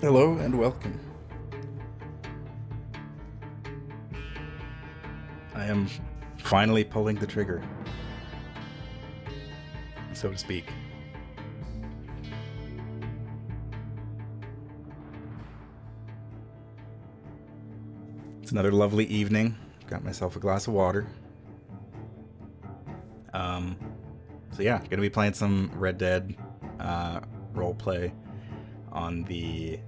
Hello and welcome. I am finally pulling the trigger, so to speak. It's another lovely evening. Got myself a glass of water. Um, so yeah, gonna be playing some Red Dead role play on the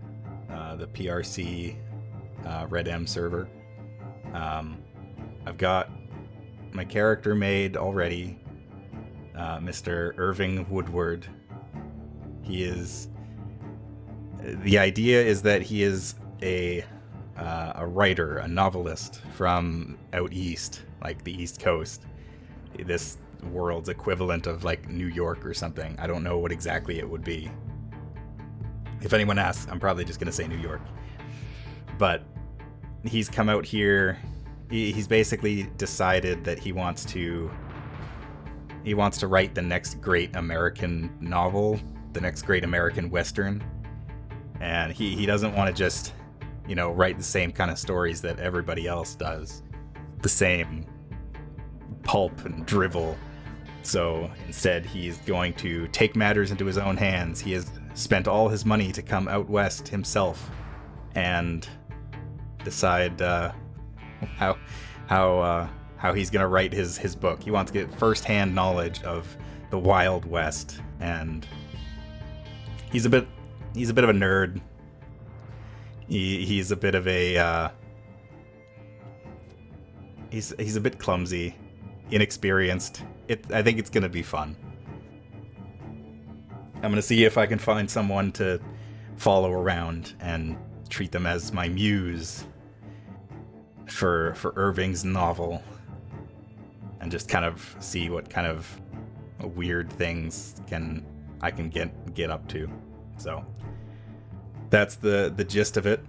PRC Red M server. I've got my character made already, Mr. Irving Woodward. He is. The idea is that he is a writer, a novelist from out east, like the East Coast. This world's equivalent of like New York or something. I don't know what exactly it would be. If anyone asks, I'm probably just gonna say New York. But he's come out here. He's basically decided that he wants to write the next great American novel, the next great American Western. And he doesn't want to just, write the same kind of stories that everybody else does. The same pulp and drivel. So instead, he's going to take matters into his own hands. He has spent all his money to come out west himself and decide how he's gonna write his book. He wants to get firsthand knowledge of the Wild West, and he's a bit of a nerd. He's a bit of a he's a bit clumsy, inexperienced. I think it's gonna be fun. I'm gonna see if I can find someone to follow around and treat them as my muse for Irving's novel, and just kind of see what kind of weird things I can get up to. So that's the gist of it.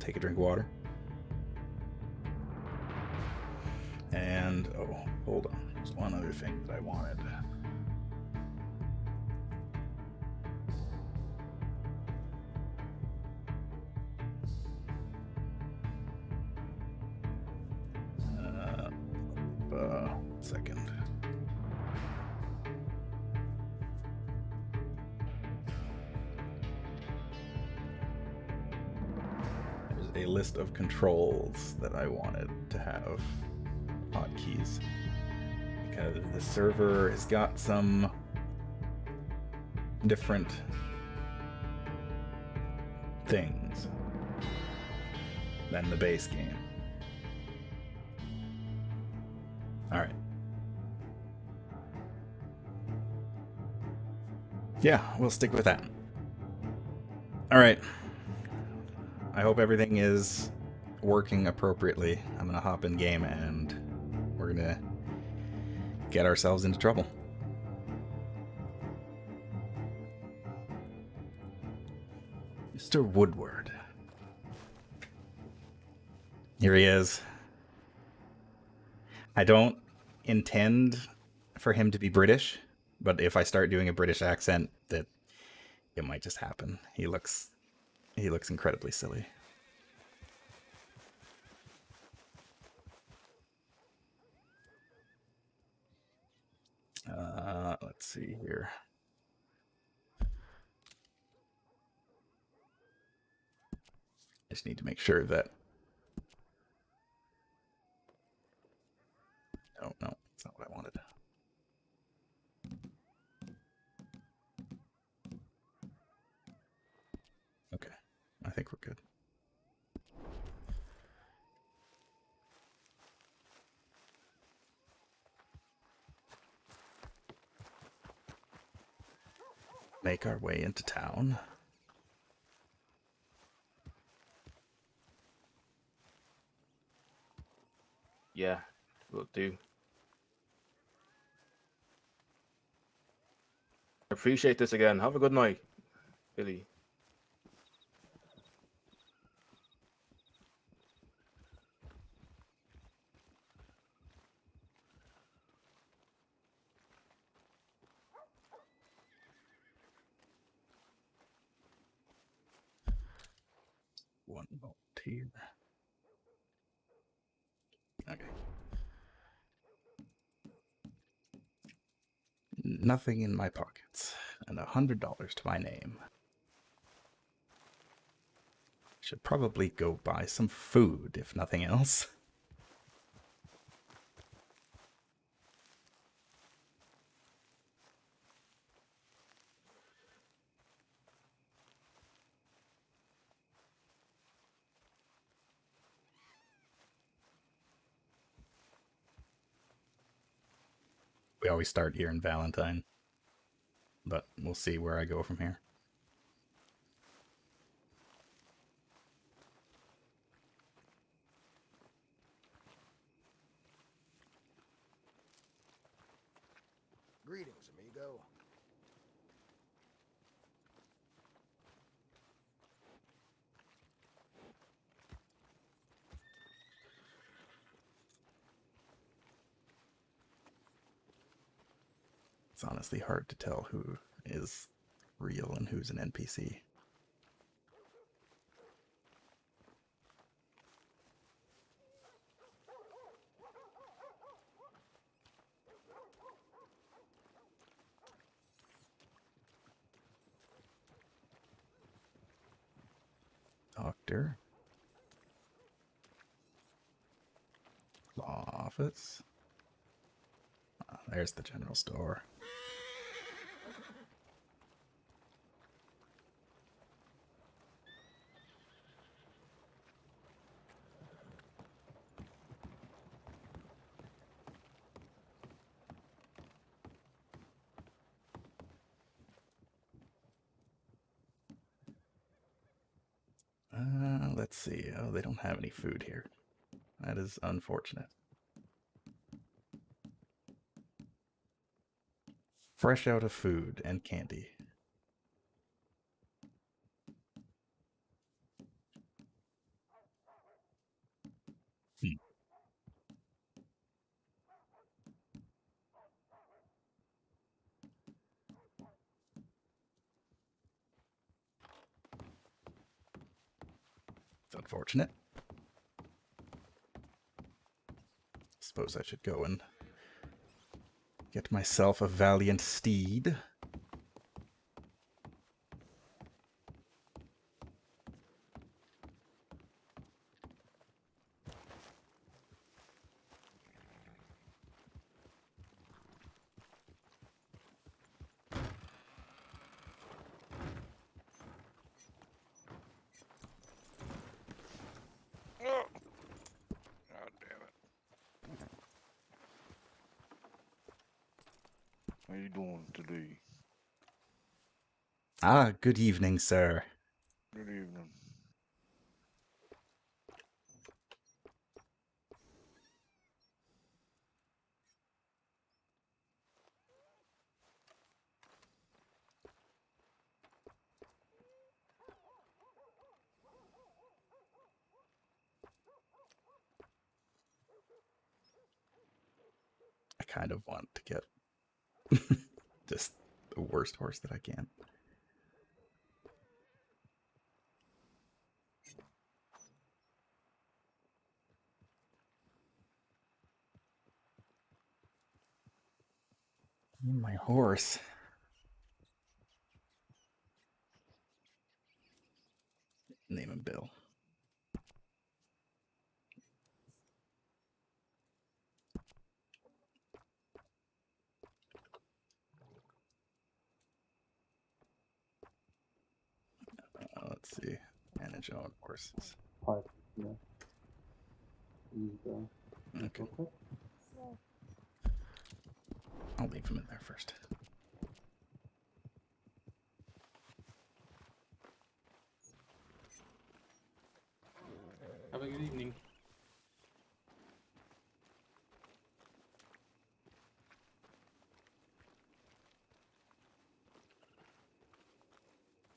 Take a drink of water. And hold on, there's one other thing that I wanted. Second. There's a list of controls that I wanted to have hotkeys, because the server has got some different things than the base game. All right. Yeah, we'll stick with that. All right. I hope everything is working appropriately. I'm gonna hop in game and we're gonna get ourselves into trouble. Mr. Woodward. Here he is. I don't intend for him to be British, but if I start doing a British accent, that it might just happen. He looks incredibly silly. Let's see here. I just need to make sure that. Oh, no, that's not what I wanted. Okay, I think we're good. Make our way into town. Yeah, will do. Appreciate this again. Have a good night, Billy. one volunteer. Okay. Nothing in my pockets, and $100 to my name. Should probably go buy some food, if nothing else. We always start here in Valentine, but we'll see where I go from here. Greetings, amigo. It's honestly hard to tell who is real and who's an NPC. Doctor. Law office. There's the general store. Let's see. Oh, they don't have any food here. That is unfortunate. Fresh out of food and candy. It's unfortunate. Suppose I should go and get myself a valiant steed. Oh, God damn it. How you doing today? Ah, good evening, sir. Good evening. I kind of want to get just the worst horse that I can. My horse. Name him Bill. Let's see. Manage own horses. Part, yeah. Use the Okay. filter. I'll leave him in there first. Have a good evening.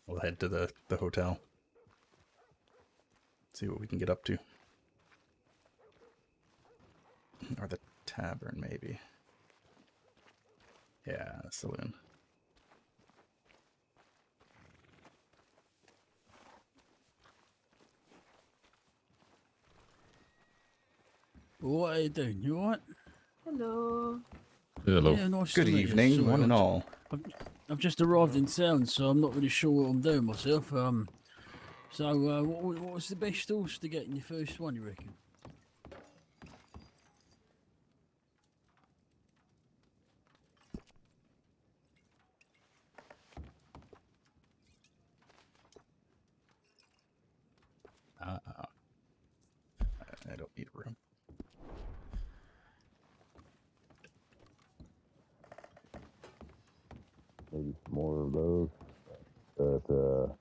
We'll head to the hotel. See what we can get up to. Or the tavern, maybe. Yeah, the saloon. What are you doing? You alright? Hello. Hello. Yeah, nice Good to meet you. evening, Sorry, one and all. I've just arrived in town, so I'm not really sure what I'm doing myself. What was the best horse to get in your first one, you reckon? I don't need room. Maybe some more of those. But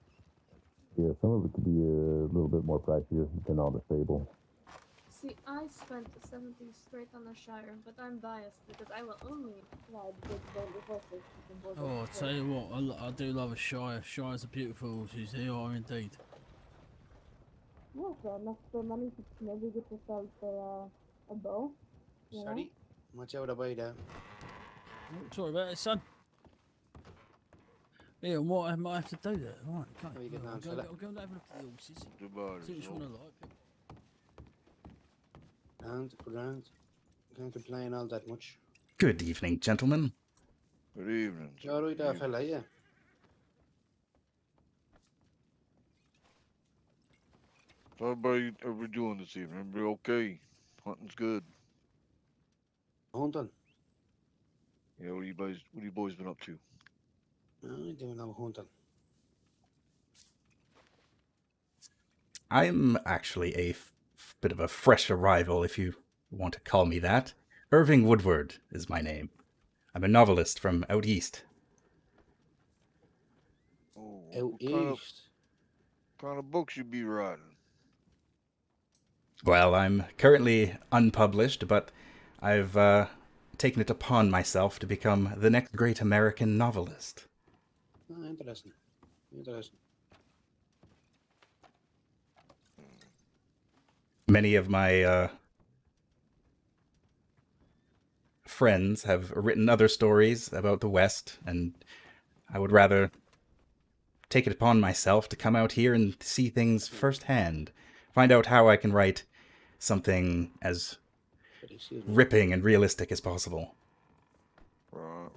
yeah, some of it could be a little bit more pricier than on the stable. See, I spent 70 straight on a Shire, but I'm biased because I will only ride big baby horses. Oh, I'll tell you what, I do love a Shire. Shires are beautiful horses, they are indeed. Yeah, so next money to maybe get yourself a bow. You know? Sorry, watch out about that. Oh, sorry about it, son. Yeah, and what I might have to do that. Right, okay. How are you getting on, I'll fella? go and have a look at the horses. Goodbye. See which one I like. Good round. Can't complain all that much. Good evening, gentlemen. Good evening. You alright there, fella, yeah? How everybody doing this evening? Everybody okay? Hunting's good. Hunting? Yeah, what you boys been up to? I ain't doing no hunting. I'm actually a bit of a fresh arrival, if you want to call me that. Irving Woodward is my name. I'm a novelist from out east. Oh, Out east? Kind of books you be writing? Well, I'm currently unpublished, but I've taken it upon myself to become the next great American novelist. Oh, interesting. Interesting. Many of my friends have written other stories about the West, and I would rather take it upon myself to come out here and see things firsthand. Find out how I can write something as Excuse me. ripping and realistic as possible. Right.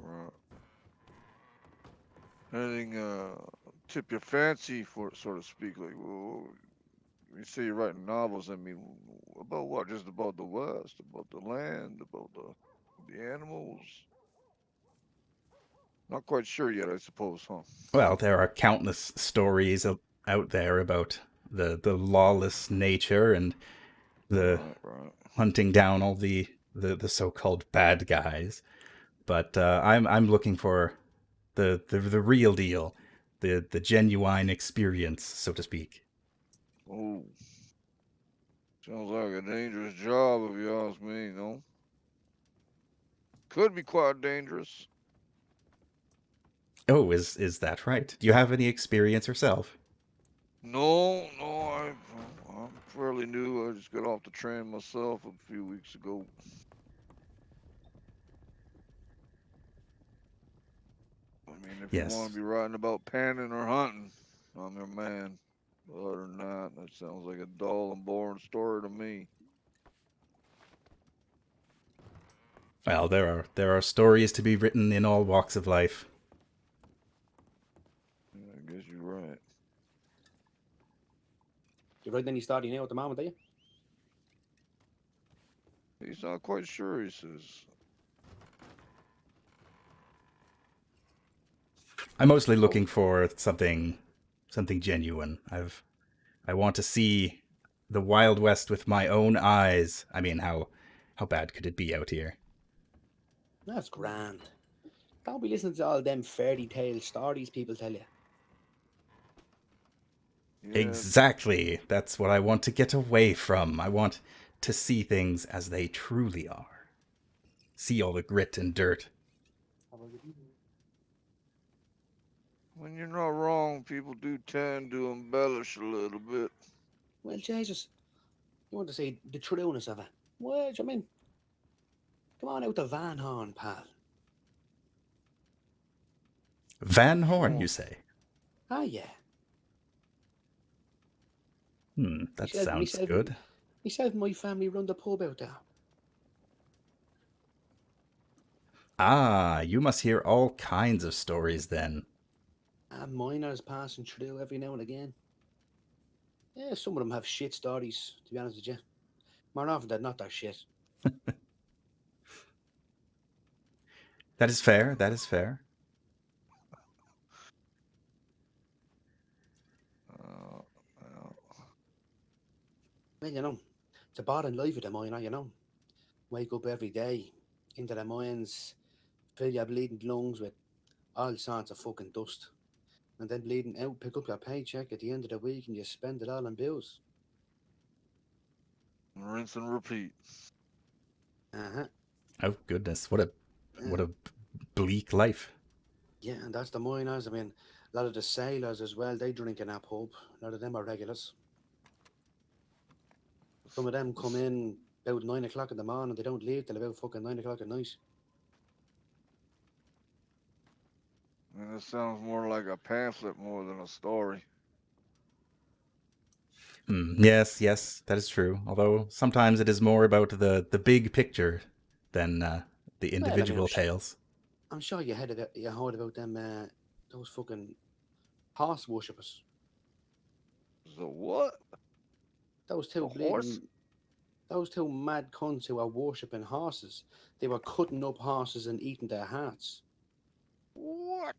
Anything tip your fancy, for so to speak? Like, well, you say you're writing novels. I mean, about what? Just about the West, about the land, about the animals. Not quite sure yet, I suppose, huh? Well, there are countless stories out there about the lawless nature and the Right. hunting down all the so-called bad guys. But I'm looking for the real deal, the genuine experience, so to speak. Oh, sounds like a dangerous job, if you ask me. No, could be quite dangerous. Oh, is that right? Do you have any experience yourself? No, I'm fairly new. I just got off the train myself a few weeks ago. I mean, if you want Yes. to be writing about panning or hunting, I'm your man. Other than that sounds like a dull and boring story to me. Well, there are stories to be written in all walks of life. Yeah, I guess you're right. You writing any story now at the moment, are you? He's not quite sure, he says. I'm mostly looking for something genuine. I want to see the Wild West with my own eyes. I mean, how bad could it be out here? That's grand. Don't be listening to all them fairy tale stories people tell you. Yeah, Exactly. That's what I want to get away from. I want to see things as they truly are. See all the grit and dirt. when you're not wrong, people do tend to embellish a little bit. Well, Jesus, you want to say the trueness of it? What do you mean? Come on out to Van Horn, pal. Van Horn, Oh. you say? Ah, yeah. That Myself- sounds myself- good. Myself and my family run the pub out there. Ah, you must hear all kinds of stories then. And miners passing through every now and again. Yeah, some of them have shit stories, to be honest with you. More often than not, they're shit. That is fair. That is fair. Well, Well, you know, it's a boring life of the miner, you know. Wake up every day into the mines, fill your bleeding lungs with all sorts of fucking dust. And then bleeding out, pick up your paycheck at the end of the week and you spend it all on bills. rinse and repeat. Uh-huh. Oh goodness, what a bleak life. Yeah, and that's the miners. I mean, a lot of the sailors as well, they drink in that pub. A lot of them are regulars. Some of them come in about 9 o'clock in the morning. They don't leave till about fucking 9 o'clock at night. And it sounds more like a pamphlet more than a story. Yes, yes, that is true. Although sometimes it is more about the big picture than the Well, I mean, individual tales. I'm sure you heard about them, those fucking horse worshippers. The what? Those The two horse? bleeding, those two mad cunts who are worshipping horses. They were cutting up horses and eating their hearts. What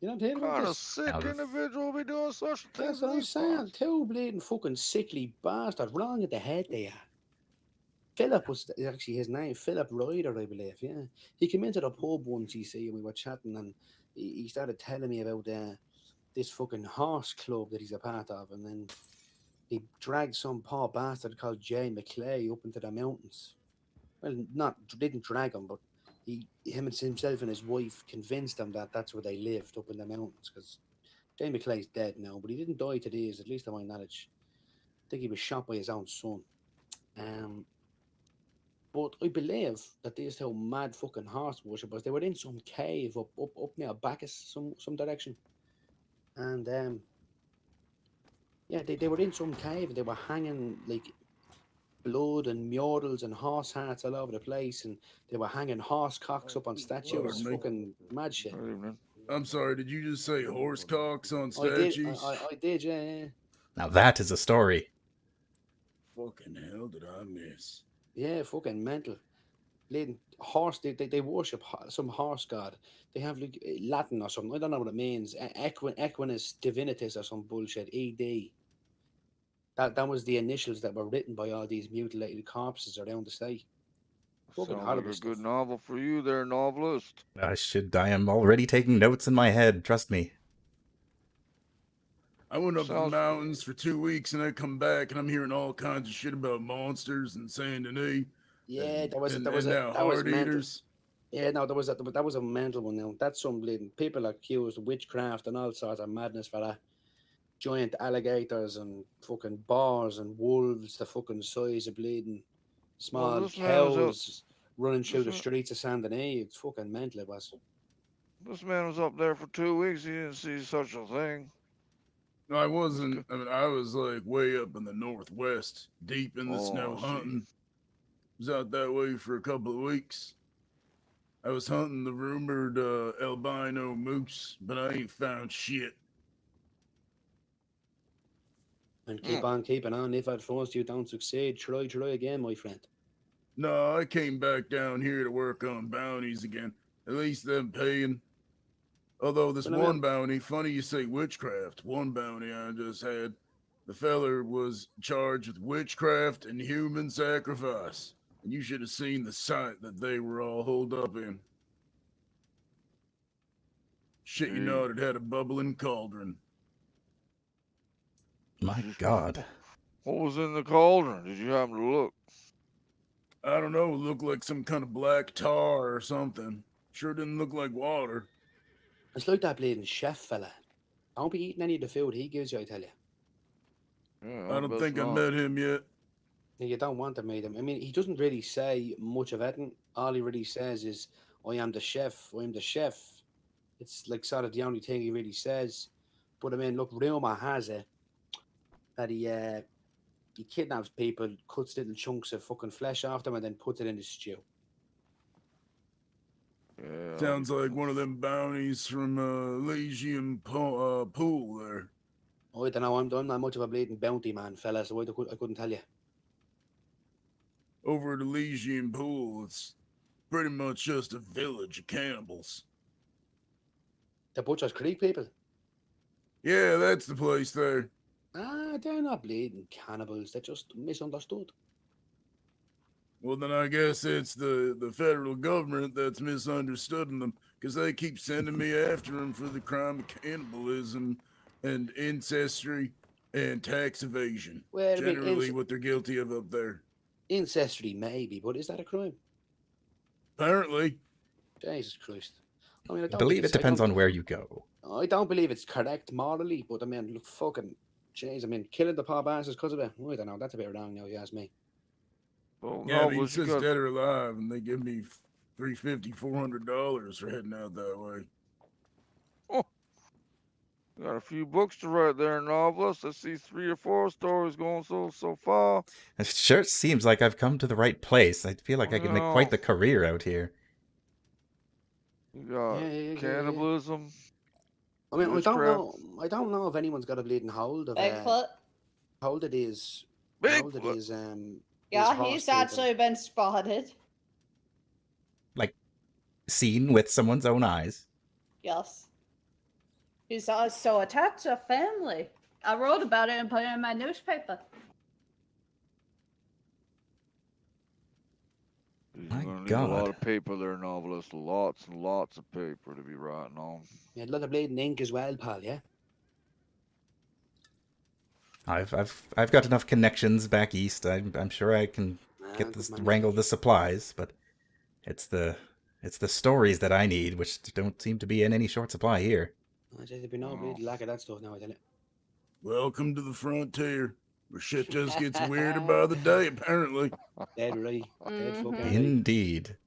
You not heard about kind of this? sick Now, individual be doing such things That's in what I'm these saying. parts? Two bleeding fucking sickly bastards. Wrong in the head they are. Philip was actually his name. Philip Ryder, I believe. Yeah, he came into the pub once. You see, and we were chatting, and he started telling me about this fucking horse club that he's a part of, and then he dragged some poor bastard called Jay McClay up into the mountains. Well, not didn't drag him, but himself and his wife convinced him that that's where they lived up in the mountains. Because Jay McClay's dead now, but he didn't die to these, at least to my knowledge. I think he was shot by his own son. But I believe that these two mad fucking horse worshippers, they were in some cave up near Bacchus, some direction. And yeah, they were in some cave and they were hanging like blood and murals and horse hearts all over the place, and they were hanging horse cocks up on statues. Pardon me. Fucking mad shit. Good evening. I'm sorry, did you just say horse cocks on I did, statues? I did, yeah. now that is a story. Fucking hell did I miss? Yeah, fucking mental. Leading horse, they worship some horse god. They have like Latin or something. I don't know what it means. Equinus divinitas or some bullshit. ED. That was the initials that were written by all these mutilated corpses around the state. Fucking Sounds like horrible a stuff. good novel for you there, novelist. I am already taking notes in my head, trust me. I went up to the Sounds- mountains for 2 weeks and I come back and I'm hearing all kinds of shit about monsters and Saint Denis. Yeah, that was and now now heart mental. eaters. Yeah, no, that was a mental one. Now that's some bleeding. People accused of witchcraft and all sorts of madness for that. Giant alligators and fucking boars and wolves, the fucking size of bleeding small this man was cows running through the this man- streets of Saint Denis. It's fucking mental. It was. This man was up there for 2 weeks. He didn't see such a thing. No, I wasn't. I mean, I was like way up in the northwest, deep in the snow Oh, I see. hunting. Was out that way for a couple of weeks. I was hunting the rumored albino moose, but I ain't found shit. And keep on keeping on. If at first you don't succeed, try again, my friend. No, I came back down here to work on bounties again. At least them paying. Although this But I one mean- bounty, funny you say witchcraft. One bounty I just had, the feller was charged with witchcraft and human sacrifice. And you should have seen the sight that they were all holed up in. Shit, you know, it had a bubbling cauldron. My God. What was in the cauldron? Did you happen to look? I don't know, it looked like some kind of black tar or something. Sure didn't look like water. It's like that bleeding chef fella. Don't be eating any of the food he gives you, I tell you. Yeah, I don't bet think I not. met him yet. You don't want to meet him. I mean, he doesn't really say much of anything. All he really says is, I am the chef. I am the chef. It's like sort of the only thing he really says. But I mean, look, rumor has it that he kidnaps people, cuts little chunks of fucking flesh off them, and then puts it in the stew. Yeah. Sounds like one of them bounties from Elysium pool there. I don't know. I'm not much of a bleeding bounty man, fella, so I couldn't tell you. Over at Elysium pool, it's pretty much just a village of cannibals. The Butcher's Creek people. Yeah, that's the place there. Ah, they're not bleeding cannibals. They're just misunderstood. Well, then I guess it's the federal government that's misunderstood them, because they keep sending me after them for the crime of cannibalism and ancestry and tax evasion. Well, I mean, Generally, what they're guilty of up there. Ancestry, maybe, but is that a crime? Apparently. Jesus Christ. I mean, I believe it depends on where you go. I don't believe it's correct morally, but I mean, look, fucking, jeez, I mean, killing the poor bastards because of it, I don't know, that's a bit wrong now, if you ask me. Well, Yeah, but he Novelist, you says got, dead or alive, and they give me $350, $400 for heading out that way. you got a few books to write there, Novelist. I see 3 or 4 stories going so far. It sure seems like I've come to the right place. I feel like I could make quite the career out here. You got cannibalism. I mean, witchcraft. I don't know if anyone's got a bleeding hold of Bigfoot. hold it is Yeah, horse he's people. actually been spotted. Like, seen with someone's own eyes. Yes. He's also attached to a family. I wrote about it and put it in my newspaper. You're My gonna need God. a lot of paper there, Novelist. Lots and lots of paper to be writing on. Yeah, a lot of bleeding ink as well, pal, yeah? I've got enough connections back east. I'm sure I can get this, wrangle the supplies, but it's the stories that I need, which don't seem to be in any short supply here. There'd be no bleeding lack of that stuff now, I tell you. Welcome to the frontier, where shit just gets weirder by the day, apparently. Dead right. Dead fucking right. Indeed.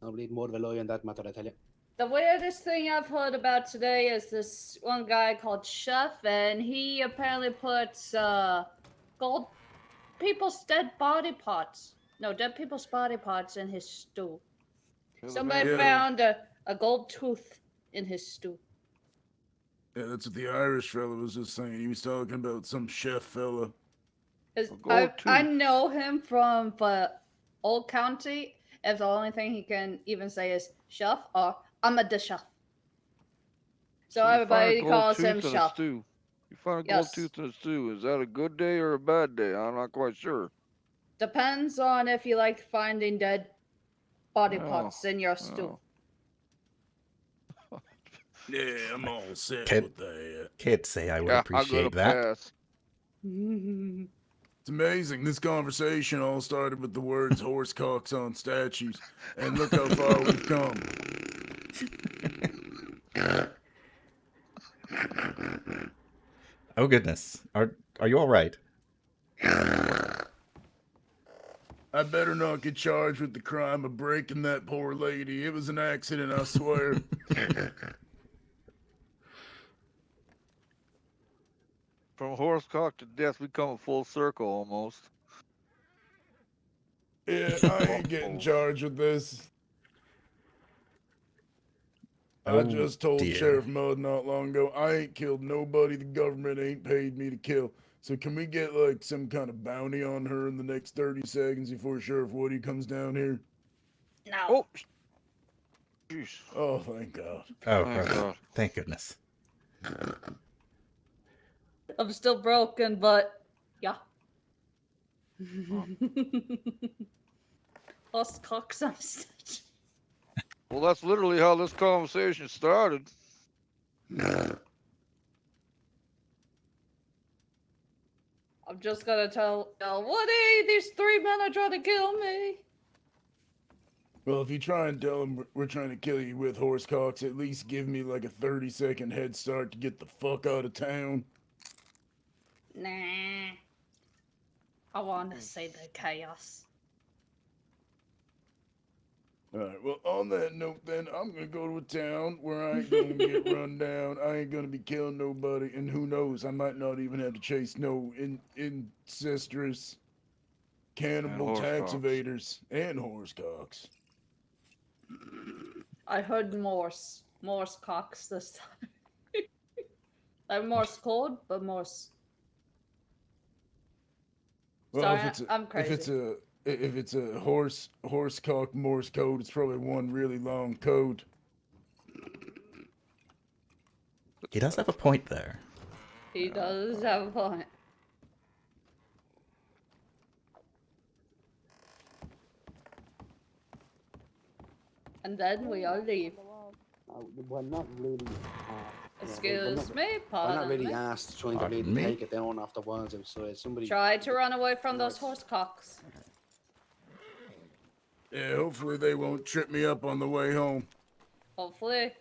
No bleeding more of a lie on that matter, I tell you. The weirdest thing I've heard about today is this one guy called Chef, and he apparently puts gold people's dead people's body parts in his stew. Somebody found a gold tooth in his stew. Yeah, that's what the Irish fella was just saying. He was talking about some chef fella. I know him from the old county, and the only thing he can even say is chef or I'm a chef. So everybody calls him chef. You find a gold tooth in a stew. Is that a good day or a bad day? I'm not quite sure. Depends on if you like finding dead body parts in your stew. Yeah, I'm all set with that. Can't say I would appreciate that. Pass. It's amazing. This conversation all started with the words horse cocks on statues, and look how far we've come. Oh goodness. Are you all right? I better not get charged with the crime of breaking that poor lady. It was an accident, I swear. From horsecock to death, we come a full circle almost. Yeah, I ain't getting charged with this. I just told Sheriff Mudd not long ago, I ain't killed nobody the government ain't paid me to kill. So can we get like some kind of bounty on her in the next 30 seconds before Sheriff Woody comes down here? No. Oh, jeez. Oh, thank God. Oh, God. Thank goodness. I'm still broken, but yeah. Horse cocks on statues. Well, that's literally how this conversation started. I'm just gonna tell Woody, these 3 men are trying to kill me. Well, if you try and tell them we're trying to kill you with horse cocks, at least give me like a 30-second head start to get the fuck out of town. Nah. I want to see the chaos. Alright, well, on that note, then, I'm gonna go to a town where I ain't gonna get run down. I ain't gonna be killing nobody, and who knows, I might not even have to chase no incestuous cannibal tax evaders and horse cocks. I heard Morse. Morse cocks this time. Like Morse code, but Morse. Well, Sorry, I'm crazy. if it's a horse cock Morse code, it's probably one really long code. He does have a point there. He does have a point. And then we all leave. We're not really. Excuse me, We're pardon not really me. asked trying to Pardon really me? take it down off the walls outside. Somebody Try to run away from those horse cocks. Yeah, hopefully they won't trip me up on the way home. Hopefully.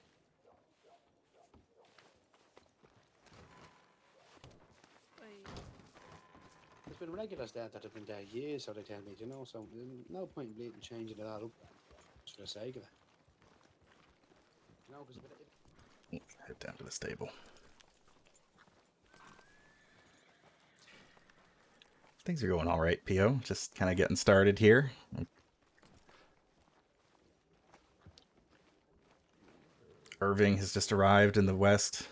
There's been regulars there that have been there years, so they tell me, you know, so there's no point in bleeding changing it all up just for the sake of it. You know, because Head down to the stable. Things are going all right, P.O. Just kind of getting started here. Irving has just arrived in the West.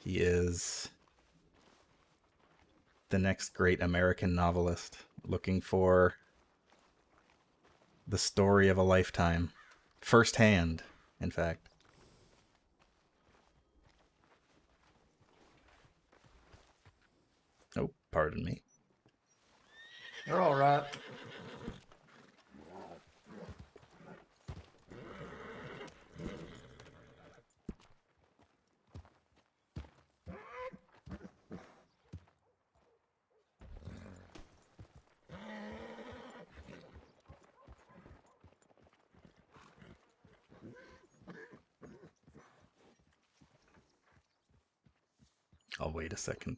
He is the next great American novelist, looking for the story of a lifetime. Firsthand, in fact. Oh, pardon me. You're all right. I'll wait a second.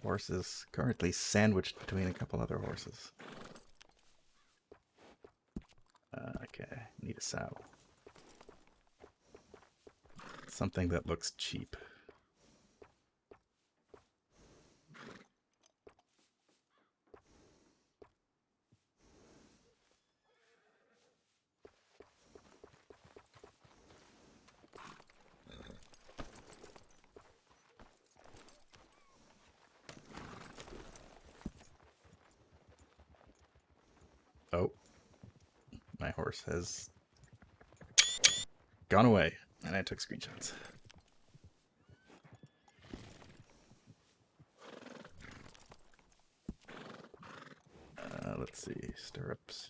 Horse is currently sandwiched between a couple other horses. Okay, need a saddle. Something that looks cheap. Oh, my horse has gone away, and I took screenshots. Let's see, stirrups.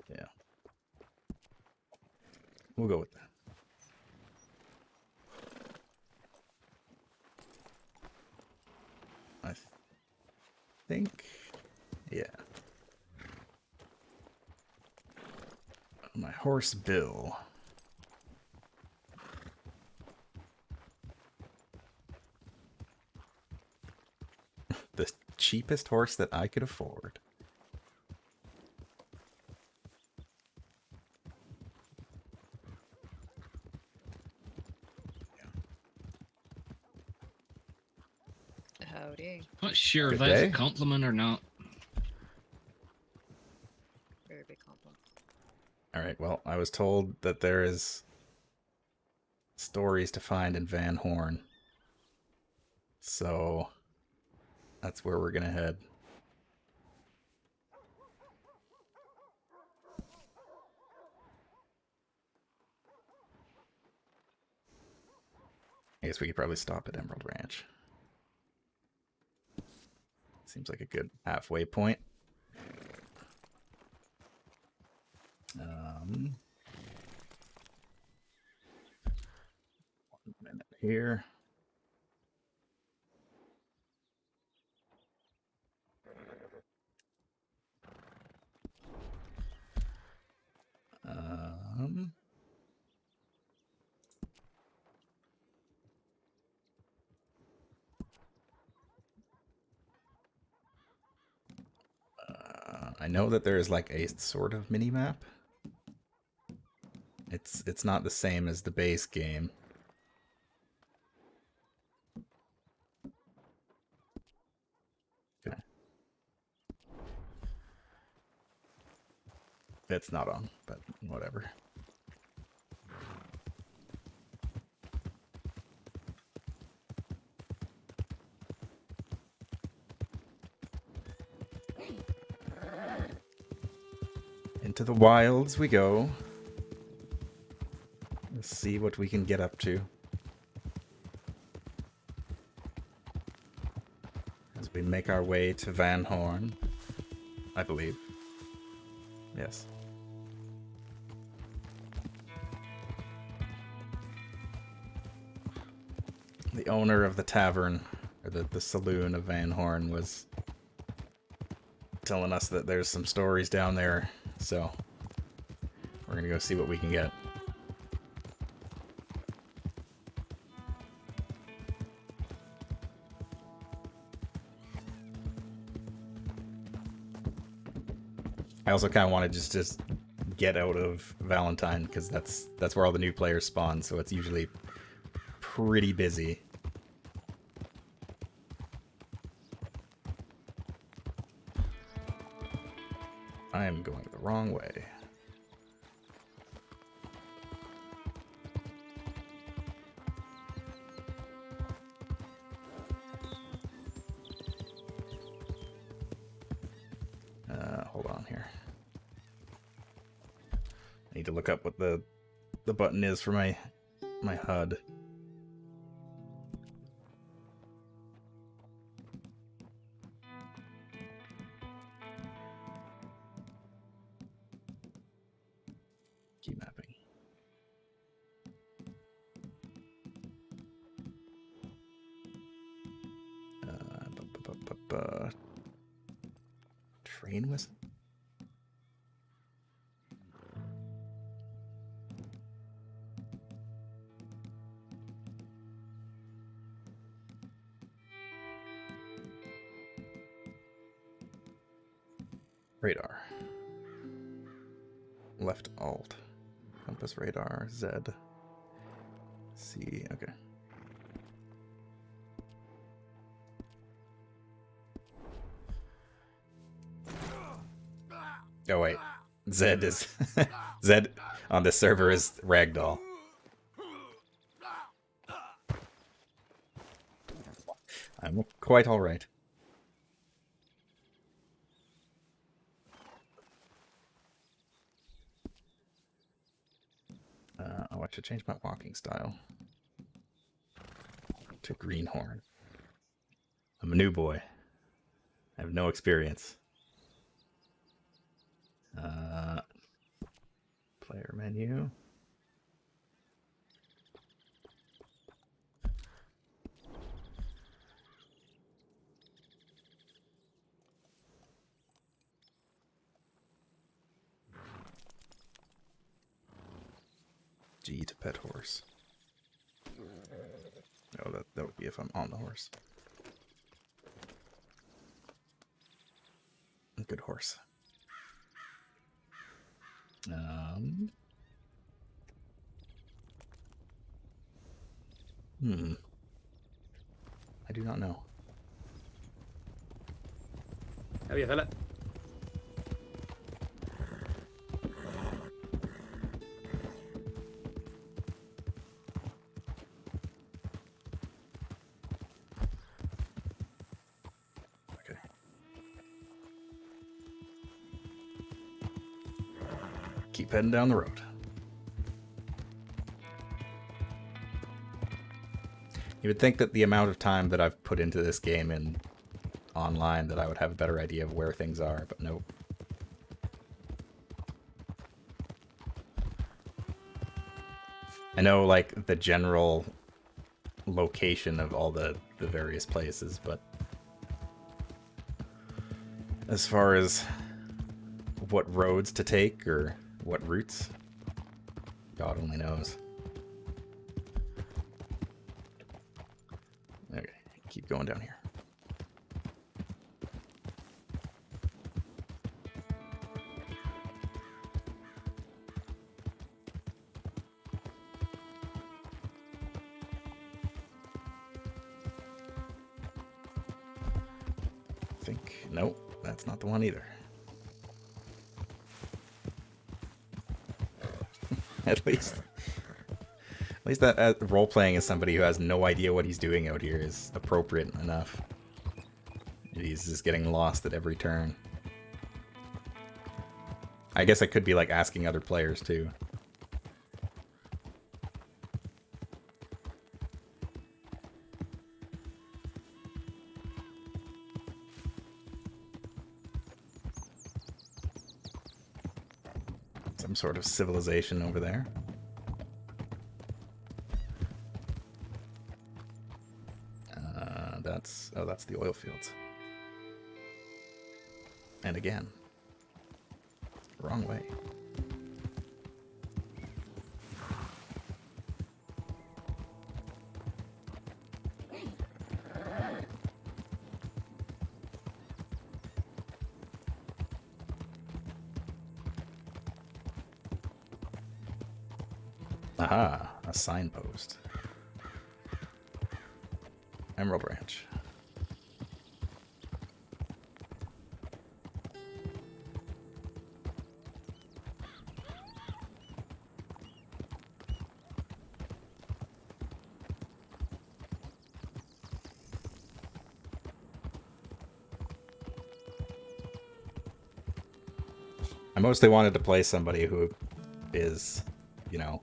Yeah, we'll go with that. I think, yeah. My horse Bill. The cheapest horse that I could afford. Howdy. Not sure if Good that's day. a compliment or not. Very big compliment. All right, well, I was told that there is stories to find in Van Horn. So that's where we're going to head. I guess we could probably stop at Emerald Ranch. Seems like a good halfway point. 1 minute here. I know that there is like a sort of mini map. It's not the same as the base game. Okay. It's not on, but whatever. Into the wilds we go. Let's see what we can get up to. As we make our way to Van Horn, I believe. Yes. The owner of the tavern, or the saloon of Van Horn, was telling us that there's some stories down there, so we're gonna go see what we can get. I also kind of want to just get out of Valentine, because that's where all the new players spawn, so it's usually pretty busy. I am going the wrong way. Hold on here. I need to look up what the button is for my HUD. Key mapping. Train whistle? Radar. Left alt. Compass radar. Z. C. Okay. Oh wait. Z is Z on this server is ragdoll. I'm quite alright. I should change my walking style to Greenhorn. I'm a new boy. I have no experience. Player menu. G to pet horse. Oh, that would be if I'm on the horse. A good horse. I do not know. How are you, fella? Okay. Keep heading down the road. You would think that the amount of time that I've put into this game and online that I would have a better idea of where things are, but nope. I know, like, the general location of all the various places, but as far as what roads to take or what routes, God only knows. Okay, keep going down here. think... Nope, that's not the one either. At least that role-playing as somebody who has no idea what he's doing out here is appropriate enough. He's just getting lost at every turn. I guess I could be like asking other players too. Some sort of civilization over there. That's the oil fields. And again, wrong way. Aha, a signpost. Emerald Ranch. I mostly wanted to play somebody who is, you know,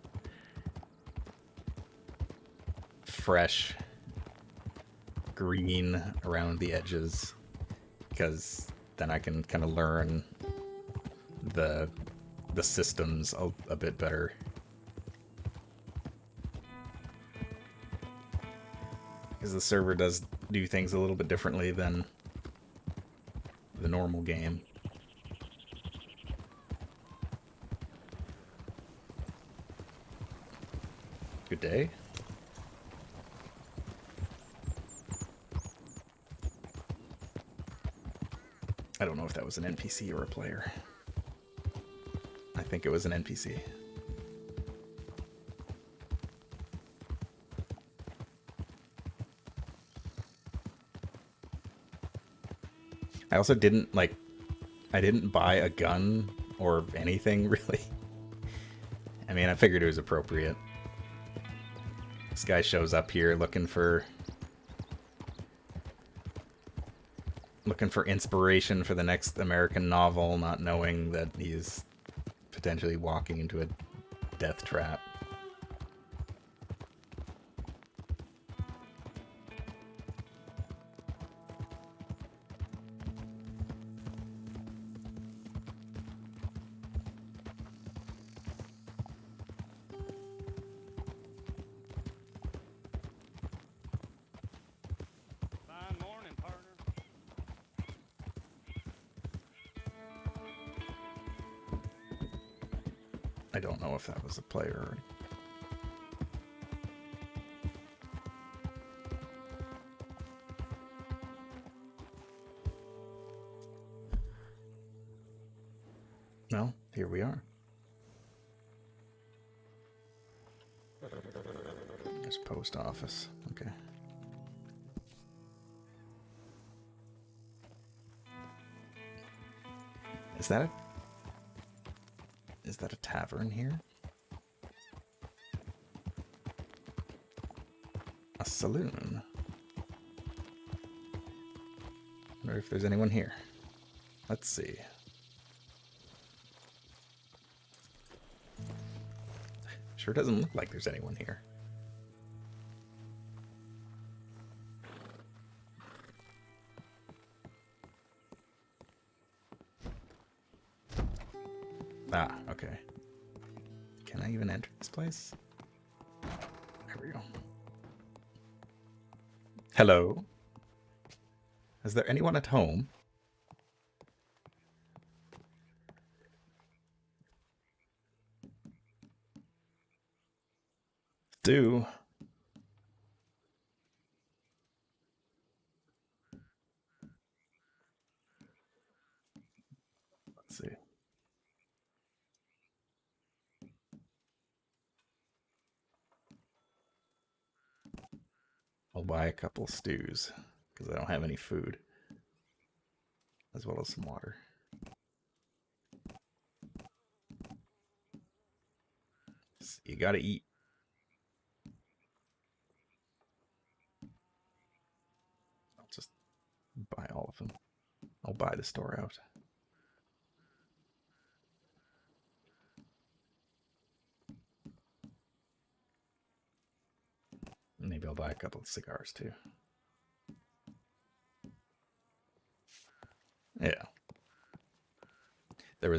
fresh, green around the edges, because then I can kind of learn the systems a bit better. Because the server does do things a little bit differently than the normal game. Good day. I don't know if that was an NPC or a player. I think it was an NPC. I also didn't, I didn't buy a gun or anything, really. I mean, I figured it was appropriate. This guy shows up here looking for inspiration for the next American novel, not knowing that he's potentially walking into a death trap. I don't know if that was a player or... No, here we are. There's post office. Okay. Is that a tavern here? A saloon. Wonder if there's anyone here. Let's see. Sure doesn't look like there's anyone here. Ah, okay. Can I even enter this place? There we go. Hello? Is there anyone at home? Do. Let's see. I'll buy a couple stews because I don't have any food. as well as some water. You gotta eat. I'll just buy all of them. I'll buy the store out. Maybe I'll buy a couple of cigars too. Yeah. There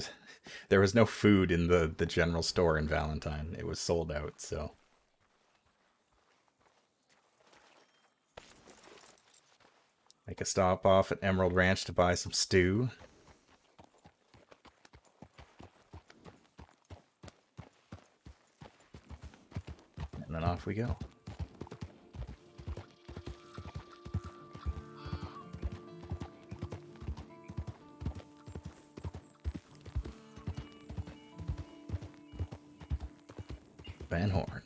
was no food in the general store in Valentine. It was sold out, so. Make a stop off at Emerald Ranch to buy some stew. And then off we go. Van Horn.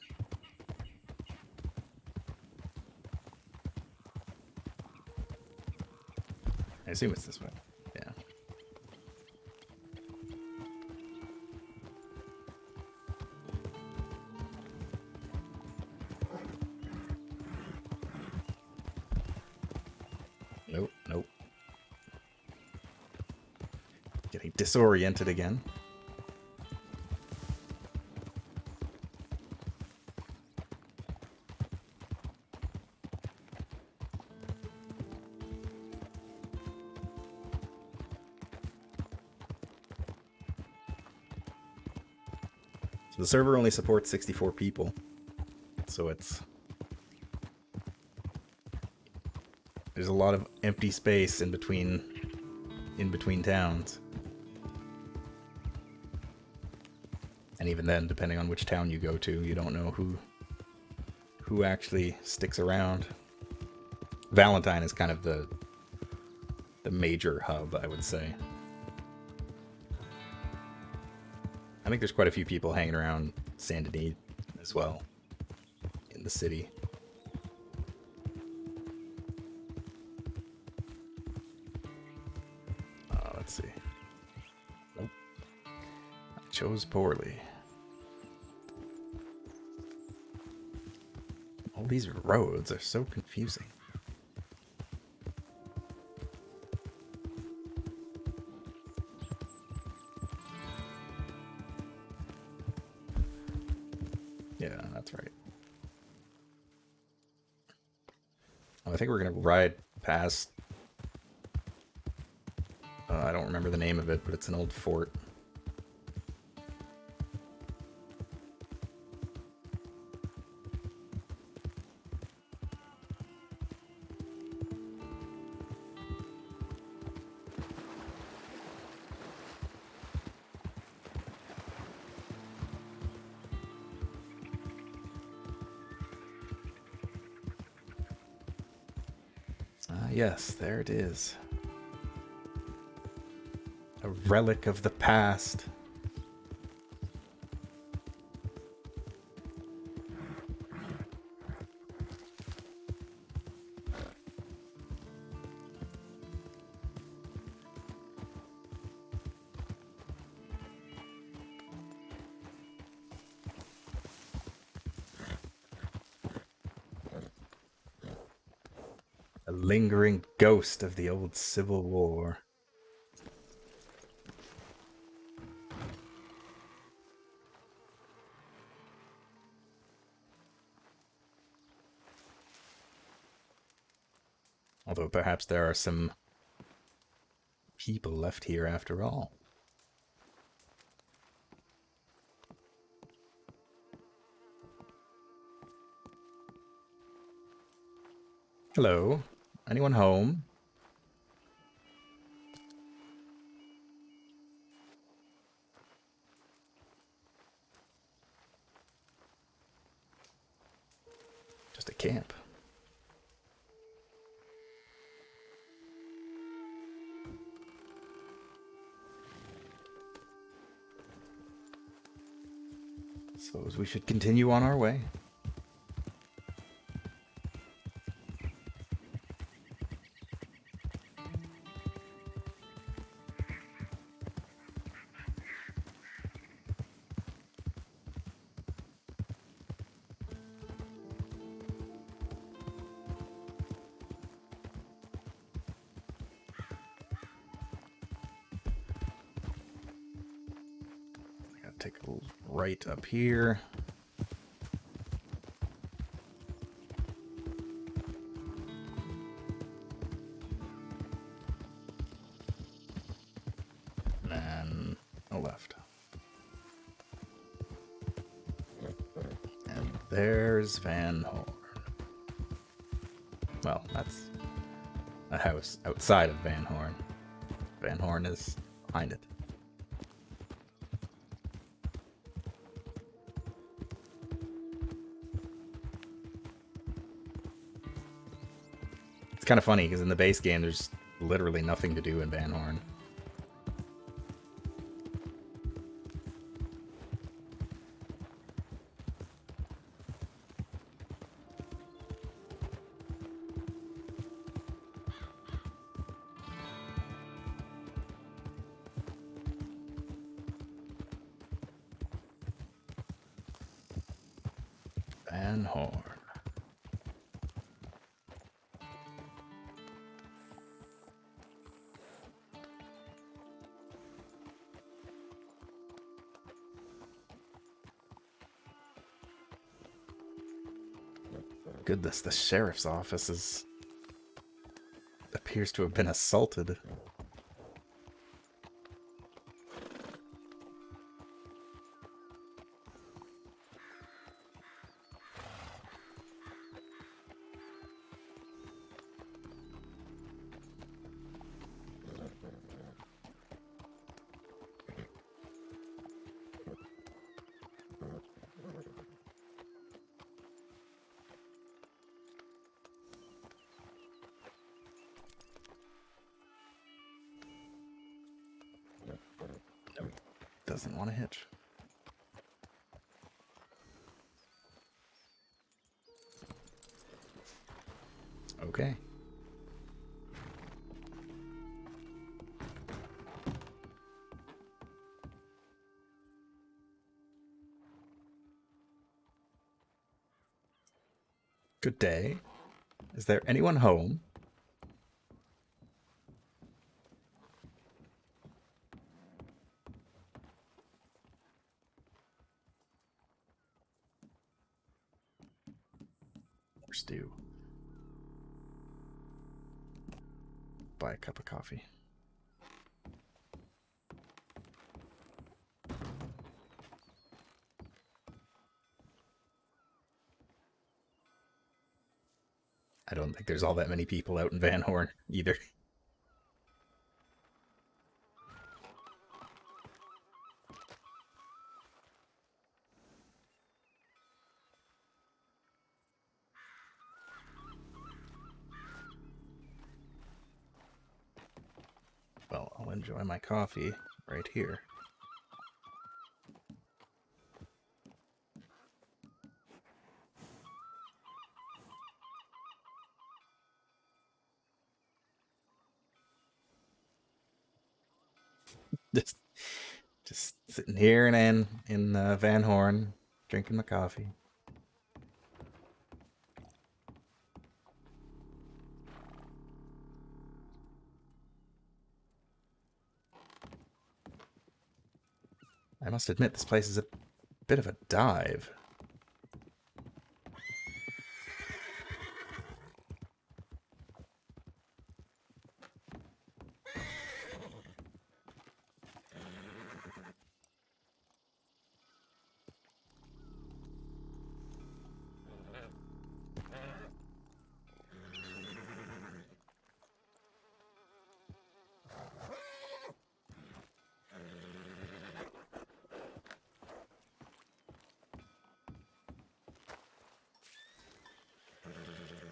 I assume it's this way. Yeah. Nope, nope. Getting disoriented again. The server only supports 64 people, so there's a lot of empty space in between towns. And even then, depending on which town you go to, you don't know who actually sticks around. Valentine is kind of the major hub, I would say. I think there's quite a few people hanging around Saint Denis as well in the city. Let's see. Nope. I chose poorly. All these roads are so confusing. Yeah, that's right. Oh, I think we're gonna ride past. I don't remember the name of it, but it's an old fort. Yes, there it is. A relic of the past. A lingering ghost of the old Civil War. Although perhaps there are some people left here after all. Hello? Anyone home? Just a camp. Suppose we should continue on our way. take a right up here. And then a left. And there's Van Horn. Well, that's a house outside of Van Horn. Van Horn is behind it. It's kind of funny because in the base game there's literally nothing to do in Van Horn. Van Horn. Goodness, the sheriff's office appears to have been assaulted. Doesn't want to hitch. Okay. Good day. Is there anyone home? Or stew. Buy a cup of coffee. I don't think there's all that many people out in Van Horn either. Well, I'll enjoy my coffee right here. Just sitting here in Van Horn, drinking my coffee. I must admit, this place is a bit of a dive.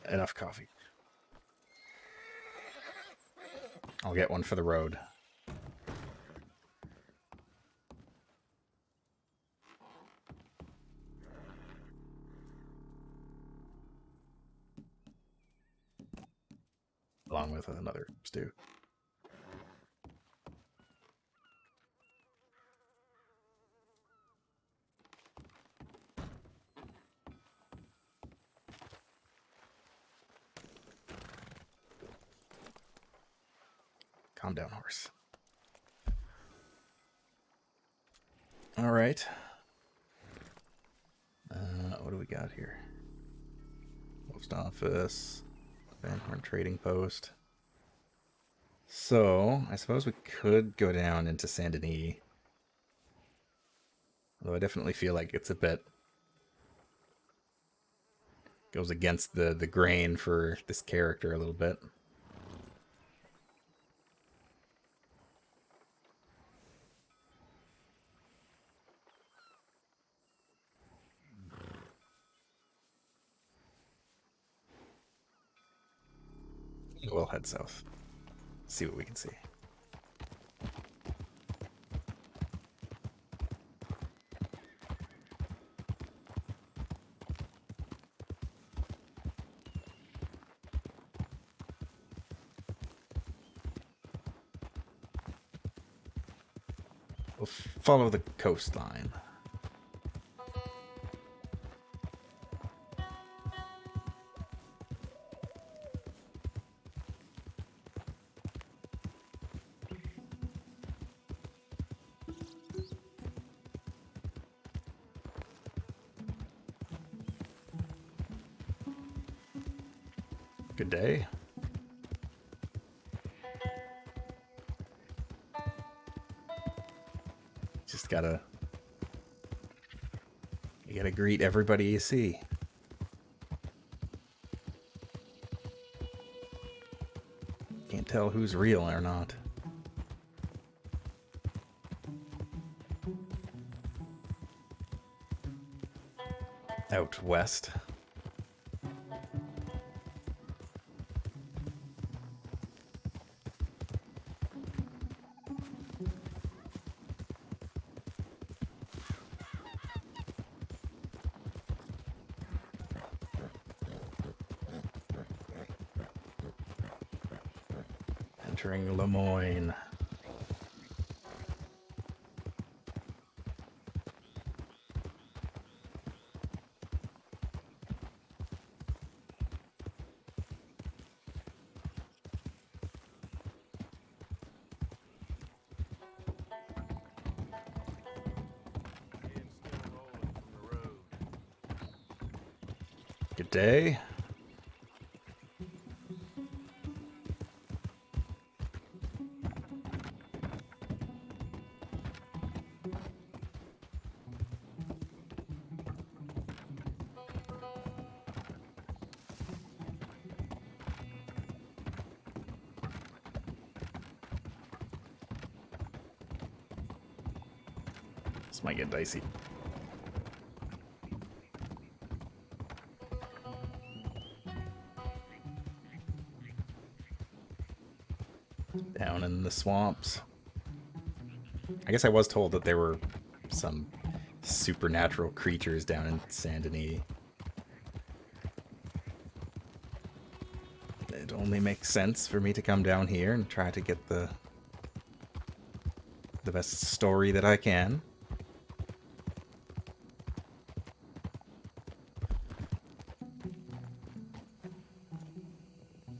Enough coffee. I'll get one for the road. Along with another stew. Calm down, horse. All right. What do we got here? Post office, Greenhorn trading post. So I suppose we could go down into Saint Denis. Although I definitely feel like it's a bit goes against the grain for this character a little bit. We'll head south. See what we can see. We'll follow the coastline. Good day. Just you gotta greet everybody you see. Can't tell who's real or not. Out west. Entering Lemoyne. Good day. This might get dicey. Down in the swamps. I guess I was told that there were some supernatural creatures down in Saint Denis. It only makes sense for me to come down here and try to get the best story that I can.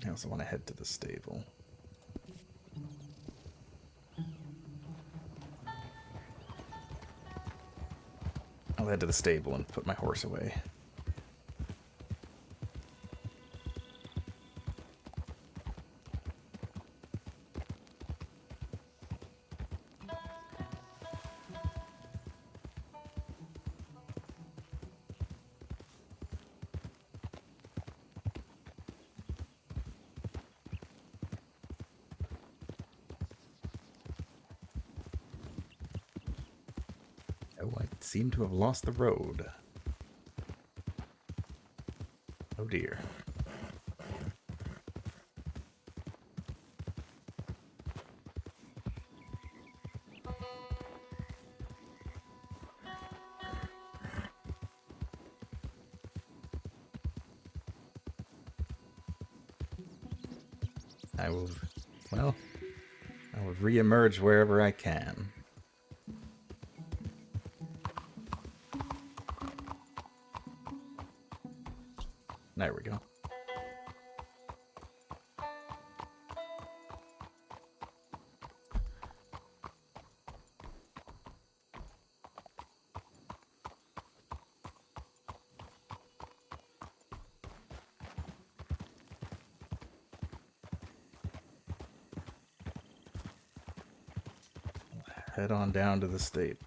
I also want to head to the stable. I'll head to the stable and put my horse away. Oh, I seem to have lost the road. Oh dear. I will re-emerge wherever I can. There we go. head on down to the state.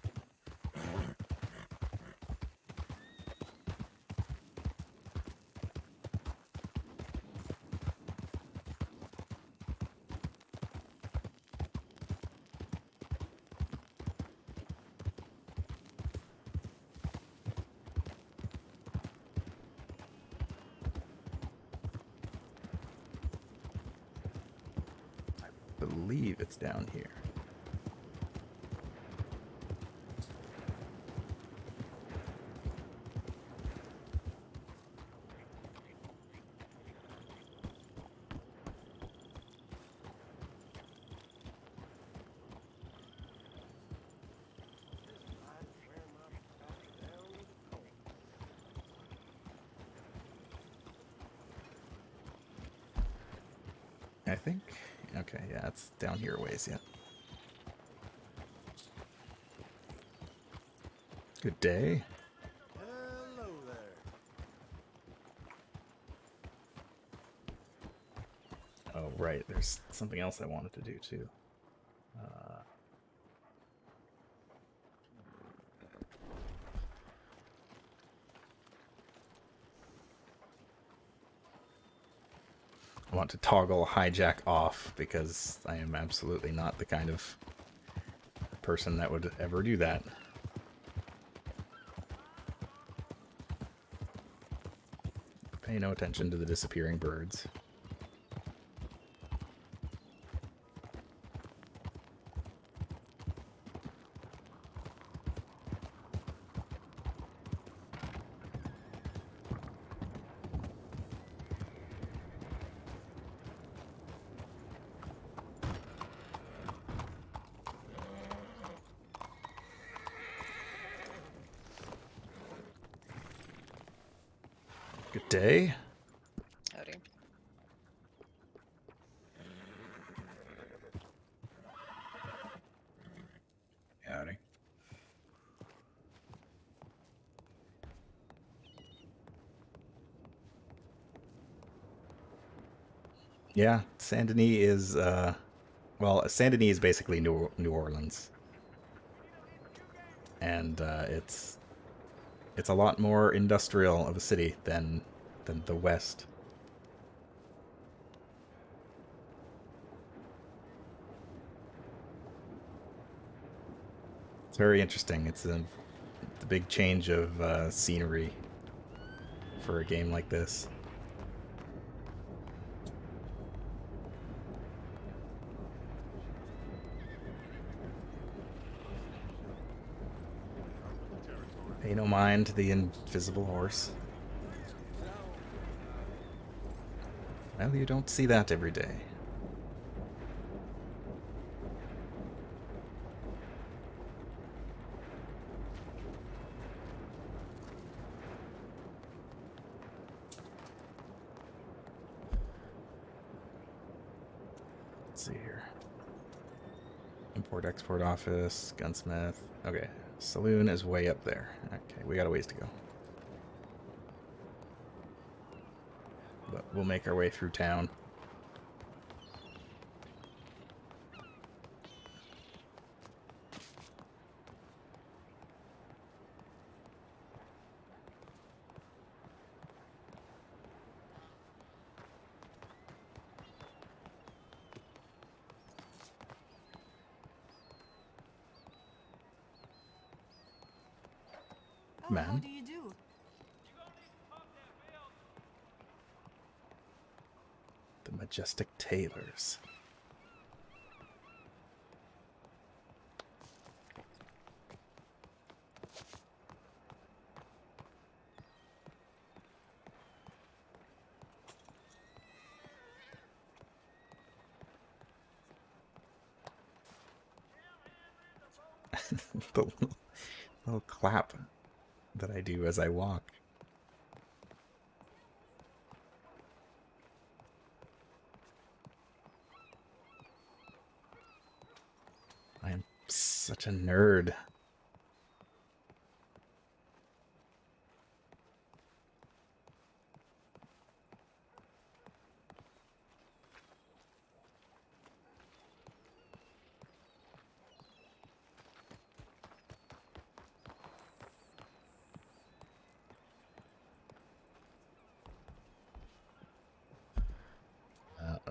I believe it's down here. I think. Okay, yeah, it's down here a ways yet. Good day. Hello there. Oh, right. There's something else I wanted to do, too. I want to toggle hijack off because I am absolutely not the kind of person that would ever do that. Pay no attention to the disappearing birds. Good day. Howdy. Howdy. Yeah, Saint Denis is, well, Saint Denis is basically New Orleans. And it's a lot more industrial of a city than the West. It's very interesting. It's a big change of scenery for a game like this. Pay no mind to the invisible horse. Well, you don't see that every day. Let's see here. Import-export office, gunsmith. Okay, saloon is way up there. Okay, we got a ways to go. But we'll make our way through town. Man. How do you do? The Majestic Tailors. The little clap that I do as I walk. I am such a nerd.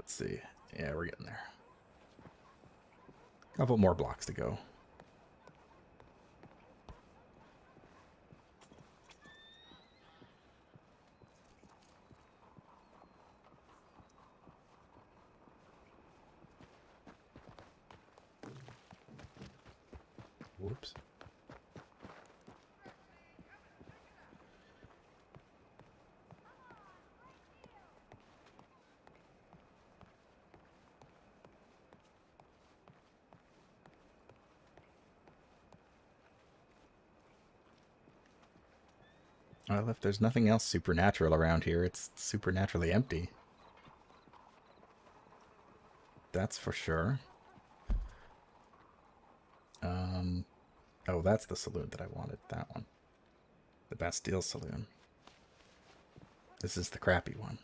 Let's see. Yeah, we're getting there. Couple more blocks to go. Whoops. Well, if there's nothing else supernatural around here, it's supernaturally empty. That's for sure. Oh, that's the saloon that I wanted. That one. The Bastille Saloon. This is the crappy one.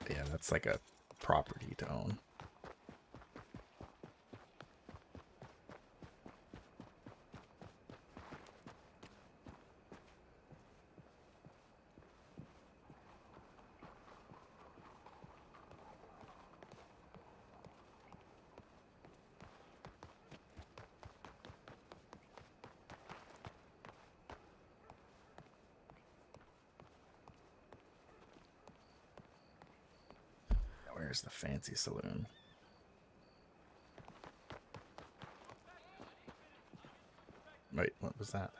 Yeah, that's like a property to own. Where's the fancy saloon? Wait, what was that?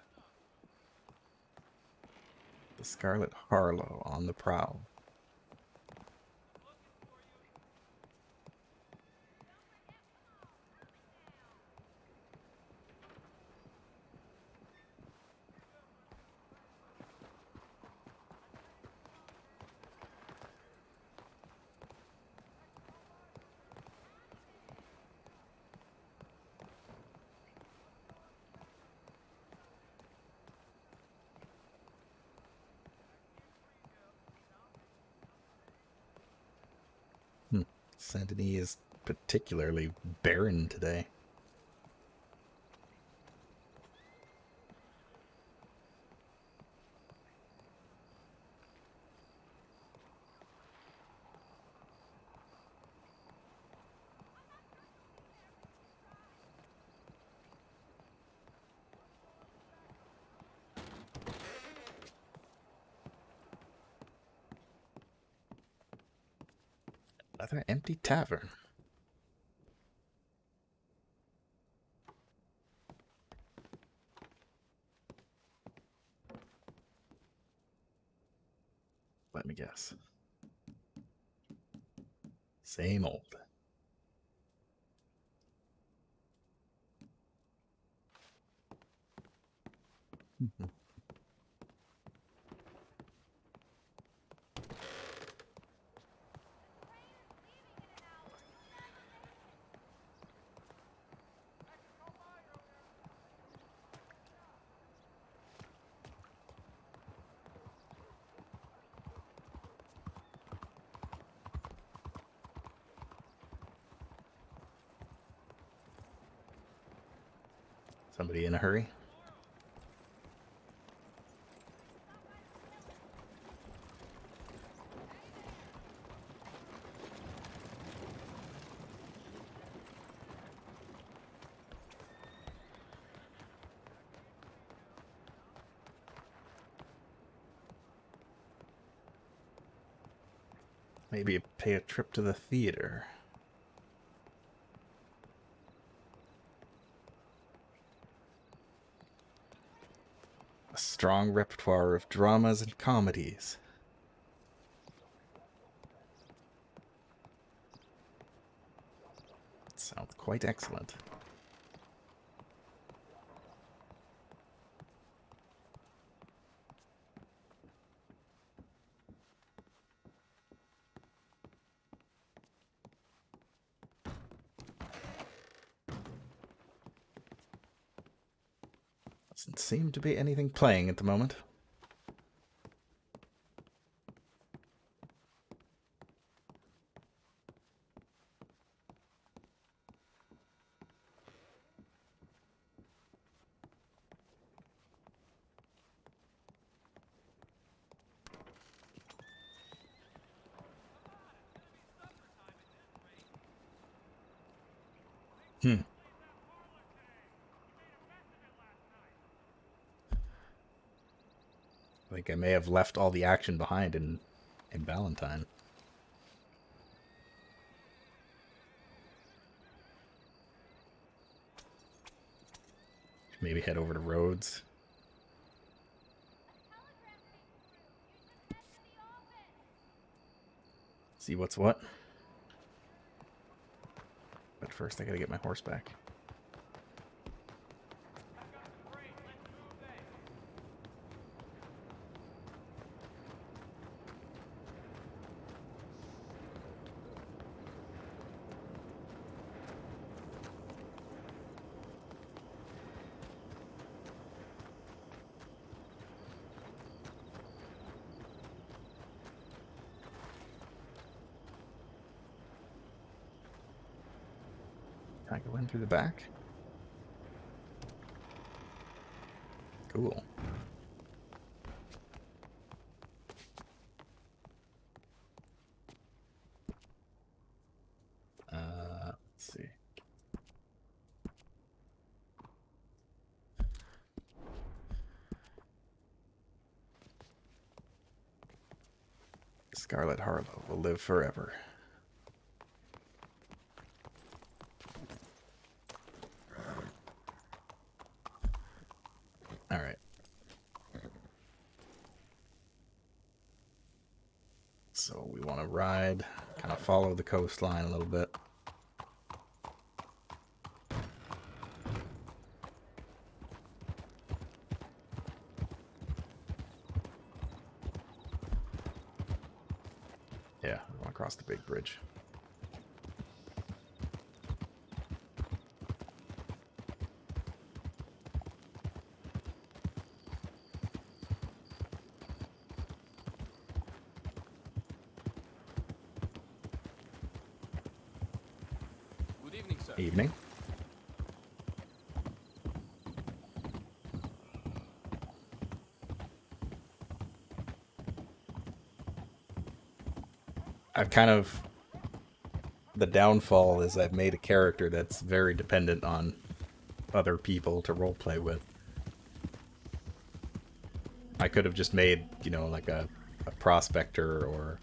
The Scarlet Harlow on the prowl. Saint Denis is particularly barren today. Another empty tavern. Let me guess. Same old. Somebody in a hurry? Maybe pay a trip to the theater. A strong repertoire of dramas and comedies. Sounds quite excellent. Doesn't seem to be anything playing at the moment. Hmm. I think I may have left all the action behind in Valentine. Maybe head over to Rhodes. See what's what. But first I gotta get my horse back. Can I go in through the back? Cool. Let's see. Scarlet Harlow will live forever. All right. So we want to ride, kind of follow the coastline a little bit. Yeah, we want to cross the big bridge. Good evening, sir. Evening. I've kind of... The downfall is I've made a character that's very dependent on other people to roleplay with. I could have just made, you know, like a prospector or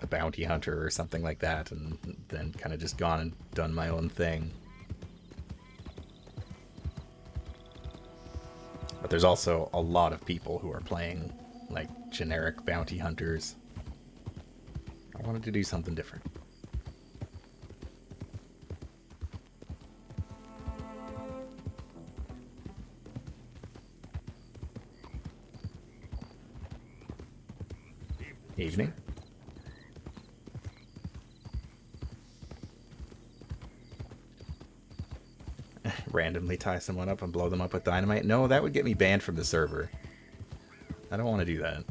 a bounty hunter or something like that, and then kind of just gone and done my own thing. But there's also a lot of people who are playing like generic bounty hunters. I wanted to do something different. Evening. Randomly tie someone up and blow them up with dynamite? No, that would get me banned from the server. I don't want to do that.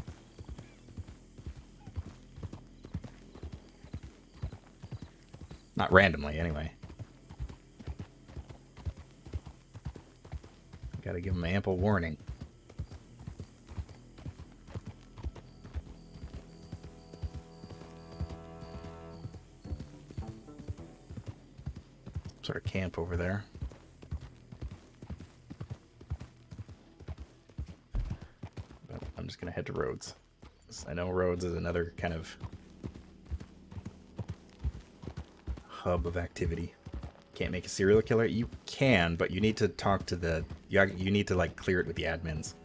Not randomly, anyway. Gotta give them ample warning. Sort of camp over there. But I'm just gonna head to Rhodes. I know Rhodes is another kind of hub of activity. Can't make a serial killer? You can, but you need to talk to the... You need to, like, clear it with the admins.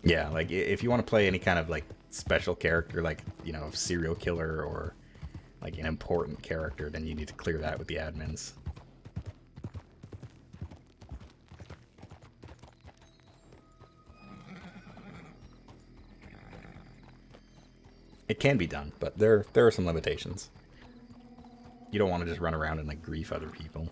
Yeah, like, if you want to play any kind of, like, special character, like, you know, serial killer or, like, an important character, then you need to clear that with the admins. It can be done, but there are some limitations. You don't want to just run around and, like, grief other people.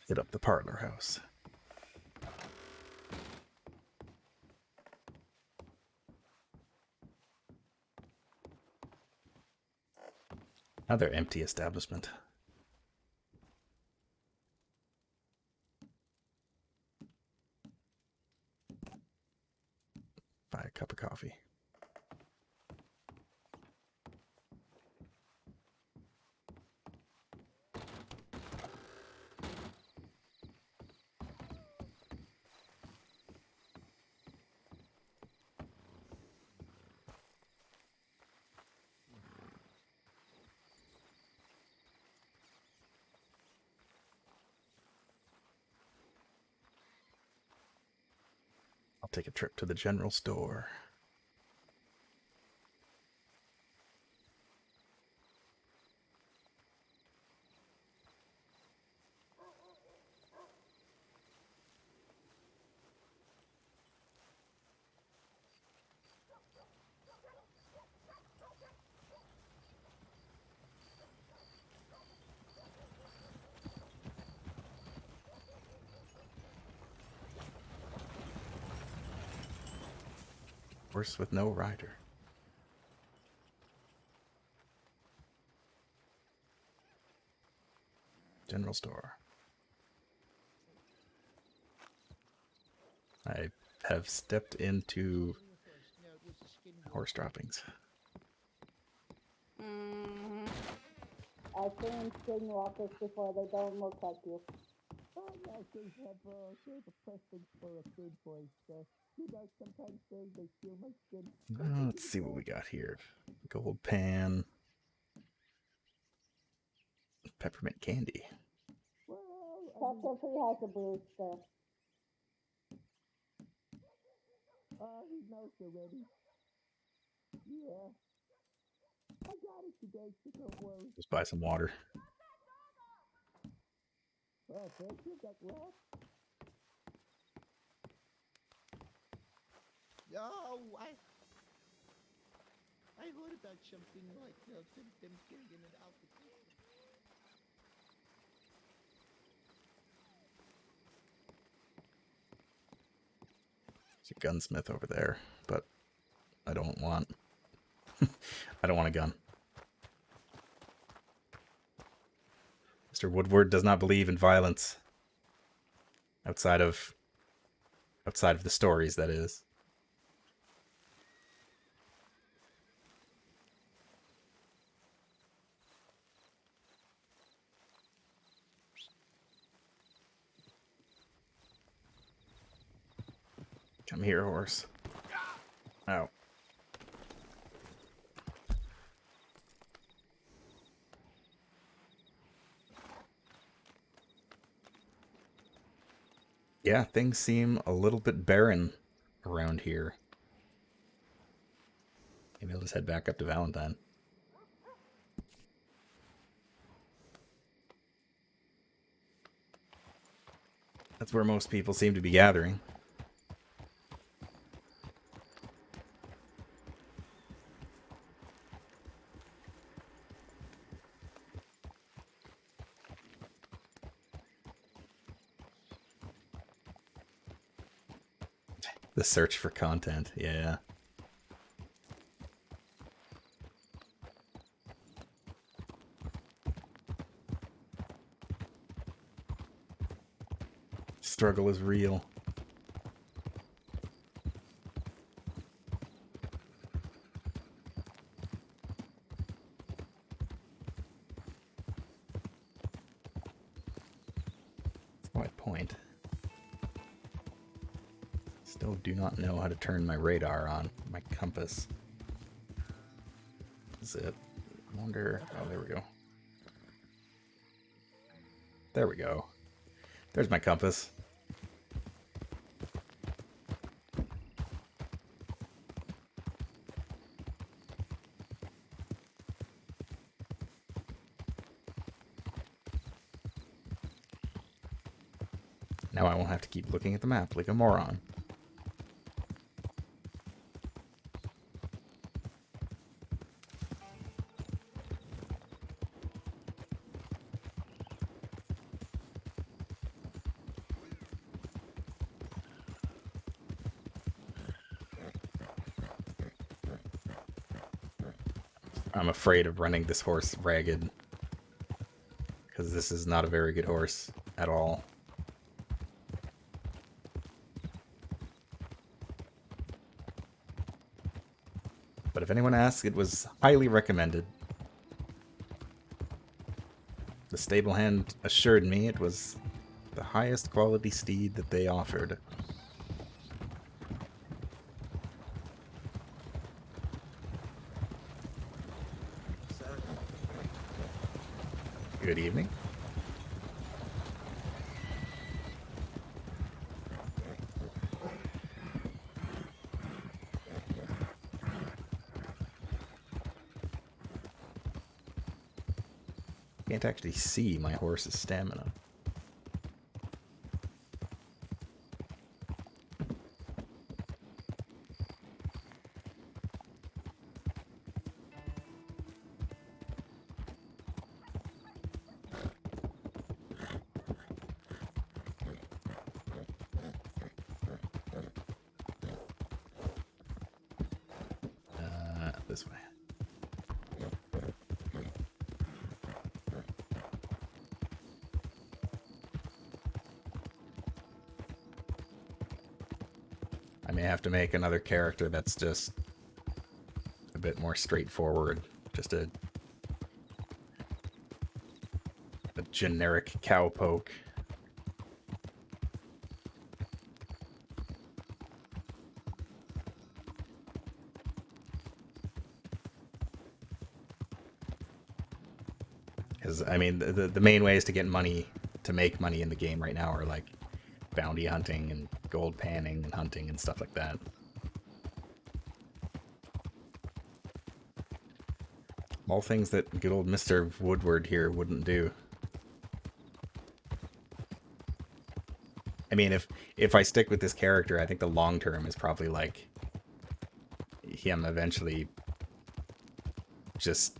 Hit up the parlor house. Another empty establishment. Buy a cup of coffee. I'll take a trip to the general store. Horse with no rider. General store. I have stepped into horse droppings. Mm-hmm. I've seen skinwalkers before, they don't look like you. Oh, no, they have a preference for a thin voice. You know, sometimes they feel my skin. Let's see what we got here. Gold pan. Peppermint candy. Check if he has a booster. He knows already. Yeah. I got it today, so don't worry. Just buy some water. Oh, thank you, that well. Oh, I heard about something like them getting an altercation. There's a gunsmith over there, but I don't want a gun. Mr. Woodward does not believe in violence. Outside of the stories, that is. Come here, horse. Ow. Yeah, things seem a little bit barren around here. Maybe I'll just head back up to Valentine. That's where most people seem to be gathering. The search for content, yeah. Struggle is real. That's my point. Still do not know how to turn my radar on. My compass. Is it? I wonder. Oh, there we go. There we go. There's my compass. Now I won't have to keep looking at the map like a moron. I'm afraid of running this horse ragged. Because this is not a very good horse at all. But if anyone asks, it was highly recommended. The stable hand assured me it was the highest quality steed that they offered. Good evening. Can't actually see my horse's stamina. This way. I may have to make another character that's just a bit more straightforward. Just a generic cowpoke. Because, I mean, the main ways to get money, to make money in the game right now are like bounty hunting and gold panning and hunting and stuff like that. All things that good old Mr. Woodward here wouldn't do. I mean, if I stick with this character, I think the long term is probably like him eventually just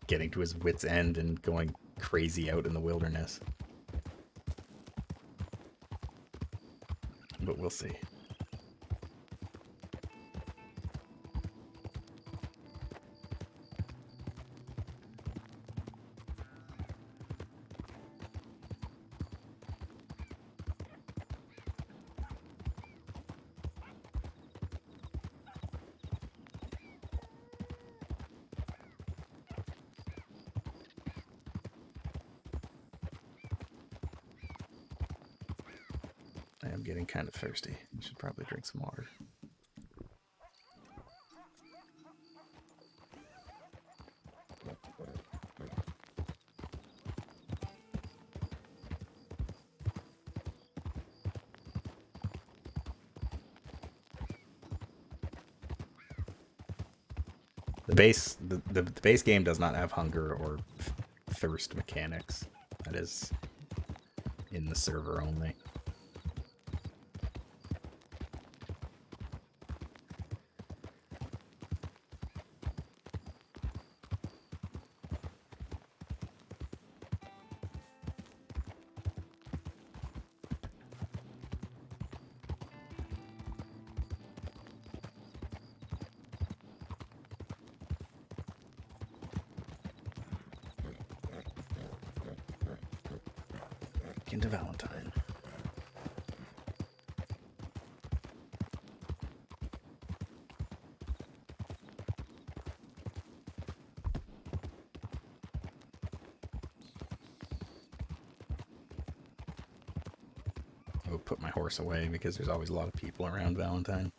getting to his wit's end and going crazy out in the wilderness. But we'll see. I am getting kind of thirsty. I should probably drink some water. The base game does not have hunger or thirst mechanics. That is in the server only. Into Valentine. I will put my horse away because there's always a lot of people around Valentine.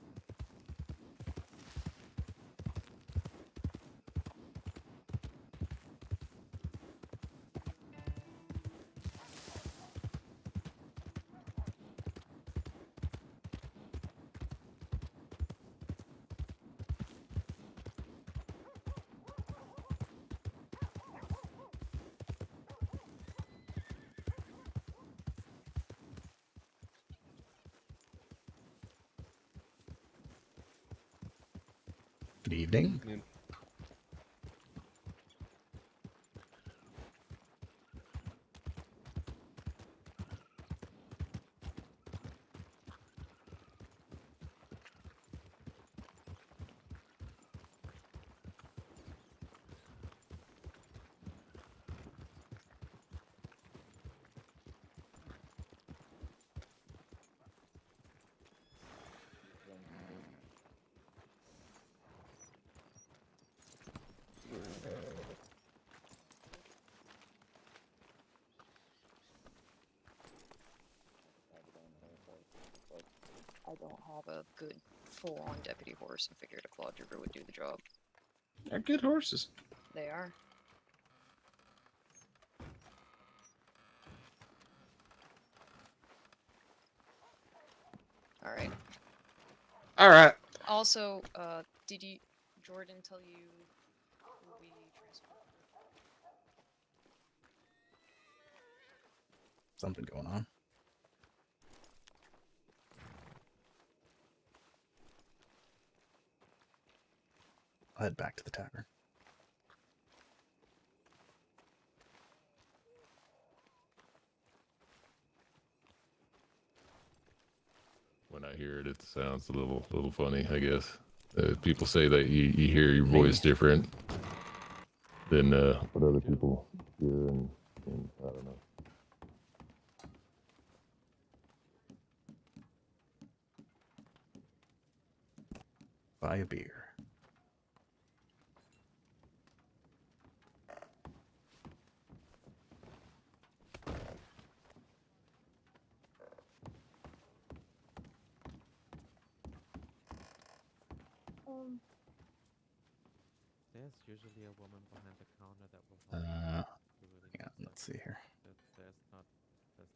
Good evening. I don't have a good full-on deputy horse and figured a claw trooper would do the job. They're good horses. They are. All right. All right. Also, did Jordan tell you who we transported? Something going on. I'll head back to the tavern. When I hear it, it sounds a little funny, I guess. People say that you hear your voice different than what other people hear, and I don't know. Buy a beer. There's usually a woman behind the counter that will help. Yeah, let's see here. There's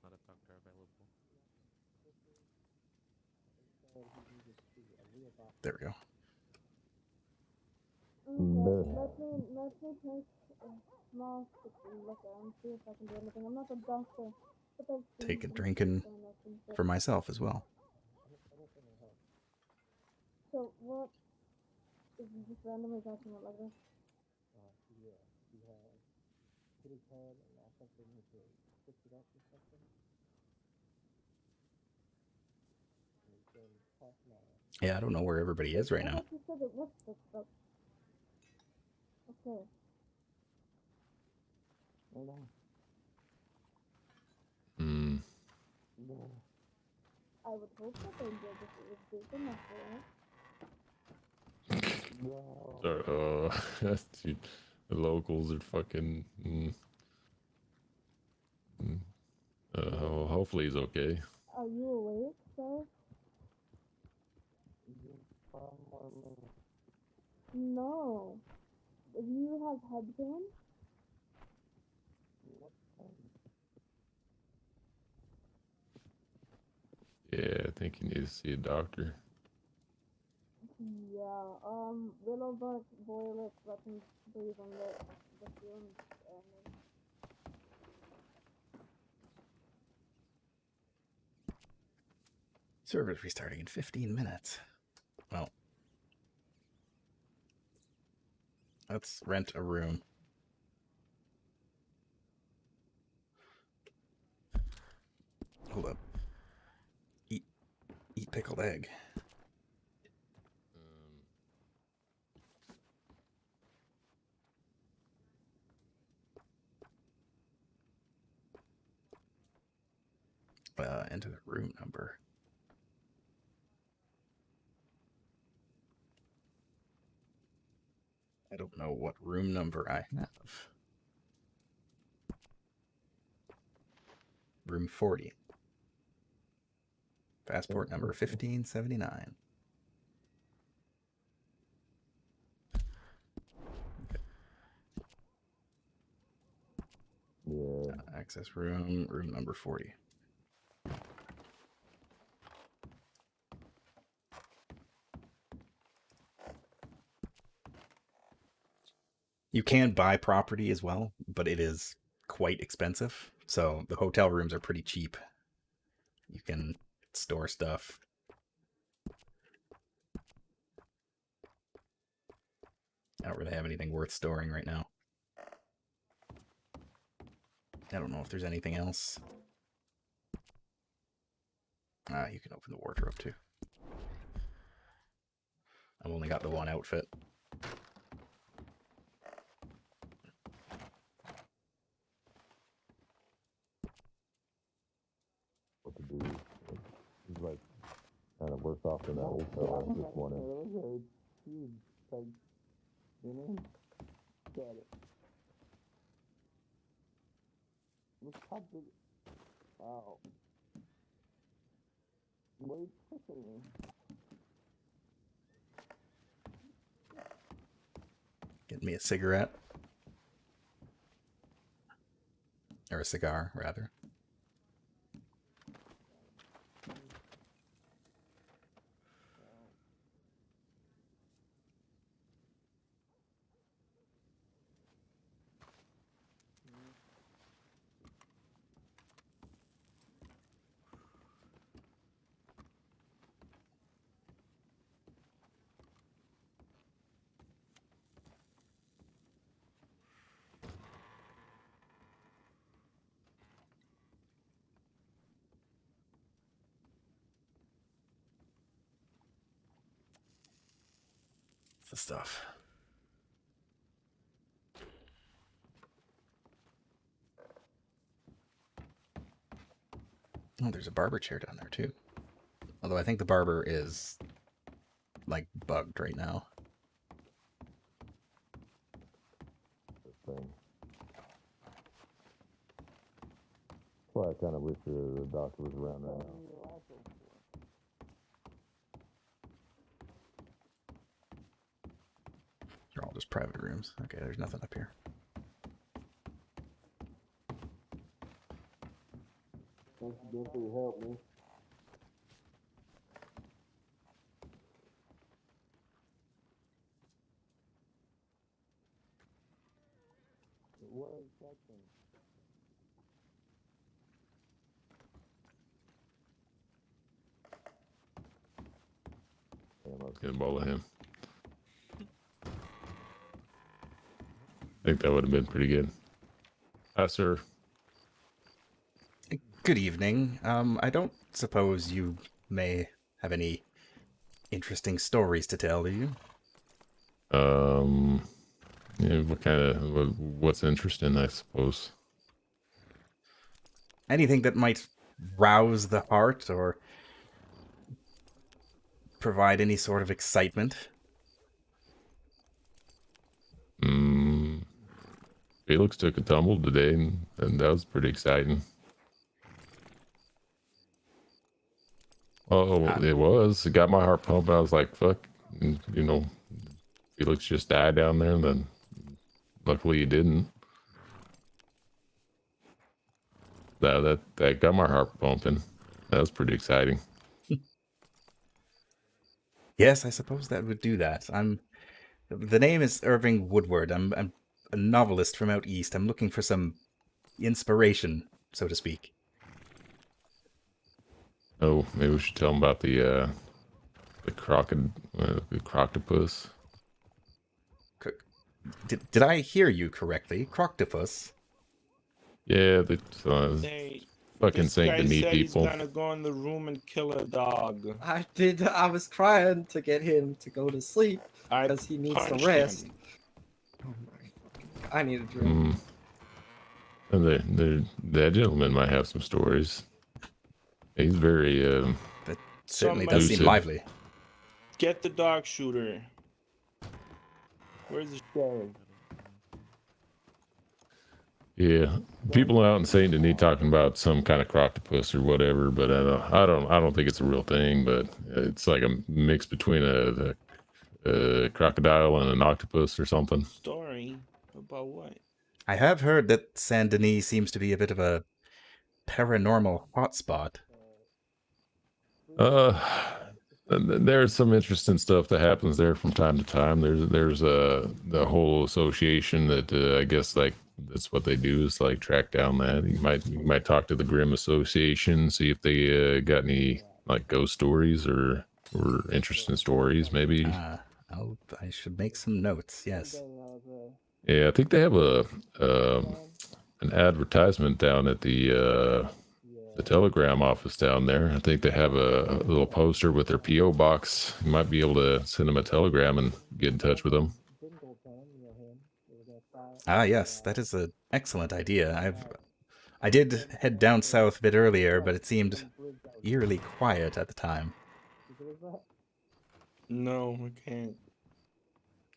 not a doctor available. There we go. Okay, let me take a small stick and look and see if I can do anything. I'm not a doctor, but I've seen Take a some drinking stuff and I think that- for myself as well. So what? Is he just randomly talking out like this? Yeah, he had hit his head and asked something to fix it up or something. And he's been talking out. Yeah, I don't know where everybody is right I now. thought you said it was fixed up. Okay. No. Hmm. No. I would hope that they did if it was big enough for it. Dude, the locals are fucking. Hopefully he's okay. Are you awake, sir? No. Do you have head pain? Yeah, I think he needs to see a doctor. Yeah, Willowbark, boil it, let him breathe on the fumes, and Server's restarting in 15 minutes. Well, let's rent a room. Hold up. Eat pickled egg. Enter the room number. I don't know what room number I have. Room 40. Passport number 1579. Yeah. Access room number 40. You can buy property as well, but it is quite expensive. So the hotel rooms are pretty cheap. You can store stuff. I don't really have anything worth storing right now. I don't know if there's anything else. You can open the wardrobe too. I've only got the one outfit. What to do? He's like kind of worse off than that old fella. I just wanted. Got it. Let's pop it. Wow. Get me a cigarette. Or a cigar, rather. What's the stuff? Oh, there's a barber chair down there, too. Although I think the barber is, like, bugged right now. Thing. That's why I kind of wish the doctor was around right now. They're all just private rooms. Okay, there's nothing up here. Thanks again for your help, man. What is that thing? Let's get a bowl of him. I think that would have been pretty good. Hi, sir. Good evening. I don't suppose you may have any interesting stories to tell, do you? Yeah, what's interesting, I suppose. Anything that might rouse the heart or provide any sort of excitement? Felix took a tumble today, and that was pretty exciting. Oh, it was. It got my heart pumping. I was like, fuck, you know, Felix just died down there, and then luckily he didn't. That got my heart pumping. That was pretty exciting. Yes, I suppose that would do that. The name is Irving Woodward. I'm a novelist from out east. I'm looking for some inspiration, so to speak. Oh, maybe we should tell him about the croctopus. Did I hear you correctly? Croctopus? Yeah, fucking This saying guy to meet said people. He's gonna go in the room and kill a dog. I did. I was trying to get him to go to sleep because he needs to punched rest. him. Oh my fucking God. I need a drink. And that gentleman might have some stories. He's very that certainly Somebody does seem lively. Get the dog shooter. Where's the sheriff? Yeah, people out in Saint Denis talking about some kind of croctopus or whatever, but I don't think it's a real thing. But it's like a mix between a crocodile and an octopus or something. Story about what? I have heard that Saint Denis seems to be a bit of a paranormal hotspot. There's some interesting stuff that happens there from time to time. There's the whole association that I guess like that's what they do is like track down that. You might talk to the Grimm Association, see if they got any like ghost stories or interesting stories maybe. I should make some notes. Yes. Yeah, I think they have an advertisement down at the telegram office down there. I think they have a little poster with their P.O. box. You might be able to send them a telegram and get in touch with them. Ah, yes, that is an excellent idea. I did head down south a bit earlier, but it seemed eerily quiet at the time. No, I can't.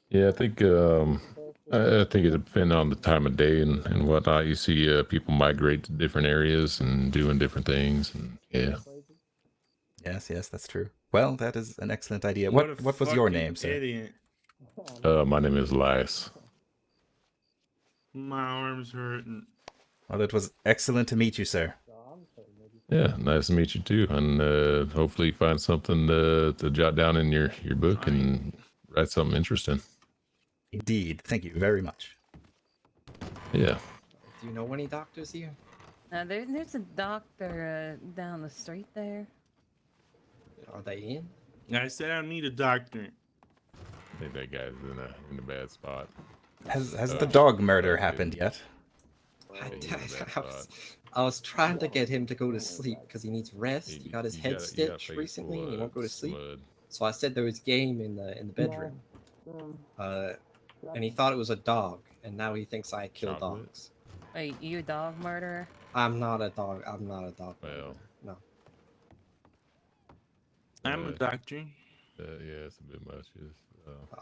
Yeah, I think it depends on the time of day and whatnot. You see people migrate to different areas and doing different things, and yeah. Yes, yes, that's true. Well, that is an excellent idea. What a What was your fucking name, sir? Idiot. My name is Elias. My arm's hurting. Well, it was excellent to meet you, sir. Yeah, nice to meet you too, and hopefully you find something to jot down in your book and write something interesting. Indeed. Thank you very much. Yeah. Do you know any doctors here? There's a doctor down the street there. Are they in? I said I don't need a doctor. I think that guy's in a bad spot. Has the dog murder happened yet? I was trying to get him to go to sleep because he needs rest. He got his head stitched recently and he won't go to sleep. So I said there was game in the bedroom. And he thought it was a dog, and now he thinks I kill dogs. Wait, you a dog murderer? I'm not a dog. I'm not a dog. Well, no. I'm a doctor. Yeah, it's a bit much.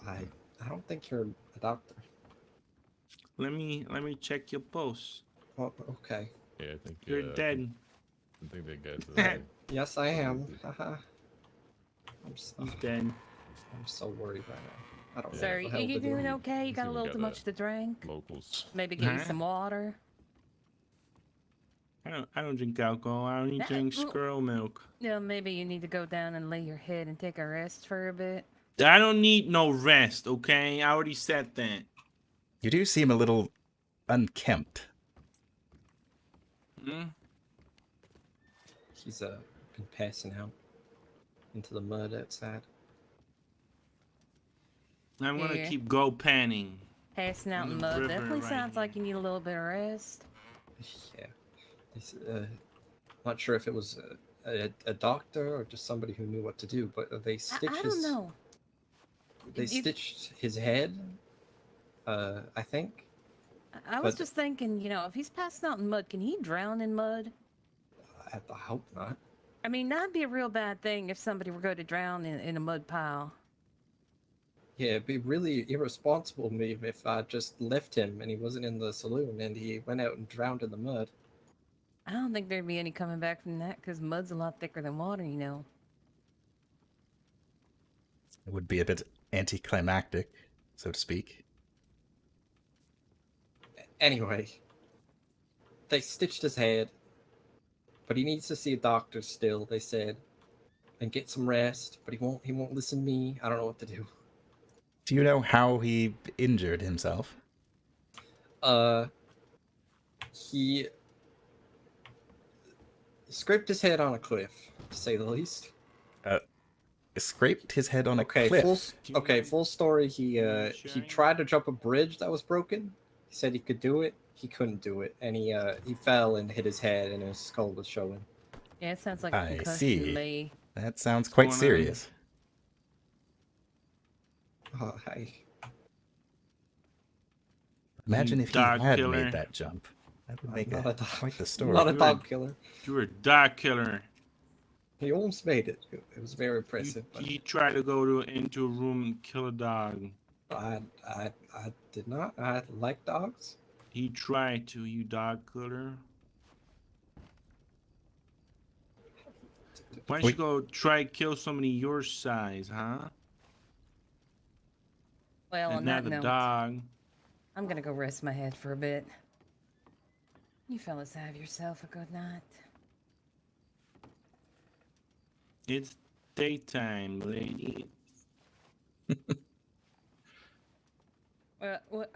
I don't think you're a doctor. Let me check your pulse. Oh, okay. Yeah, I think You're dead. I think that guy's. Yes, I am. He's dead. I'm so worried right now. I don't know. Sir, what the hell you to do. doing okay? You got a little too much to drink? Locals. Maybe get you some water. I don't drink alcohol. I only drink squirrel milk. Yeah, maybe you need to go down and lay your head and take a rest for a bit. I don't need no rest, okay? I already said that. You do seem a little unkempt. Hmm? He's been passing out into the mud outside. I'm gonna Here. keep go panning. Passing out in In mud the river definitely right sounds like you need a little bit of rest. Yeah. Not sure if it was a doctor or just somebody who knew what to do, but they stitched I don't know. They stitched his head, I think. I was But- just thinking, you know, if he's passing out in mud, can he drown in mud? I hope not. I mean, that'd be a real bad thing if somebody were going to drown in a mud pile. Yeah, it'd be really irresponsible of me if I just left him and he wasn't in the saloon and he went out and drowned in the mud. I don't think there'd be any coming back from that because mud's a lot thicker than water, you know. It would be a bit anticlimactic, so to speak. Anyway, they stitched his head, but he needs to see a doctor still, they said, and get some rest, but he won't listen to me. I don't know what to do. Do you know how he injured himself? He scraped his head on a cliff, to say the least. Scraped his head on a Okay, cliff. full story. He tried to jump a bridge that was broken. He said he could do it. He couldn't do it, and he fell and hit his head, and his skull was showing. Yeah, it sounds like a I concussion see. to me. That sounds quite going on? serious. Oh, hi. Imagine if he Dog had killer. made that jump. That would make not a dog- quite the story. Not a dog killer. You're a dog killer. He almost made it. It was very impressive. But He tried to go into a room and kill a dog. I did not. I like dogs. He tried to, you dog killer. Why don't you go try to kill somebody your size, huh? Well, on And that not a note, dog. I'm gonna go rest my head for a bit. You fellas have yourself a good night. It's daytime, lady. What?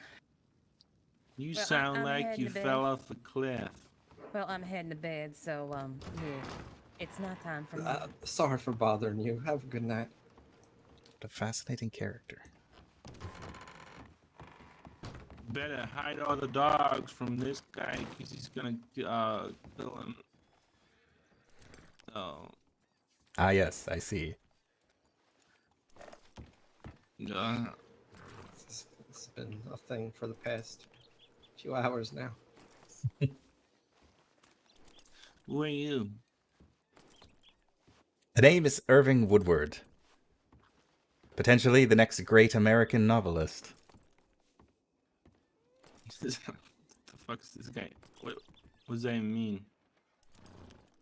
You Well, sound I'm like heading you to bed. fell off a cliff. Well, I'm heading to bed, so yeah, it's not time for me. Sorry for bothering you. Have a good night. What a fascinating character. Better hide all the dogs from this guy, because he's gonna kill him. Oh. Ah, yes, I see. It's been a thing for the past few hours now. Who are you? The name is Irving Woodward. Potentially the next great American novelist. What the fuck is this guy? What does that mean?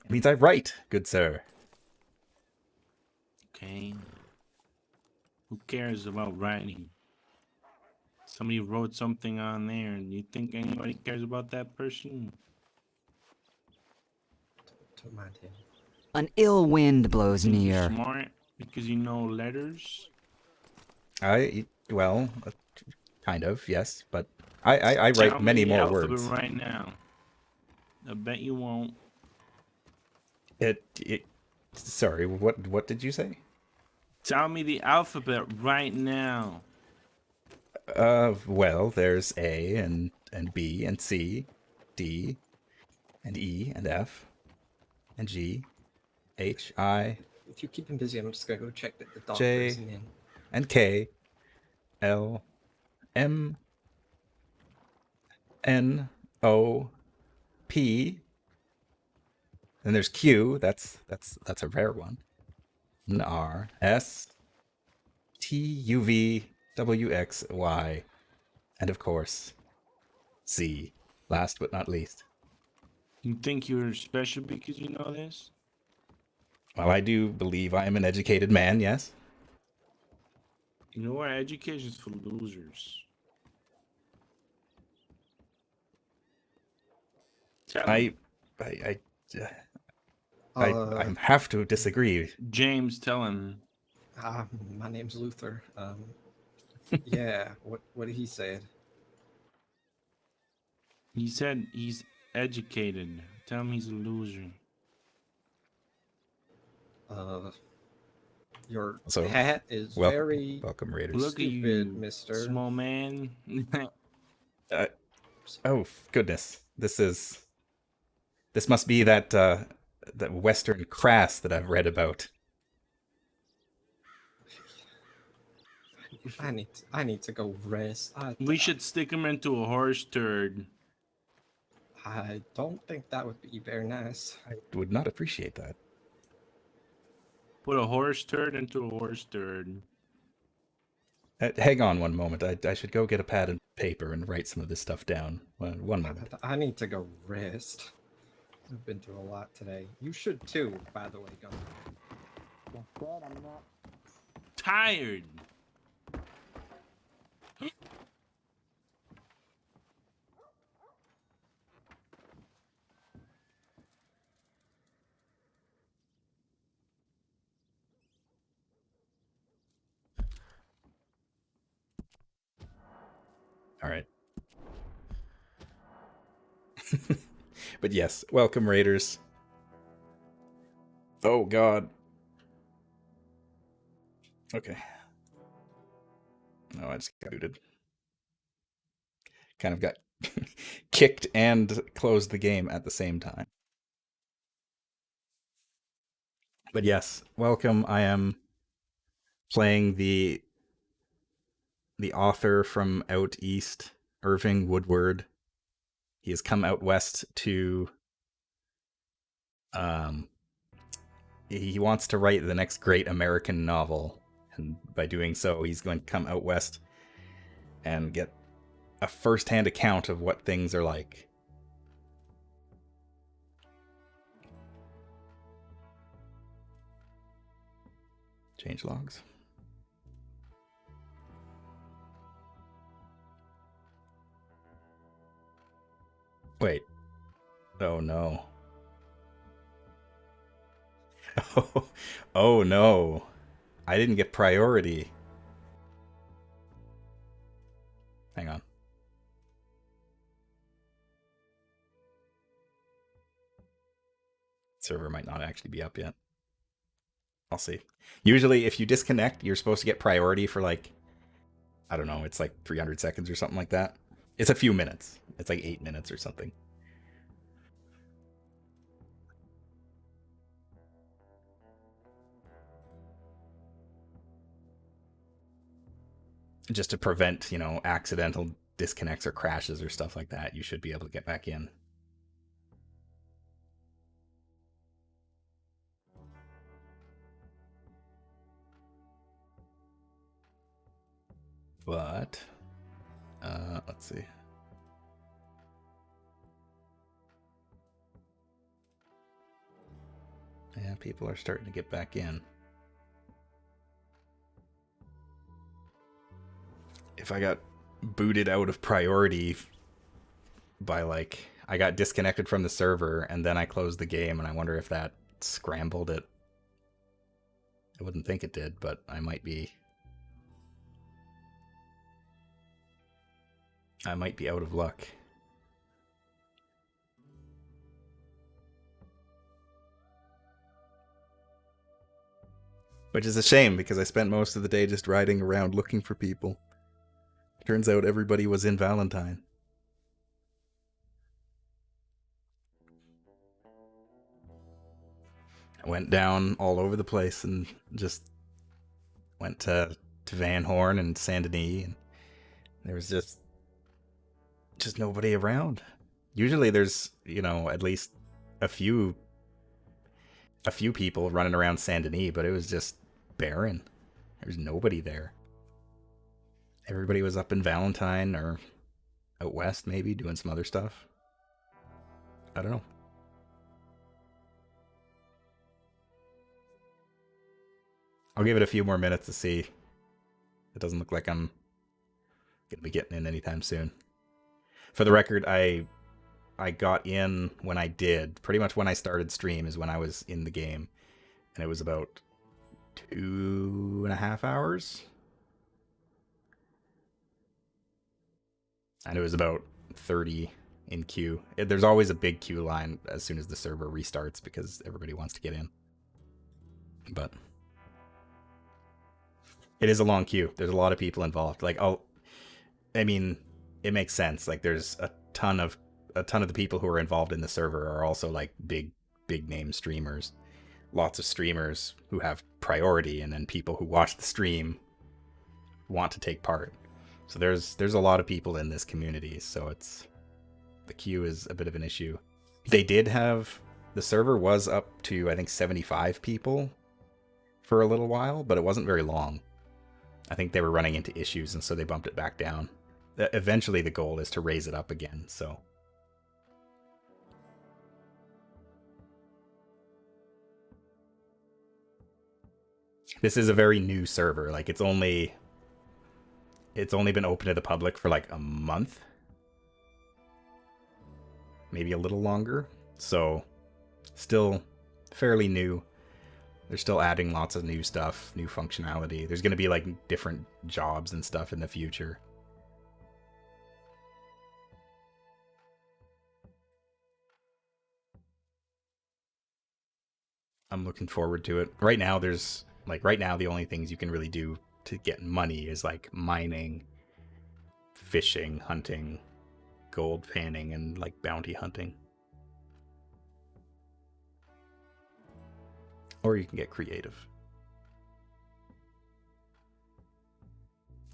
It means I write, good sir. okay? Who cares about writing? Somebody wrote something on there, and you think anybody cares about that person? Don't mind him. An ill wind blows Think you're near. smart because you know letters? Well, kind of, yes, but I Tell write me many the more alphabet words. right now. I bet you won't. Sorry, what did you say? Tell me the alphabet right now. Well, there's A and B and C, D and E and F and G, H, I, If you keep him busy, I'm just gonna go check that the doctor J isn't in. and K, L, M, N, O, P. Then there's Q. That's a rare one. And R, S, T, U, V, W, X, Y, and of course, Z. Last but not least. You think you're special because you know this? Well, I do believe I am an educated man, yes. You know what? Education's for losers. I have to disagree. James, tell him. My name's Luther. Yeah, what did he say? He said he's educated. Tell him he's a loser. Your So, hat is very welcome, Raiders. Look at stupid, you, mister. small man. Oh goodness, this must be that Western crass that I've read about. I need to go rest. We should stick him into a horse turd. I don't think that would be very nice. I would not appreciate that. Put a horse turd into a horse turd. Hang on one moment. I should go get a pad and paper and write some of this stuff down. One moment. I need to go rest. I've been through a lot today. You should too, by the way, Gunnar. Dad, I'm not. Tired. All right. But yes, welcome, Raiders. Oh God. Okay. No, I just got booted. Kind of got kicked and closed the game at the same time. But yes, welcome. I am playing the author from out east, Irving Woodward. He has come out west to he wants to write the next great American novel, and by doing so he's going to come out west and get a first-hand account of what things are like. Change logs. Wait. Oh no. Oh no. I didn't get priority. Hang on. Server might not actually be up yet. I'll see. Usually if you disconnect, you're supposed to get priority for like, I don't know, it's like 300 seconds or something like that. It's a few minutes. It's like 8 minutes or something. Just to prevent, accidental disconnects or crashes or stuff like that, you should be able to get back in. But, let's see. Yeah, people are starting to get back in. if I got booted out of priority by like I got disconnected from the server and then I closed the game, and I wonder if that scrambled it. I wouldn't think it did, but I might be out of luck. Which is a shame, because I spent most of the day just riding around looking for people. Turns out everybody was in Valentine. I went down all over the place and just went to Van Horn and Saint Denis, and there was just nobody around. Usually there's, you know, at least a few people running around Saint Denis, but it was just barren. There was nobody there. Everybody was up in Valentine or out west, maybe doing some other stuff. I don't know. I'll give it a few more minutes to see. It doesn't look like I'm gonna be getting in anytime soon. For the record, I got in when I did. Pretty much when I started stream is when I was in the game. And it was about 2.5 hours. And it was about 30 in queue. There's always a big queue line as soon as the server restarts because everybody wants to get in. But it is a long queue. There's a lot of people involved. Like, I mean, it makes sense. Like, there's a ton of the people who are involved in the server are also like big name streamers. Lots of streamers who have priority, and then people who watch the stream want to take part. So there's a lot of people in this community, so the queue is a bit of an issue. They did have, the server was up to I think 75 people for a little while, but it wasn't very long. I think they were running into issues, and so they bumped it back down. Eventually the goal is to raise it up again, so this is a very new server. Like, it's only been open to the public for like a month, maybe a little longer, so still fairly new. They're still adding lots of new stuff, new functionality. There's going to be like different jobs and stuff in the future. I'm looking forward to it. Right now the only things you can really do to get money is like mining, fishing, hunting, gold panning, and like bounty hunting. Or you can get creative.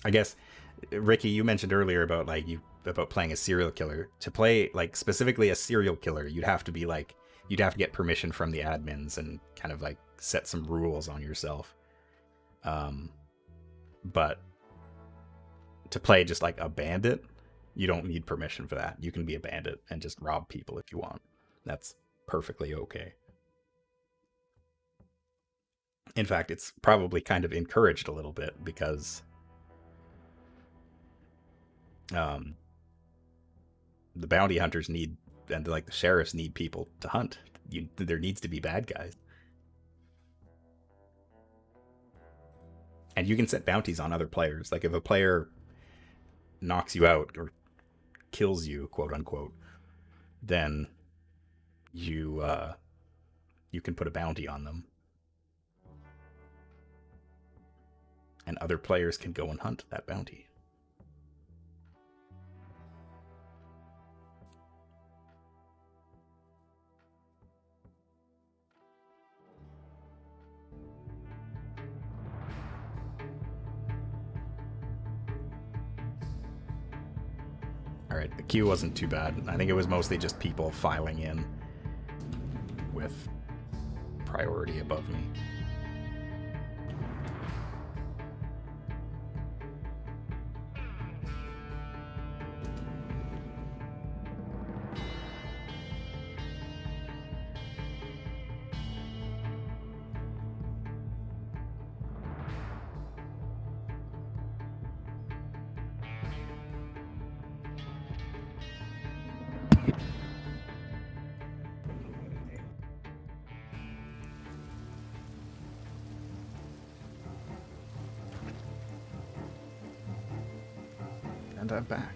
I guess, Ricky, you mentioned earlier about playing a serial killer. To play like specifically a serial killer, you'd have to get permission from the admins and kind of like set some rules on yourself. But to play just like a bandit, you don't need permission for that. You can be a bandit and just rob people if you want. That's perfectly okay. In fact, it's probably kind of encouraged a little bit because the bounty hunters need, and like the sheriffs need people to hunt. There needs to be bad guys. And you can set bounties on other players. Like if a player knocks you out or kills you, quote unquote, then you can put a bounty on them. And other players can go and hunt that bounty. Alright, the queue wasn't too bad. I think it was mostly just people filing in with priority above me. And I'm back.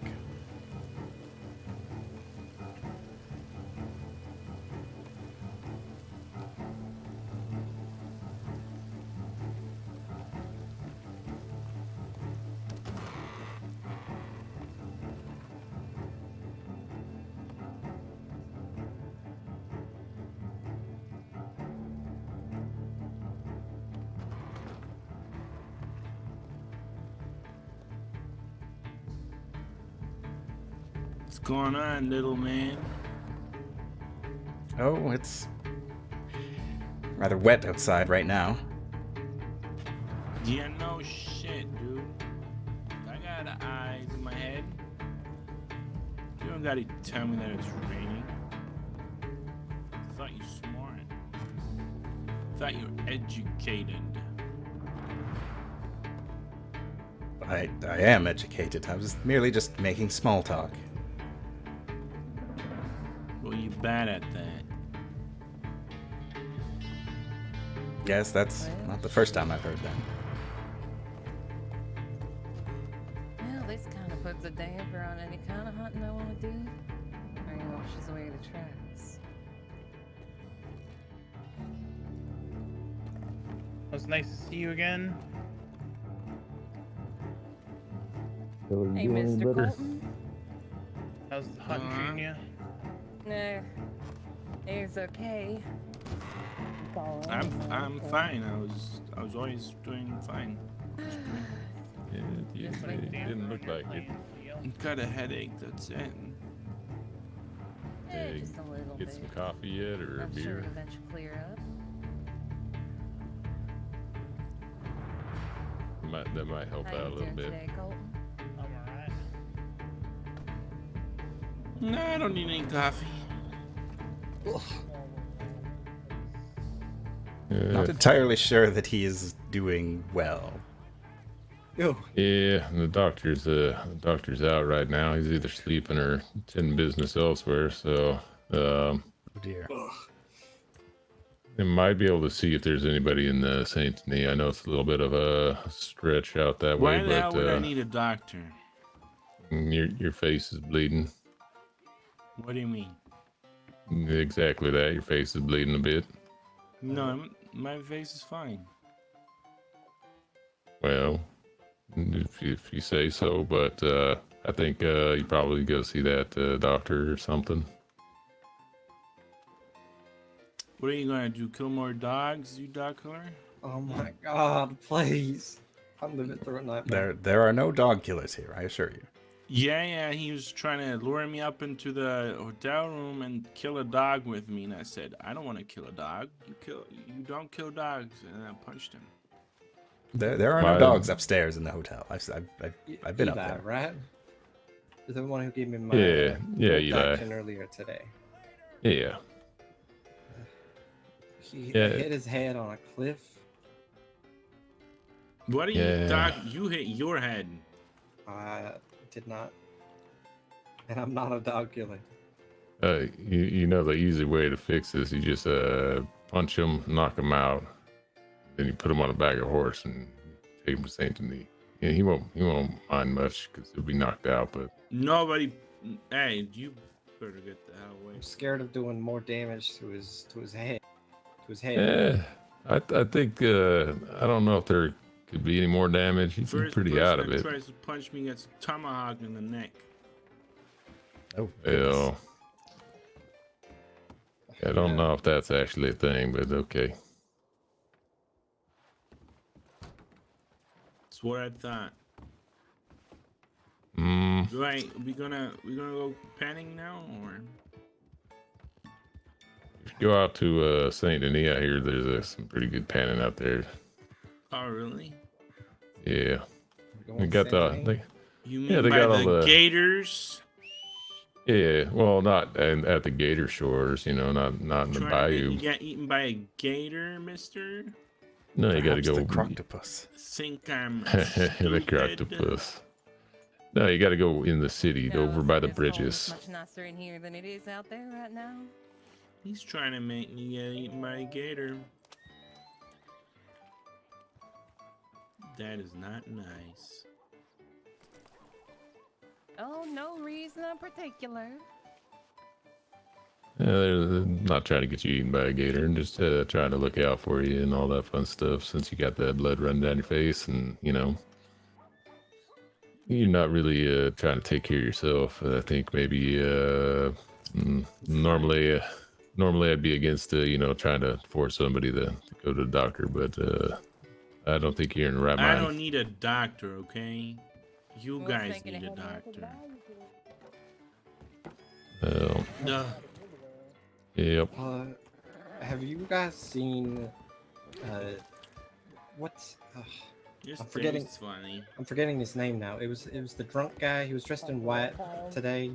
What's going on, little man? Oh, it's rather wet outside right now. Yeah, no shit, dude. I got eyes in my head. You don't gotta tell me that it's raining. I thought you smart. I thought you were educated. I am educated. I was merely just making small talk. Well, you bad at that. Yes, that's not the first time I've heard that. Well, this kind of puts a damper on any kind of hunting I want to do. Or washes away the tracks. It was nice to see you again. So are you Hey, doing any Mr. better? Colton. How's the hunt treating you? Nah, it's okay. I'm fine. I was always doing fine. Yeah, it didn't look like it. Got a headache. That's it. Hey, Just a little get bit. some coffee yet or a I'm sure beer? it'll eventually clear up. That might help How out a you little doing bit. today, Colton? I'm alright. No, I don't need any coffee. Not entirely sure that he is doing well. Yeah, the doctor's out right now. He's either sleeping or in business elsewhere. So, Oh dear. I might be able to see if there's anybody in the Saint Denis. I know it's a little bit of a stretch out that Why way, the hell but would I need a doctor? your face is bleeding. What do you mean? Exactly that. Your face is bleeding a bit. No, my face is fine. Well, if you say so, but I think you probably go see that doctor or something. What are you gonna do? Kill more dogs, you dog killer? Oh my god, please. I'm living through a nightmare. There are no dog killers here, I assure you. Yeah, he was trying to lure me up into the hotel room and kill a dog with me, and I said, I don't want to kill a dog. You don't kill dogs, and I punched him. There are no dogs upstairs in the hotel. I've been up Eli, there. right? You're the one who gave me my Yeah, Eli. action earlier today. Yeah. He Yeah. hit his head on a cliff. What are you, dog? You hit your head. I did not. And I'm not a dog killer. You know the easy way to fix this. You just punch him, knock him out, then you put him on the back of a horse and take him to Saint Denis. Yeah, he won't mind much because he'll be knocked out. But Nobody. Hey, you better get the hell away. I'm scared of doing more damage to his head. To his head. yeah, I think I don't know if there could be any more damage. He's First pretty person out of that it. tries to punch me gets a tomahawk in the neck. Oh, Well, I don't know if that's actually a thing, but okay. That's what I thought. Mm, Right, we gonna go panning now, or? if you go out to Saint Denis, I hear there's some pretty good panning out there. Oh, really? Yeah, Going we got Saint Denis? You yeah, mean they by got all the the gators? Yeah, well, not at the gator shores, not in the bayou. You got eaten by a gator, mister? No, you got to Perhaps go. the croctopus. Think I'm The stupid? croctopus. No, you got to go in the city, No, over by the it's cold. It's bridges. much nicer in here than it is out there right now. He's trying to make me get eaten by a gator. That is not nice. Oh, no reason in particular. They're not trying to get you eaten by a gator, and just trying to look out for you and all that fun stuff. Since you got that blood running down your face, and you know you're not really trying to take care of yourself. I think maybe normally I'd be against you know, trying to force somebody to go to the doctor, but I don't think you're in the right I mind. don't need a doctor, okay? You guys need a doctor. Well, yep. Have you guys seen what's Your I'm forgetting. face funny. I'm forgetting his name now. It was the drunk guy. He was dressed in white today.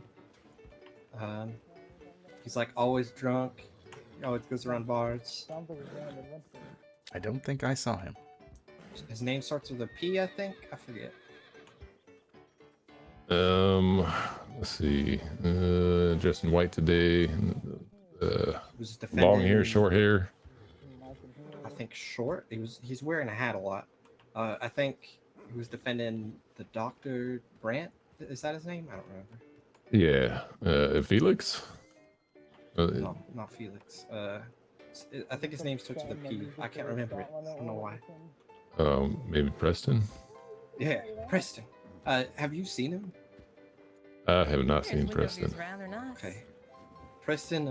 He's like always drunk. He always goes around bars. I don't think I saw him. His name starts with a P, I think. I forget. Let's see. Dressed in white today. Was Long hair, defending- short hair. I think short. He's wearing a hat a lot. I think he was defending the Dr. Brandt. Is that his name? I don't remember. Yeah. Felix. No, not Felix. I think his name starts with a P. I can't remember it. I don't know why. Maybe Preston. Yeah, Preston. Have you seen him? I have not seen Preston. Okay. Preston,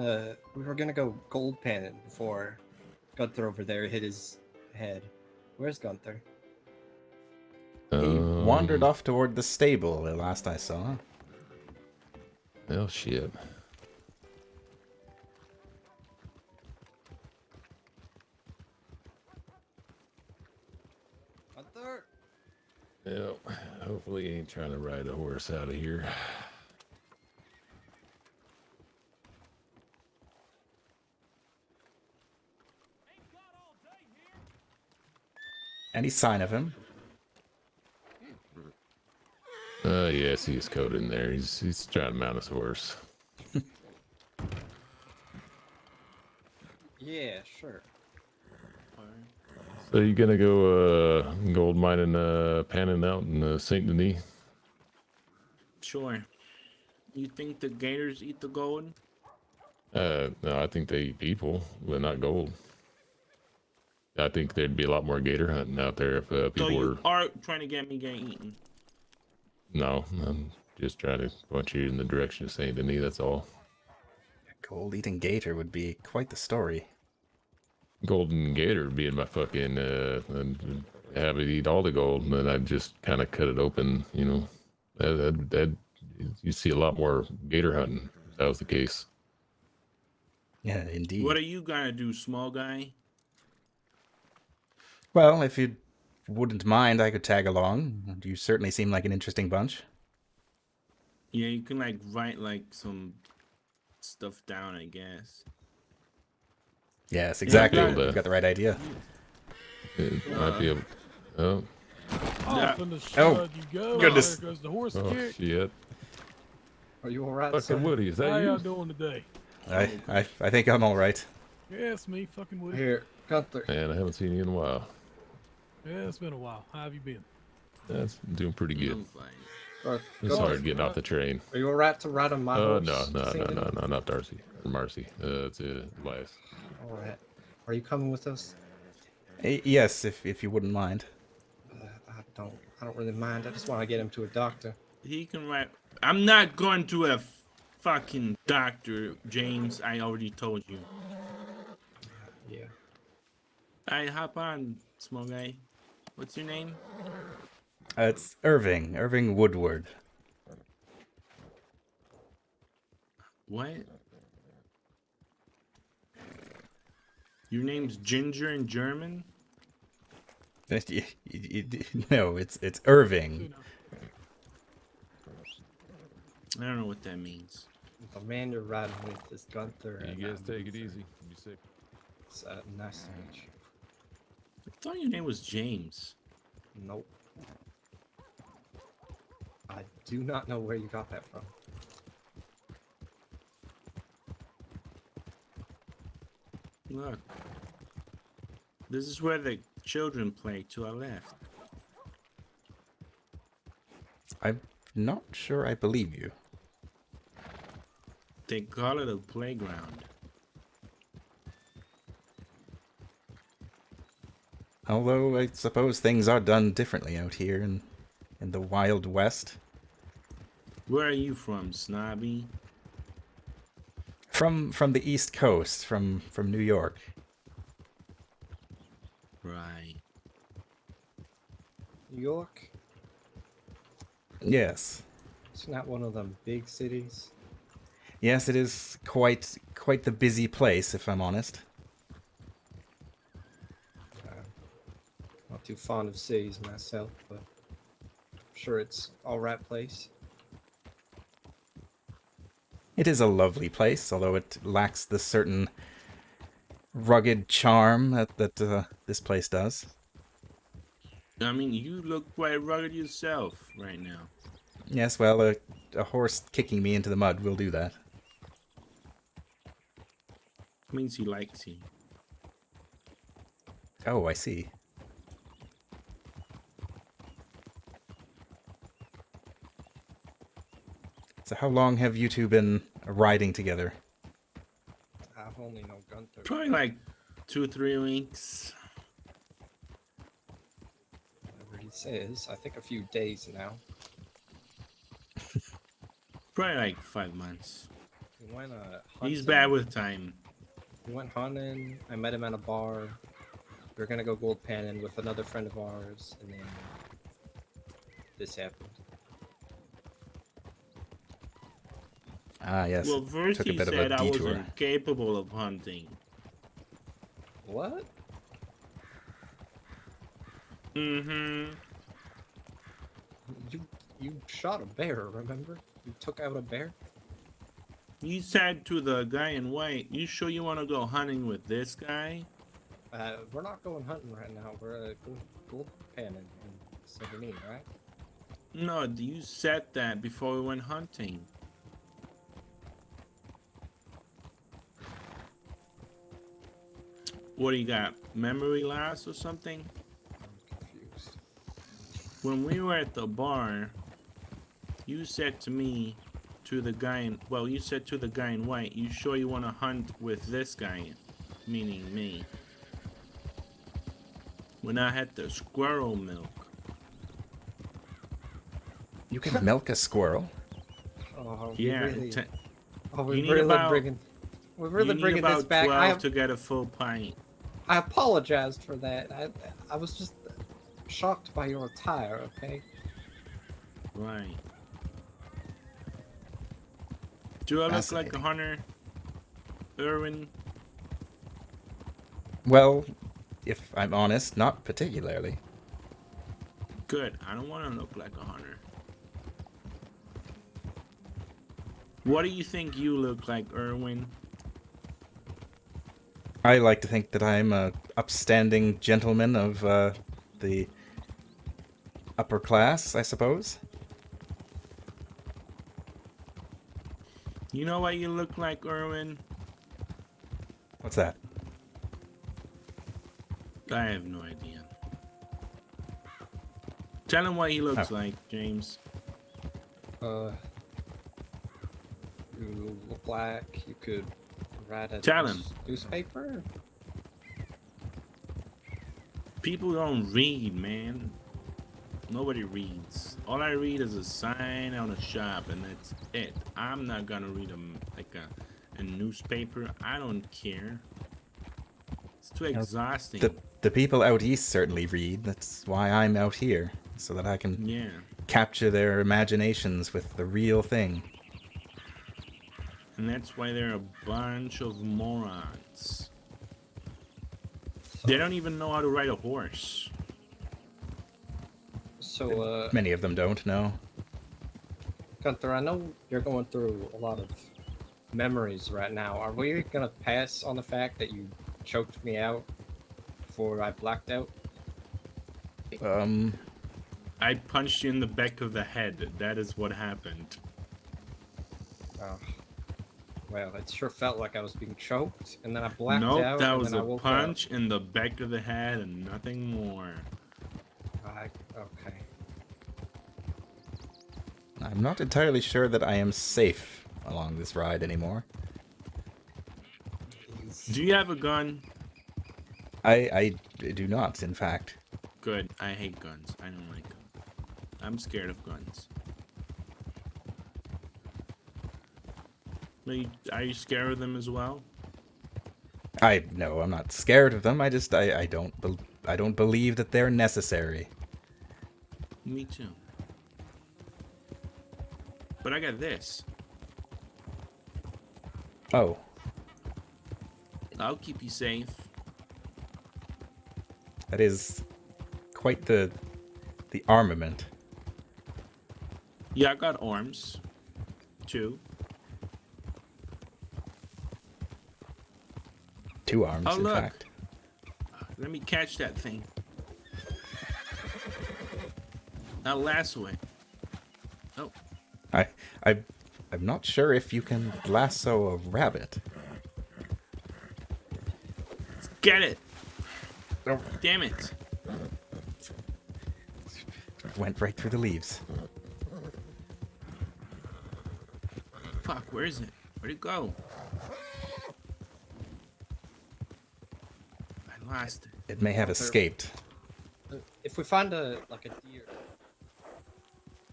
we were gonna go gold panning before Gunther over there hit his head. Where's Gunther? He wandered off toward the stable the last I saw. Oh shit. Gunther! Yeah, hopefully he ain't trying to ride a horse out of here. Any sign of him? Yeah, I see his coat in there. He's trying to mount his horse. Yeah, sure. So you gonna go gold mining, panning out in Saint Denis? Sure. You think the gators eat the gold? No, I think they eat people, but not gold. I think there'd be a lot more gator hunting out there if people So you were. are trying to get me getting eaten. No, I'm just trying to point you in the direction of Saint Denis. That's all. A gold-eating gator would be quite the story. Golden gator being my fucking and have it eat all the gold, and then I'd just kind of cut it open. You know, that you see a lot more gator hunting. If that was the case. Yeah, indeed. What are you gonna do, small guy? Well, if you wouldn't mind, I could tag along. You certainly seem like an interesting bunch. Yeah, you can like write like some stuff down, I guess. Yes, exactly. Yeah, You've got the right idea. It might be a. Oh. Yeah. Oh, goodness. There goes the horse Oh kick. shit. Are you alright? Fucking Woody, is that How you? y'all doing today? I think I'm all right. Yeah, it's me, fucking Woody. Here, Gunther. Man, I haven't seen you in a while. Yeah, it's been a while. How have you been? That's doing pretty good. I'm fine. It's hard getting off the train. Are you alright to ride on my Oh horse? no, not Darcy or Marcy. It's Elias. Alright. Are you coming with us? Yes, if you wouldn't mind. I don't really mind. I just want to get him to a doctor. He can write. I'm not going to a fucking doctor, James. I already told you. Yeah. I hop on, small guy. What's your name? It's Irving Woodward. What? Your name's Ginger in German? No, it's Irving. I don't know what that means. The man you're riding with is Gunther. You guys take it easy. Be safe. It's nice to meet you. I thought your name was James. Nope. I do not know where you got that from. Look. This is where the children play to our left. I not sure I believe you. They call it a playground. Although I suppose things are done differently out here in the Wild West. Where are you from, Snobby? From the East Coast, from New York. Right. New York? Yes. It's not one of them big cities. Yes, it is quite the busy place, if I'm honest. Not too fond of cities myself, but I'm sure it's all right place. It is a lovely place, although it lacks the certain rugged charm that this place does. I mean, you look quite rugged yourself right now. Yes, well, a horse kicking me into the mud will do that. Means he likes you. Oh, I see. So how long have you two been riding together? I've only known Gunther. Probably like 2-3 weeks. Whatever he says. I think a few days now. Probably like 5 months. We went hunting. He's bad with time. We went hunting. I met him at a bar. We were gonna go gold panning with another friend of ours, and then this happened. Ah, yes. Well, first Took a he bit said of a I detour. wasn't capable of hunting. What? Mm-hmm. You shot a bear, remember? You took out a bear? You said to the guy in white, you sure you want to go hunting with this guy? We're not going hunting right now. We're gold panning in 17, right? No, you said that before we went hunting. What do you got? Memory loss or something? I'm confused. When we were at the bar, you said to me, to the guy in, well, you said to the guy in white, you sure you want to hunt with this guy? Meaning me. When I had the squirrel milk. You can milk a squirrel? Oh, Yeah. really, You need about- we're really you need bringing about this back. 12 to get a full pint. I apologized for that. I was just shocked by your attire, okay? Right. Do I look like a hunter, Irwin? Well, if I'm honest, not particularly. Good. I don't want to look like a hunter. What do you think you look like, Irwin? I like to think that I'm a upstanding gentleman of the upper class, I suppose. You know what you look like, Irwin? What's that? I have no idea. Tell him what he looks like, James. You look like you could write a Tell him. newspaper. People don't read, man. Nobody reads. All I read is a sign on a shop, and that's it. I'm not gonna read a newspaper. I don't care. It's too exhausting. The people out east certainly read. That's why I'm out here, so that I can capture their imaginations with the real thing. And that's why they're a bunch of morons. They don't even know how to ride a horse. So, Many of them don't know. Gunther, I know you're going through a lot of memories right now. Are we gonna pass on the fact that you choked me out before I blacked out? I punched you in the back of the head. That is what happened. Oh. Well, it sure felt like I was being choked, and then I blacked Nope, out. that and was then I a woke punch in the back of the head and nothing more. Up. Okay. I'm not entirely sure that I am safe along this ride anymore. Do you have a gun? I do not, in fact. Good. I hate guns. I don't like them. I'm scared of guns. Are you scared of them as well? No, I'm not scared of them. I don't believe that they're necessary. Me too. But I got this. Oh. I'll keep you safe. That is quite the armament. Yeah, I got arms. 2. 2 arms, oh, in look. fact. Let me catch that thing. Now lasso it. Oh. I'm not sure if you can lasso a rabbit. Get it. Oh. Damn it. Went right through the leaves. Fuck, where is it? Where'd it go? I lost it. It may have escaped. If we find a deer.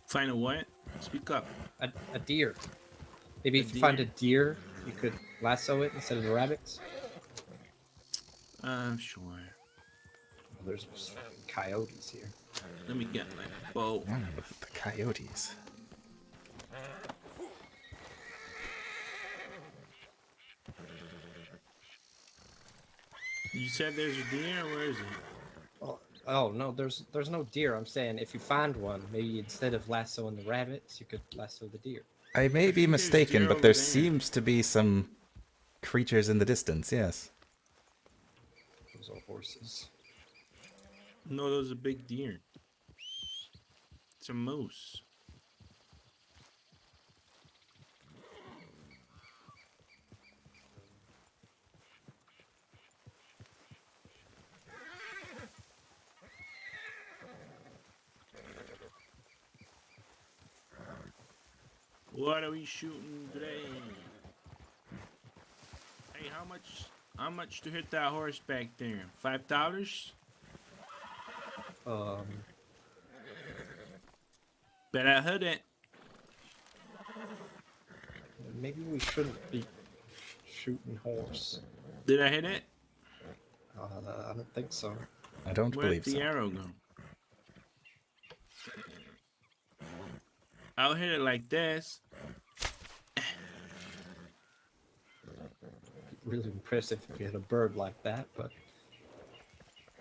Find a what? Speak up. A deer. Maybe if you find a deer, you could lasso it instead of the rabbits. Sure. Well, there's coyotes here. Let me get my bow. Yeah, but the coyotes. You said there's a deer. Where is it? Oh no, there's no deer. I'm saying if you find one, maybe instead of lassoing the rabbits, you could lasso the deer. I may be mistaken, but there seems to be some creatures in the distance, yes. Those are horses. No, those are big deer. It's a moose. What are we shooting today? Hey, how much to hit that horse back there? $5? Bet I hit it. Maybe we shouldn't be shooting horse. Did I hit it? I don't think so. I don't believe so. Where'd the arrow go? I'll hit it like this. Really impressive if you had a bird like that, but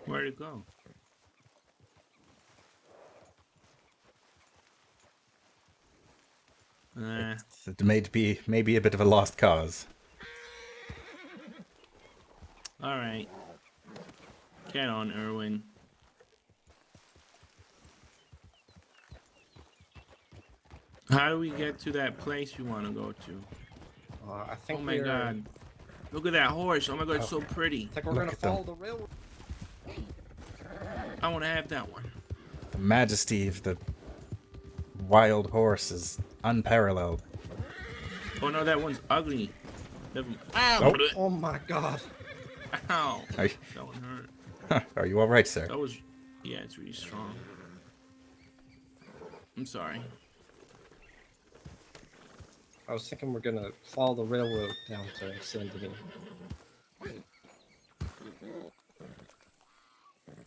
where'd it go? It may be maybe a bit of a lost cause. All right. Get on, Irwin. How do we get to that place you want to go to? I think oh my god. Look at that horse. Oh my god, it's so pretty. I think we're gonna follow the railroad. I want to have that one. The majesty of the wild horse is unparalleled. Oh no, that one's ugly. Ow! Oh my god. Ow. That one hurt. Are you alright, sir? That was... Yeah, it's really strong. I'm sorry. I was thinking we're gonna follow the railroad down to Saint-Denis.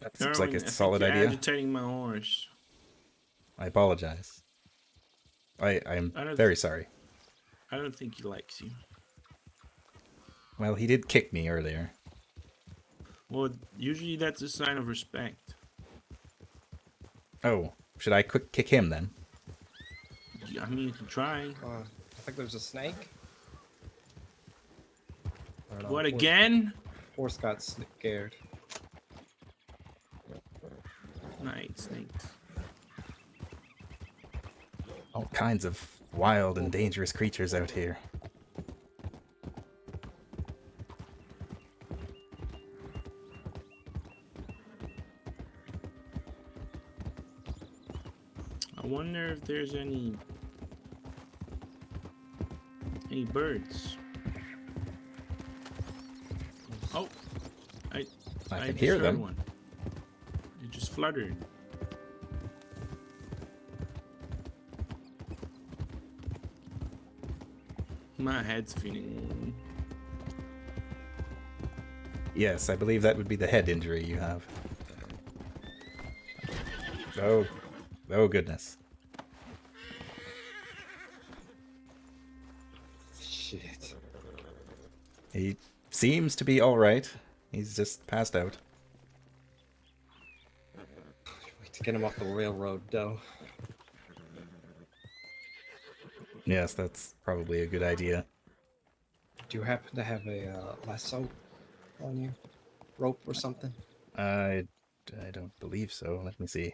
That seems like a solid idea. Agitating my horse. I apologize. I'm very sorry. I don't think he likes you. Well, he did kick me earlier. Well, usually that's a sign of respect. Oh, should I kick him then? I mean, you can try. I think there's a snake. What, again? Horse got scared. Night snakes. All kinds of wild and dangerous creatures out here. I wonder if there's any Any birds? Oh, I can just hear heard them. One. It just fluttered. My head's feeling. Yes, I believe that would be the head injury you have. Oh, oh goodness. Shit. He seems to be all right. He's just passed out. Wait to get him off the railroad, though. Yes, that's probably a good idea. Do you happen to have a lasso on you? Rope or something? I don't believe so. Let me see.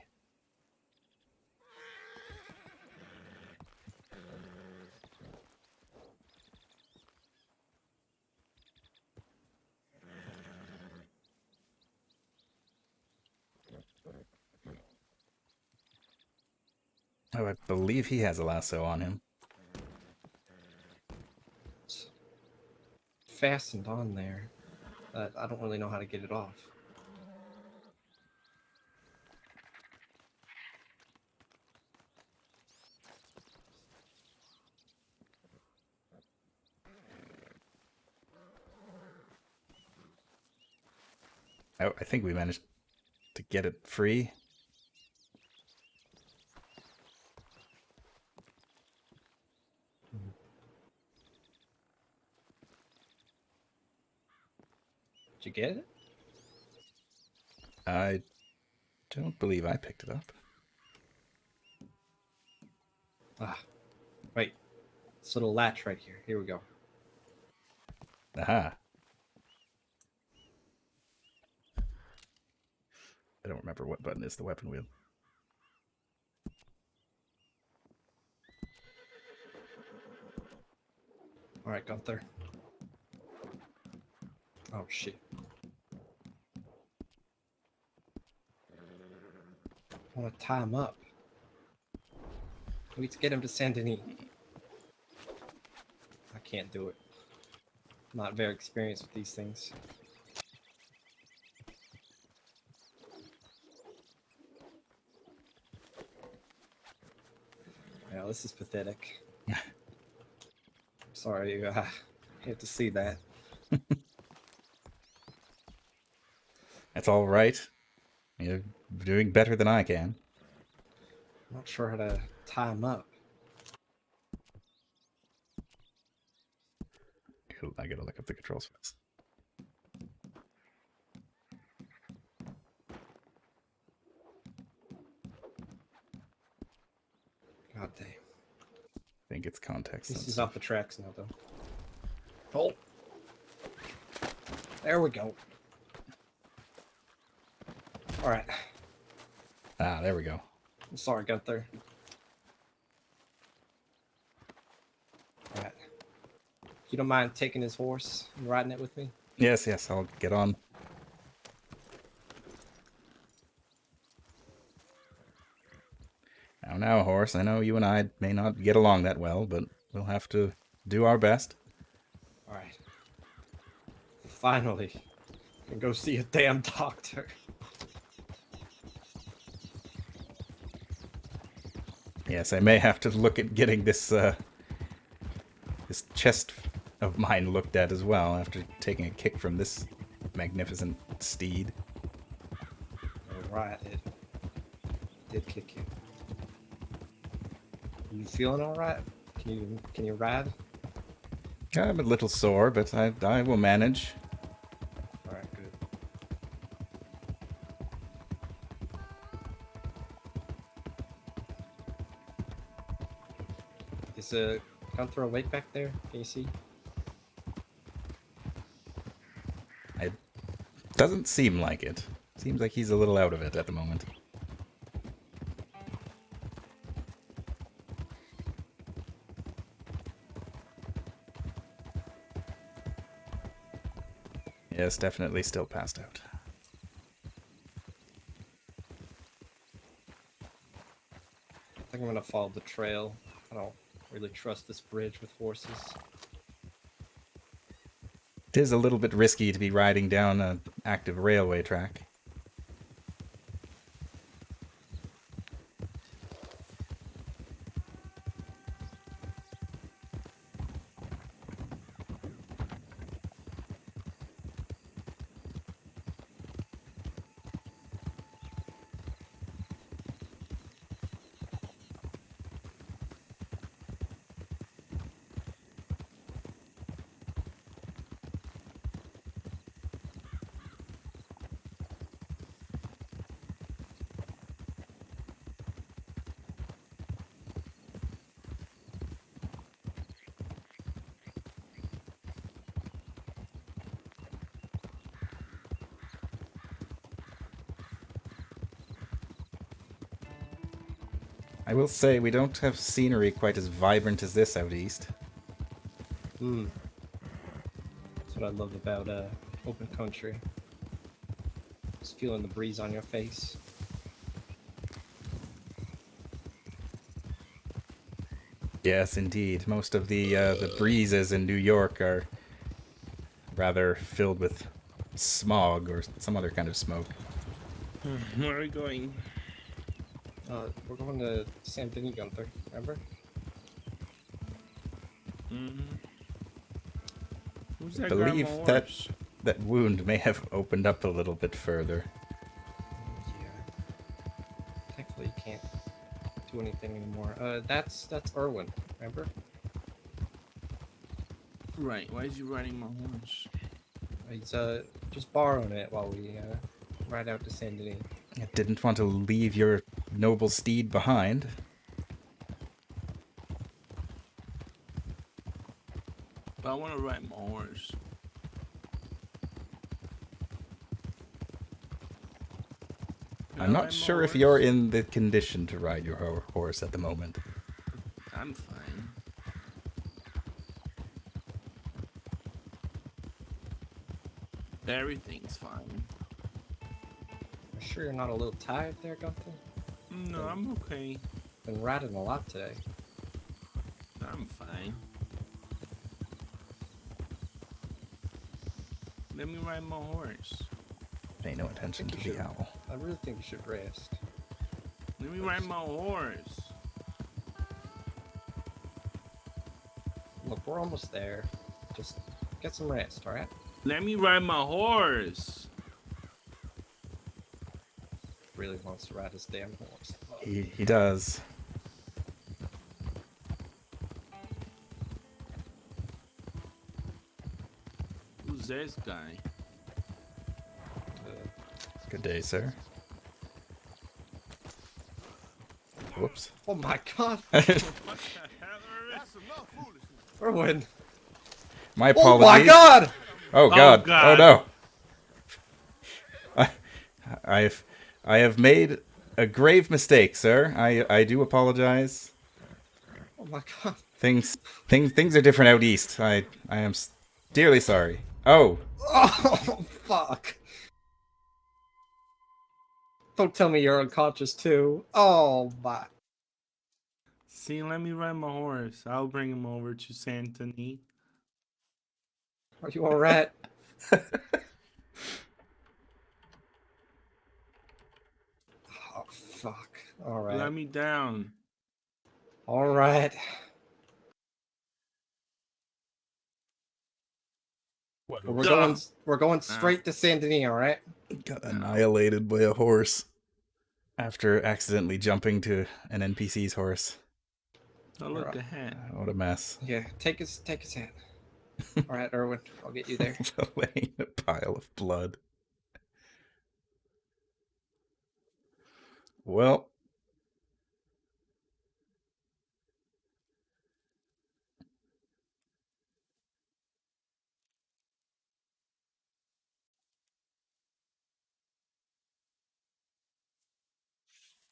Oh, I believe he has a lasso on him. It's fastened on there. I don't really know how to get it off. Oh, I think we managed to get it free. Did you get it? I don't believe I picked it up. Ah, wait. This little latch right here. Here we go. Aha. I don't remember what button is the weapon wheel. All right, Gunther. Oh, shit. I want to tie him up. We need to get him to Saint Denis. I can't do it. I'm not very experienced with these things. Yeah, this is pathetic. Sorry, I hate to see that. That's all right. You're doing better than I can. I'm not sure how to tie him up. I gotta look up the controls for this. God damn. I think it's context. This is off the tracks now, though. Oh. There we go. All right. Ah, there we go. I'm sorry, Gunther. All right. You don't mind taking his horse and riding it with me? Yes, yes, I'll get on. Now, horse, I know you and I may not get along that well, but we'll have to do our best. All right. Finally, I can go see a damn doctor. Yes, I may have to look at getting this this chest of mine looked at as well after taking a kick from this magnificent steed. All right, it did kick you. You feeling all right? Can you ride? I'm a little sore, but I will manage. All right, good. Is Gunther awake back there? Can you see? It doesn't seem like it. Seems like he's a little out of it at the moment. Yes, definitely still passed out. I think I'm gonna follow the trail. I don't really trust this bridge with horses. is a little bit risky to be riding down an active railway track. I will say, we don't have scenery quite as vibrant as this out east. That's what I love about open country. Just feeling the breeze on your face. Yes, indeed. Most of the breezes in New York are rather filled with smog or some other kind of smoke. Where are we going? We're going to San Denis, Gunther, remember? Who's I that believe guy on my that horse? that wound may have opened up a little bit further. Thankfully, you can't do anything anymore. That's Irwin, remember? Right. Why is he riding my horse? He's just borrowing it while we ride out to San Denis. I didn't want to leave your noble steed behind. But I want to ride my horse. I'm not sure if you're in the condition to ride your horse at the moment. I'm fine. Everything's fine. I'm sure you're not a little tired there, Gunther? No, I'm okay. Been riding a lot today. I'm fine. Let me ride my horse. Pay no attention to the owl. I really think you should rest. Let me ride my horse. Look, we're almost there. Just get some rest, alright? Let me ride my horse. Really wants to ride his damn horse. He does. Who's this guy? Good day, sir. Whoops. Oh my god! That's enough foolishness. Irwin! My apologies. Oh my god! Oh god! Oh no! I have made a grave mistake, sir. I do apologize. Oh my god! Things are different out east. I am dearly sorry. Oh. Oh fuck! Don't tell me you're unconscious too. Oh my. See, let me ride my horse. I'll bring him over to San Denis. Are you alright? Oh fuck. Alright. Let me down. Alright. We're going straight to San Denis, alright? Got annihilated by a horse after accidentally jumping to an NPC's horse. Oh, look ahead. What a mess. Yeah, take his hand. Alright, Irwin, I'll get you there. Laying a pile of blood. Well.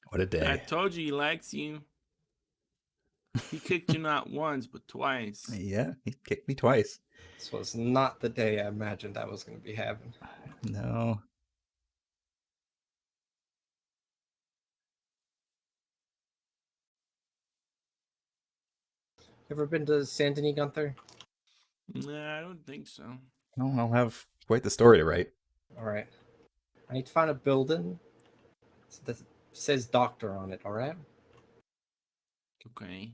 What a day. I told you he likes you. He kicked you not once, but twice. Yeah, he kicked me twice. This was not the day I imagined I was going to be having. No. Ever been to San Denis, Gunther? Nah, I don't think so. No, I'll have quite the story to write. Alright. I need to find a building that says doctor on it, alright? Okay.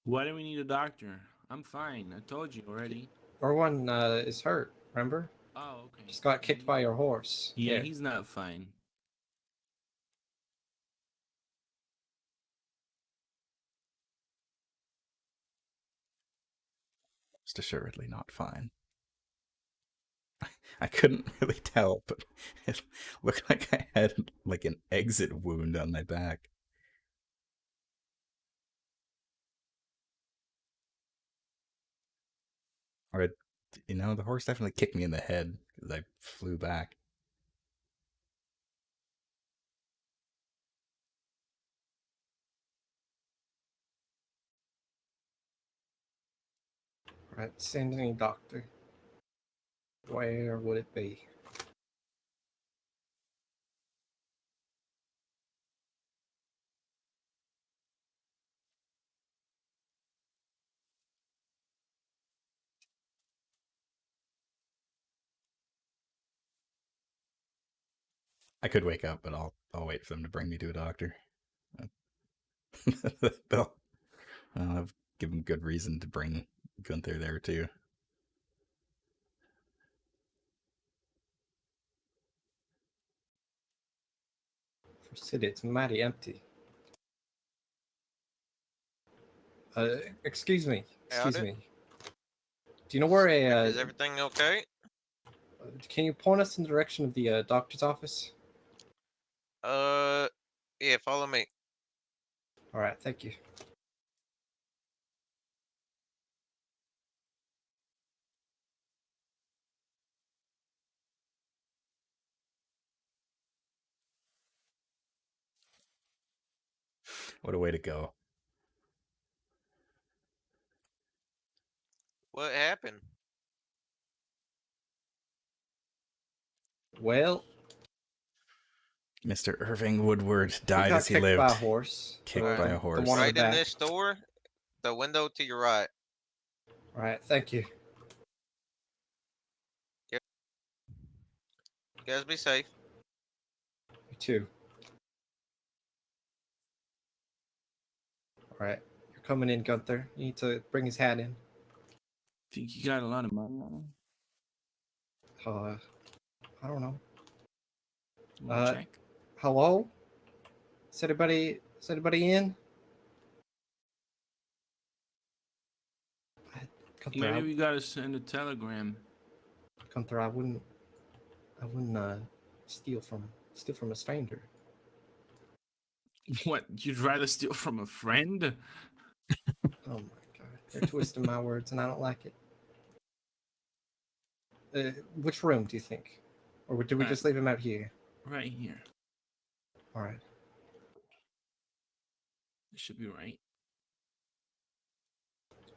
Why do we need a doctor? I'm fine. I told you already. Everyone is hurt, remember? Oh, okay. Just got kicked by your horse. Yeah, Here. he's not fine. Most assuredly not fine. I couldn't really tell, but it looked like I had like an exit wound on my back. Or, you know, the horse definitely kicked me in the head because I flew back. Right, sending a doctor. Where would it be? I could wake up, but I'll wait for them to bring me to a doctor. I'll give them good reason to bring Gunther there too. For city, it's mighty empty. Excuse me. Excuse Howdy. me. Do you know where a? Is everything okay? Can you point us in the direction of the doctor's office? Yeah, follow me. All right, thank you. What a way to go. What happened? Well, Mr. Irving Woodward died got as he kicked lived. by a horse. Kicked by a horse. The one Right in the in back. this door, the window to your right. All right, thank you. You guys be safe. You too. All right, you're coming in, Gunther. You need to bring his hat in. Think you got a lot of money on him? I don't know. Check. Hello? Is anybody in? Gunther, Maybe we gotta send a telegram. Gunther, I wouldn't steal from a stranger. What? You'd rather steal from a friend? Oh my god, they're twisting my words, and I don't like it. Which room do you think, or do we just leave him out here? Right here. All right. It should be right.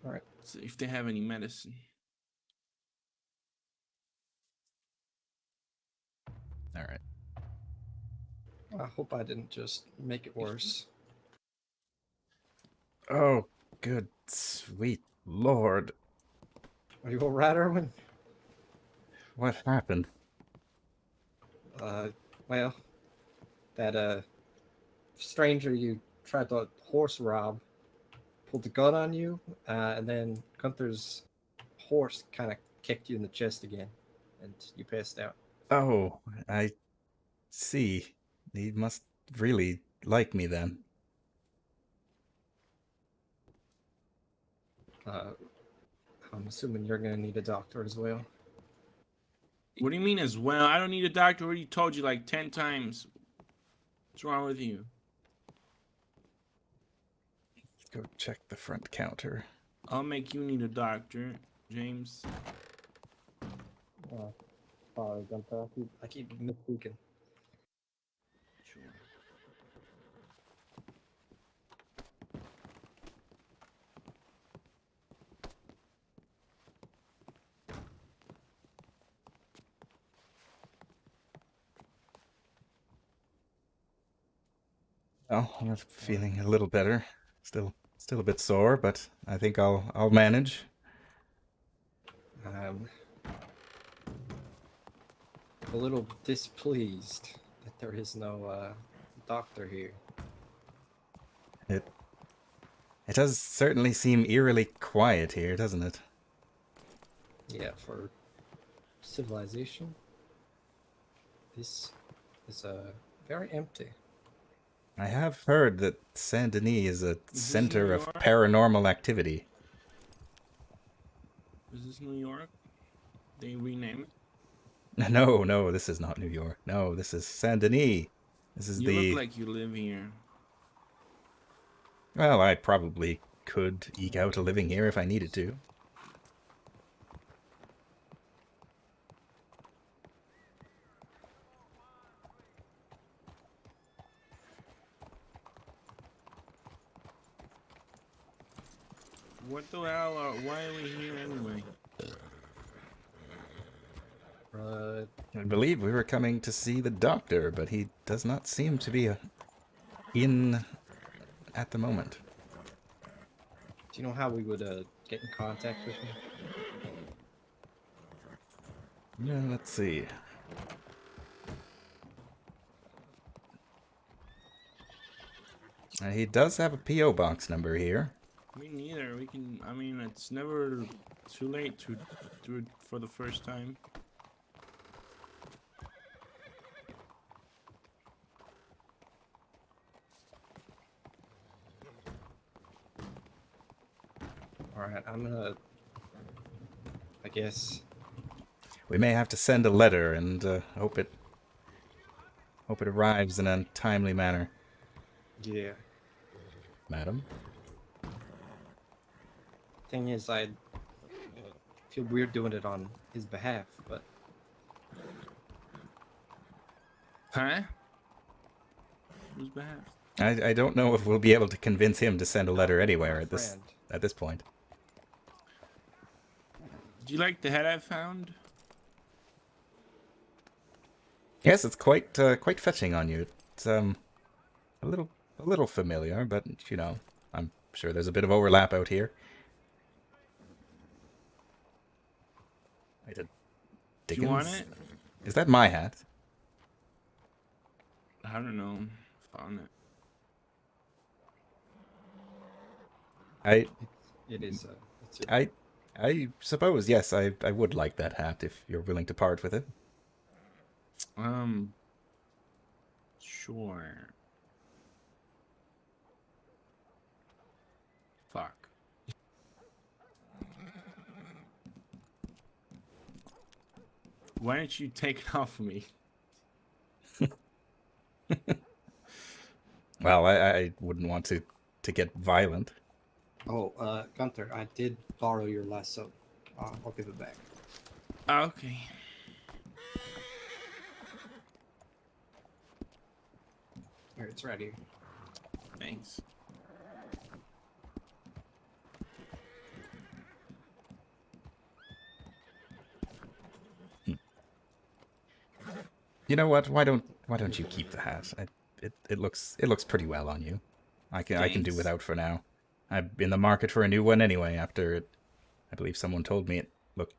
All right. See if they have any medicine. All right. I hope I didn't just make it worse. Oh, good sweet lord. Are you all right, Erwin? What happened? Well, that stranger you tried to horse rob pulled the gun on you, and then Gunther's horse kind of kicked you in the chest again, and you passed out. Oh, I see. He must really like me then. I'm assuming you're gonna need a doctor as well. What do you mean as well? I don't need a doctor. I already told you like 10 times. What's wrong with you? Let's go check the front counter. I'll make you need a doctor, James. Sorry, Gunther. I keep misspeaking. Sure. Oh, I'm feeling a little better. Still a bit sore, but I think I'll manage. am a little displeased that there is no doctor here. It does certainly seem eerily quiet here, doesn't it? Yeah, for civilization, this is very empty. I have heard that Saint Denis is a this center New of York? paranormal activity. Is this New York? They rename it? No, this is not New York. No, this is Saint Denis. This is You the... look like you live here. Well, I probably could eke out a living here if I needed to. What the hell? Why are we here anyway? I believe we were coming to see the doctor, but he does not seem to be in at the moment. Do you know how we would get in contact with him? Yeah, let's see. He does have a P.O. box number here. Me neither. We can. I mean, it's never too late to do it for the first time. Alright, I'm gonna... I guess... We may have to send a letter and hope it arrives in a timely manner. Yeah. Madam? Thing is, I feel weird doing it on his behalf, but... Huh? Whose behalf? I don't know if we'll be able to convince him to send a letter anywhere at this point. Do you like the head I found? Yes, it's quite fetching on you. It's a little familiar, but you know, I'm sure there's a bit of overlap out here. Wait, Do you want it? Is that my hat? I don't know. Found it. It is, I suppose, yes, I would like that hat if you're willing to part with it. Sure. Fuck. Why don't you take it off of me? Well, I wouldn't want to get violent. Oh, Gunther, I did borrow your lasso. I'll give it back. Okay. Here, it's right here. Thanks. You know what? Why don't you keep the hat? It looks pretty well on you. I can do Thanks. without for now. I'm in the market for a new one anyway. After it, I believe someone told me it looked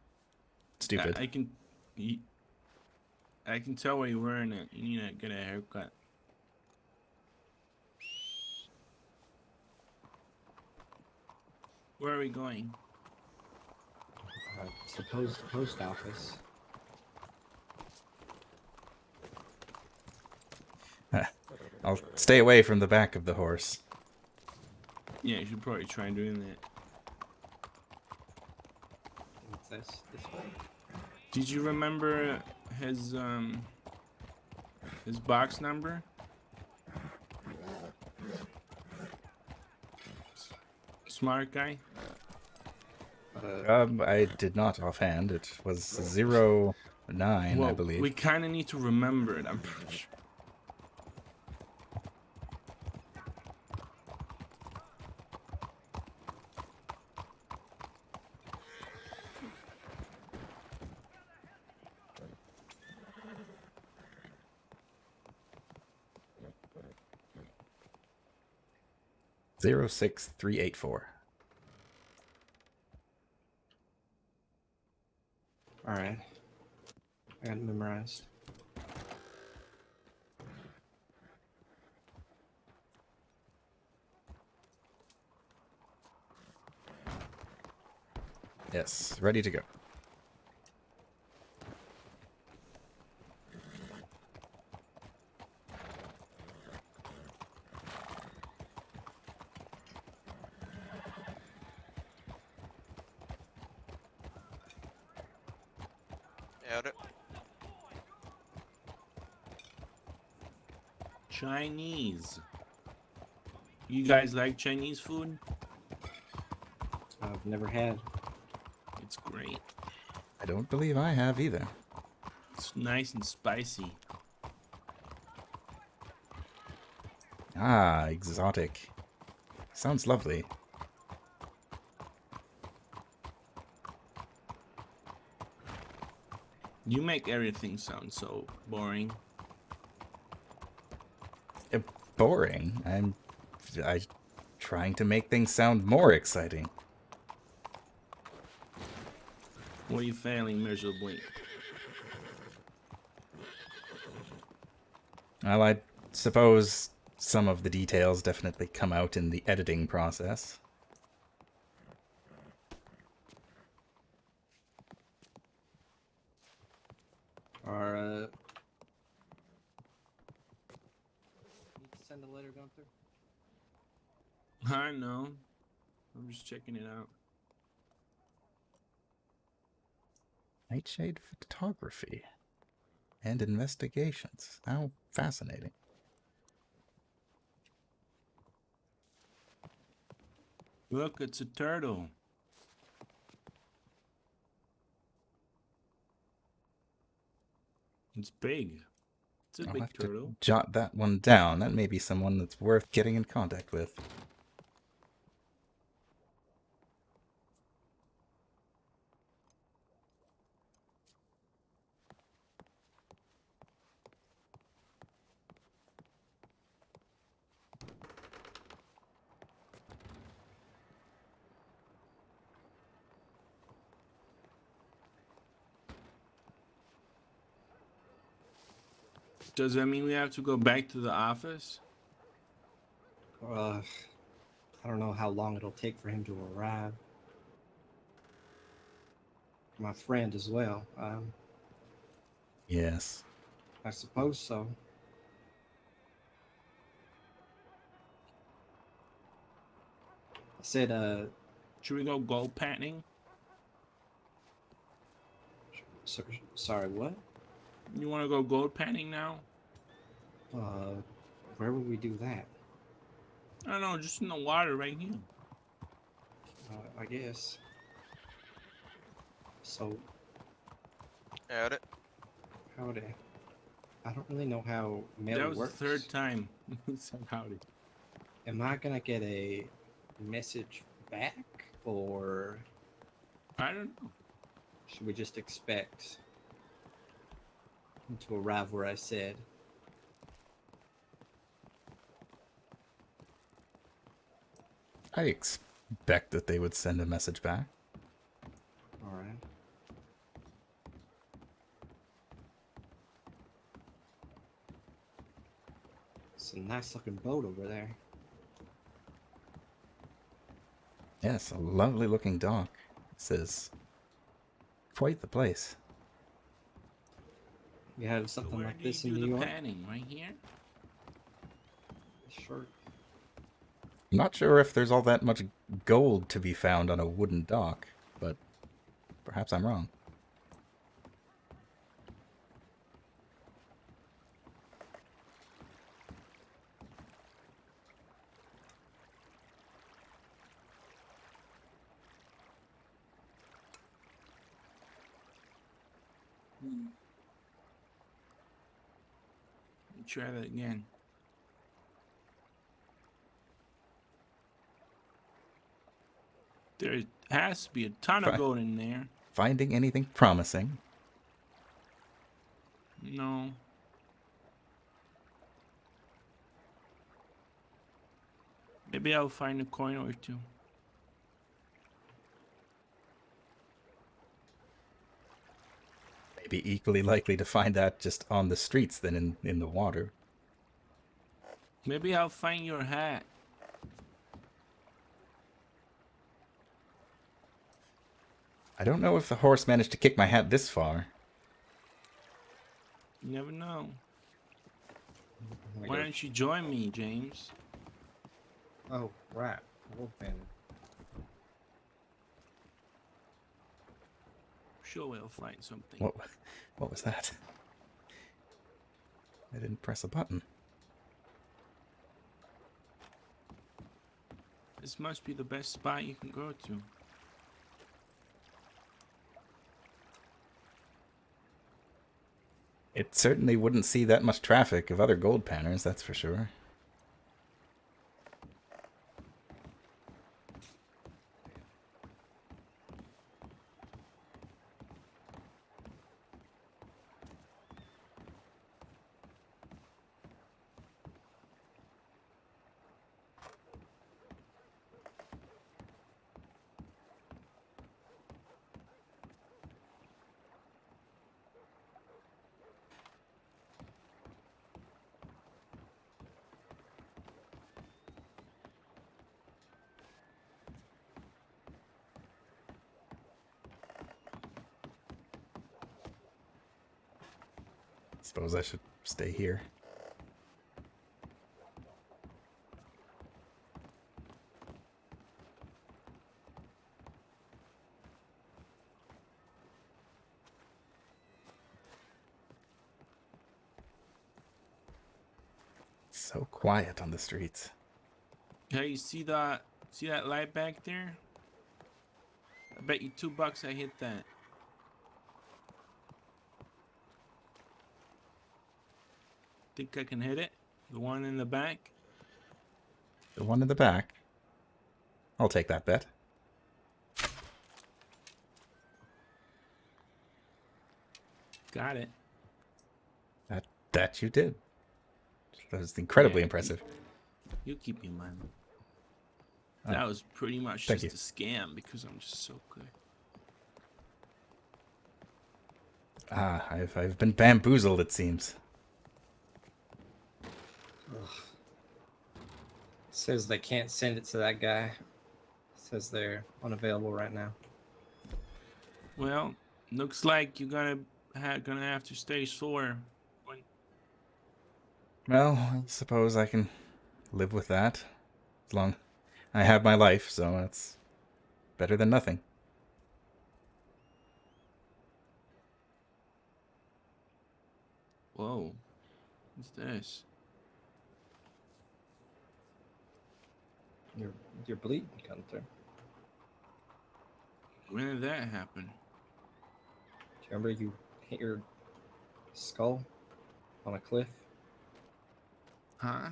stupid. I can tell why you're wearing it. You need to get a haircut. Where are we going? Suppose the post office. I'll stay away from the back of the horse. Yeah, you should probably try doing that. What's this way? Did you remember his box number? Smart guy. I did not offhand. It was 09, well, I believe. We kind of need to remember it. I'm pretty sure. Zero 6384. Alright. I got it memorized. Yes, ready to go. Out it. Chinese. You guys like Chinese food? I've never had. It's great. I don't believe I have either. It's nice and spicy. Ah, exotic. Sounds lovely. You make everything sound so boring. Boring. I'm trying to make things sound more exciting. What are you failing miserably? Well, I suppose some of the details definitely come out in the editing process. Or, need to send a letter, Gunther? I know. I'm just checking it out. Nightshade photography and investigations. How fascinating. Look, it's a turtle. It's big. It's a I'll big have turtle. to jot that one down. That may be someone that's worth getting in contact with. Does that mean we have to go back to the office? I don't know how long it'll take for him to arrive. My friend as well. Yes. I suppose so. I said, should we go gold patenting? Sorry, what? You want to go gold patenting now? Where would we do that? I don't know, just in the water right here. I guess. So. Out it. Howdy. I don't really know how mail That was works. the third time he said howdy. Am I gonna get a message back, or I don't know. should we just expect him to arrive where I said? I expect that they would send a message back. All right. It's a nice looking boat over there. Yes, a lovely looking dock. This is quite the place. You have something Where like do this you in do New the York? panning? Right here? Sure. I'm not sure if there's all that much gold to be found on a wooden dock, but perhaps I'm wrong. Let me try that again. There has to be a ton of gold in there. Finding anything promising? No. Maybe I'll find a coin or two. be equally likely to find that just on the streets than in the water. Maybe I'll find your hat. I don't know if the horse managed to kick my hat this far. You never know. Why don't you join me, James? Oh, right. Wolfman. Sure we'll find something. What was that? I didn't press a button. This must be the best spot you can go to. It certainly wouldn't see that much traffic of other gold panners, that's for sure. Suppose I should stay here. It's so quiet on the streets. Hey, you see that light back there? I bet you $2 I hit that. Think I can hit it? The one in the back? The one in the back? I'll take that bet. Got it. That you did. That was incredibly impressive. You keep in mind. That was pretty much Thank just a scam because I'm just so good. Ah, I've been bamboozled, it seems. Ugh. Says they can't send it to that guy. Says they're unavailable right now. Well, looks like you're gonna have to stay sore. Well, I suppose I can live with that. As long I have my life, so that's better than nothing. Whoa, what's this? You're bleeding, Gunther. When did that happen? Do you remember you hit your skull on a cliff? Huh?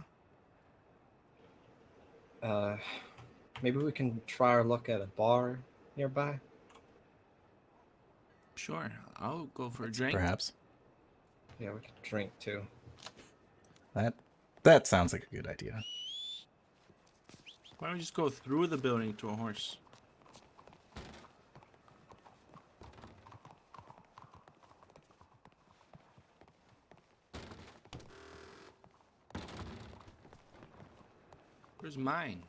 Maybe we can try our luck at a bar nearby. Sure, I'll go for a drink. Perhaps. Yeah, we could drink too. That sounds like a good idea. Why don't we just go through the building to a horse? Where's mine?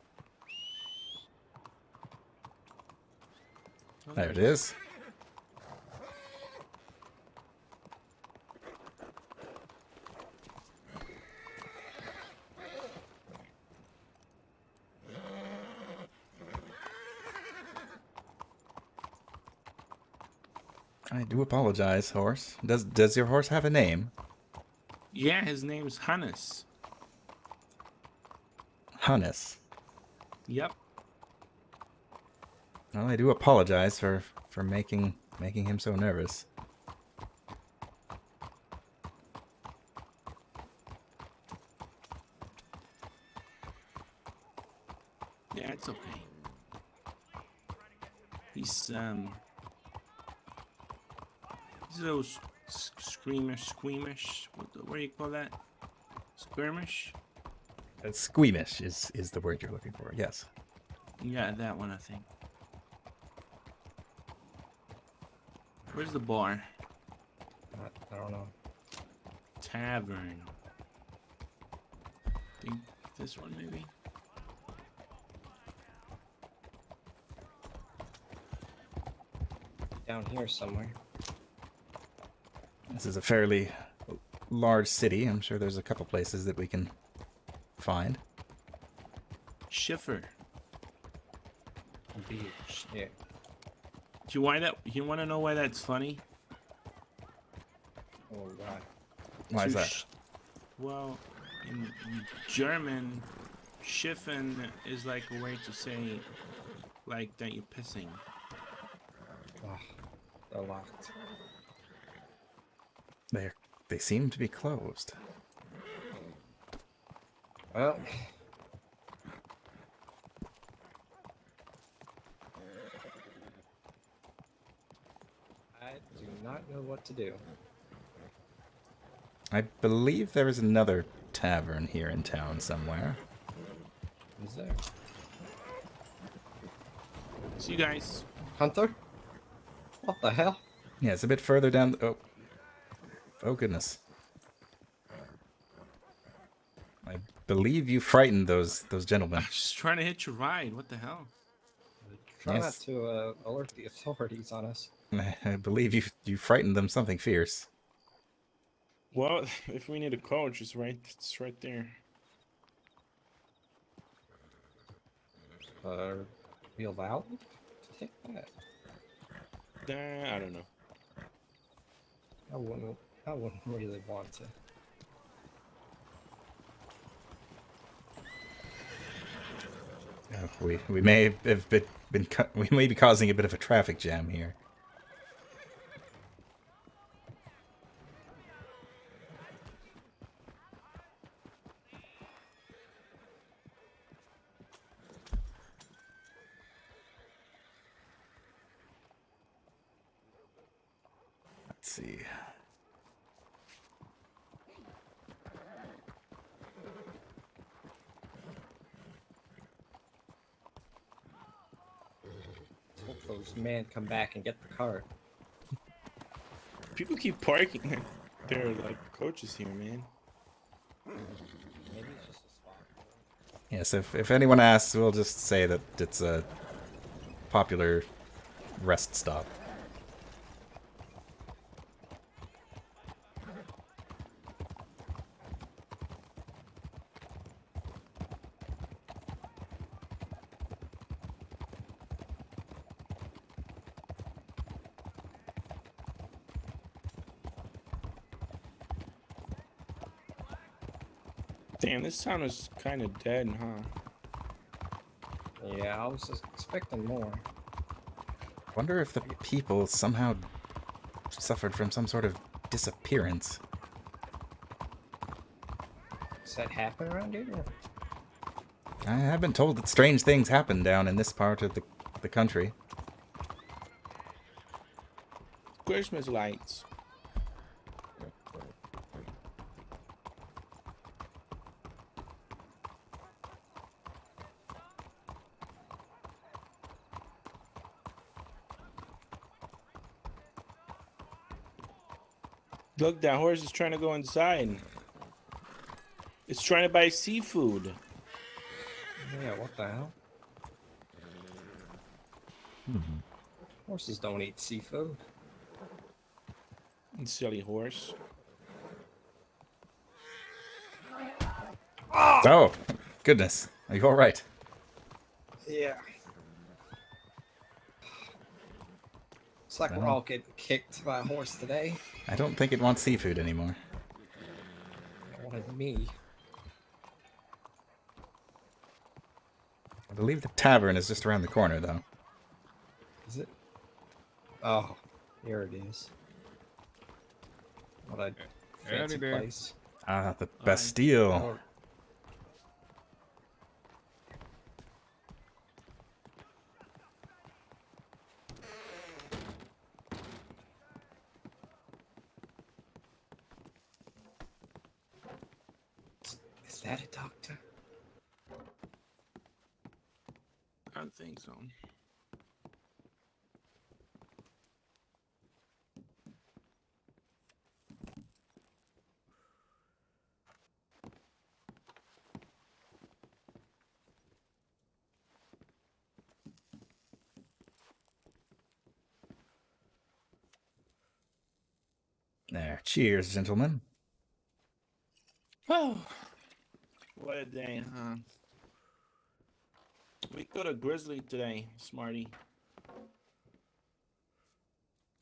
Oh, There it is. I do apologize, horse. Does your horse have a name? Yeah, his name's Hannes. Hannes. Yep. Well, I do apologize for making him so nervous. Yeah, it's okay. He's those squeamish. What do you call that? Skirmish? Squeamish is the word you're looking for. Yes. Yeah, that one I think. Where's the bar? don't know. Tavern. Think this one maybe. Down here somewhere. This is a fairly large city. I'm sure there's a couple places that we can find. Schiffer. Beach. Yeah. Do you want to know why that's funny? Oh God. Why is that? Well, in German, Schiffen is like a way to say, like, that you're pissing. Oh, they're locked. They seem to be closed. Well. I do not know what to do. I believe there is another tavern here in town somewhere. Is there? See you guys. Hunter? What the hell? Yeah, it's a bit further down. Oh goodness. I believe you frightened those gentlemen. I'm just trying to hitch a ride. What the hell? Try Yes. not to alert the authorities on us. I believe you frightened them something fierce. Well, if we need a coach, it's right there. We allowed to take that? I don't know. I wouldn't really want to. We may have we may be causing a bit of a traffic jam here. Let's see. Hope those men come back and get the car. People keep parking their like coaches here, man. Maybe it's just a spot. Yes, if anyone asks, we'll just say that it's a popular rest stop. Damn, this town is kind of dead, huh? Yeah, I was expecting more. Wonder if the people somehow suffered from some sort of disappearance. Does that happen around here? I have been told that strange things happen down in this part of the country. Christmas lights. Look, that horse is trying to go inside. It's trying to buy seafood. Yeah, what the hell? Horses don't eat seafood. Silly horse. Oh, goodness. Are you all right? Yeah. It's like we're all getting kicked by a horse today. I don't think it wants seafood anymore. It wanted me. I believe the tavern is just around the corner, though. Is it? Oh, here it is. What a fancy place. Ah, the Bastille. Is that a doctor? I don't think so. There. Cheers, gentlemen. Oh, what a day, huh? We got a grizzly today, Smarty.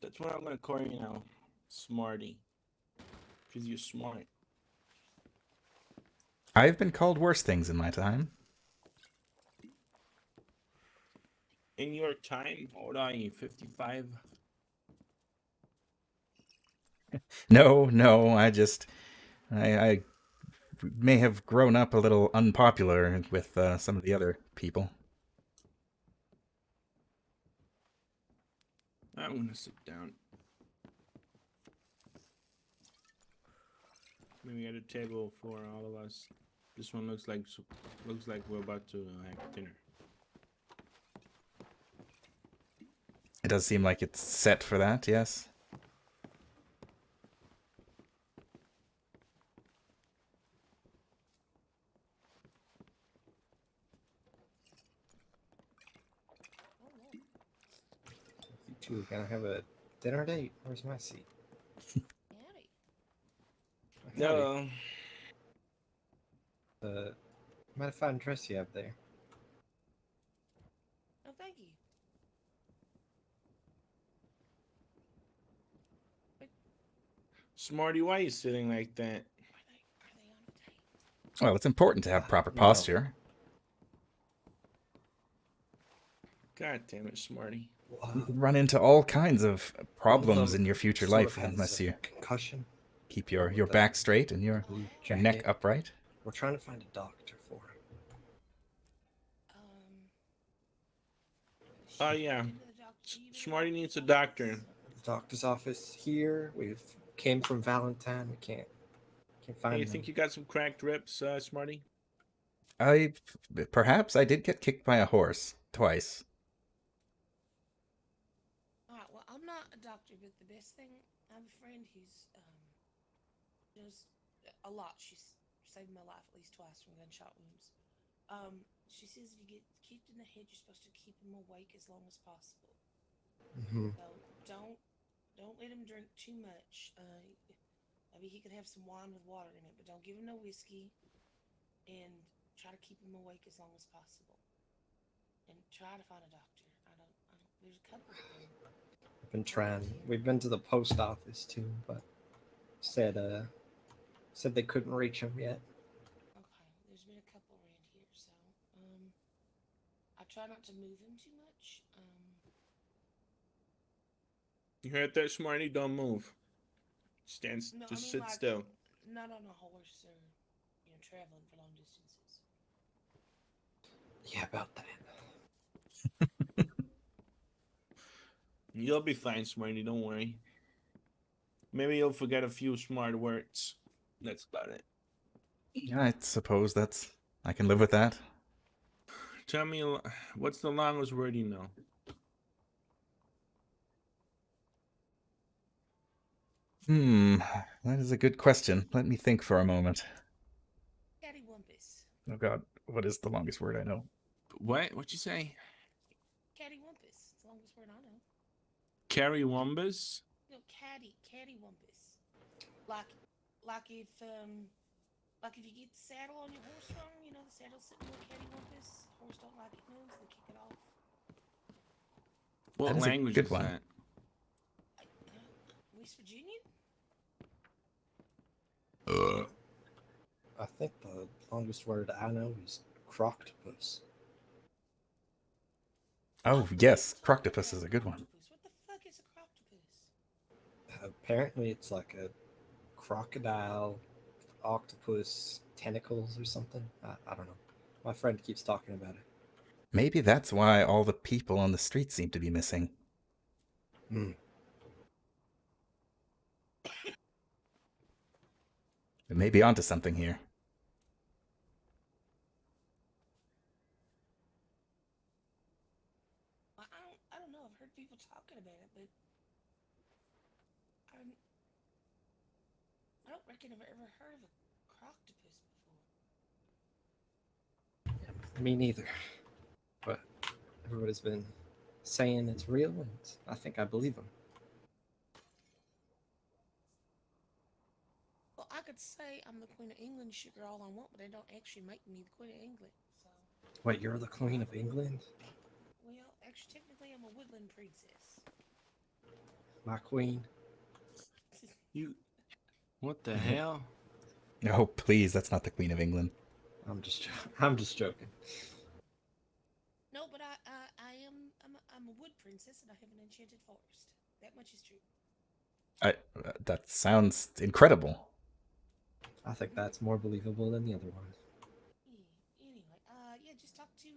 That's what I'm gonna call you now, Smarty. Because you're smart. I've been called worse things in my time. In your time, how old are you? 55? No, I may have grown up a little unpopular with some of the other people. I'm gonna sit down. Maybe at a table for all of us. This one looks like we're about to have dinner. It does seem like it's set for that, yes. You two are gonna have a dinner date? Where's my seat? No. Mind if I undress you up there? Oh, thank you. Smarty, why are you sitting like that? Well, it's important to have proper posture. God damn it, Smarty. You can run into all kinds of problems in your future sort life of has unless a you concussion. keep your back straight and your neck upright. We're trying to find a doctor for him. Oh yeah, Smarty needs a doctor. The doctor's office here. We've came from Valentine. We can't find Hey, you them. think you got some cracked ribs, Smarty? Perhaps I did get kicked by a horse twice. Alright, well, I'm not a doctor, but the best thing, I have a friend who's, knows a lot. She's saved my life at least twice from gunshot wounds. She says if you get kicked in the head, you're supposed to keep him awake as long as possible. Mhm. So don't let him drink too much. Maybe he could have some wine with water in it, but don't give him no whiskey. And try to keep him awake as long as possible. And try to find a doctor. There's a couple of them. I've been trying. We've been to the post office too, but said they couldn't reach him yet. Okay, there's been a couple around here, so I try not to move him too much. You heard that, Smarty? Don't move. Just sit like, still. Not on a horse or traveling for long distances. Yeah, about that. You'll be fine, Smarty. Don't worry. Maybe you'll forget a few smart words. That's about it. I suppose I can live with that. Tell me, what's the longest word you know? That is a good question. Let me think for a moment. Cattywampus. Oh God, what is the longest word I know? What? What'd you say? Cattywampus. It's the longest word I know. Carrywombus? No, cattywampus. Like if you get the saddle on your horse wrong, the saddle's sitting on cattywampus. Horse don't like it moves, they kick it off. What language is that? West Virginia? I think the longest word I know is croctopus. Oh yes, croctopus is a good one. What the fuck is a croctopus? Apparently, it's like a crocodile, octopus, tentacles or something. I don't know. My friend keeps talking about it. Maybe that's why all the people on the street seem to be missing. We may be onto something here. I don't know. I've heard people talking about it, but I don't reckon I've ever heard of a croctopus before. Me neither. But everybody's been saying it's real, and I think I believe them. I could say I'm the Queen of England sugar all I want, but they don't actually make me the Queen of England. So, Wait, you're the Queen of England? well, actually, technically, I'm a woodland princess. My queen? You. What the hell? Oh, please, that's not the Queen of England. I'm just joking. No, but I'm a wood princess, and I have an enchanted forest. That much is true. That sounds incredible. I think that's more believable than the other one. Anyway, yeah, just talk to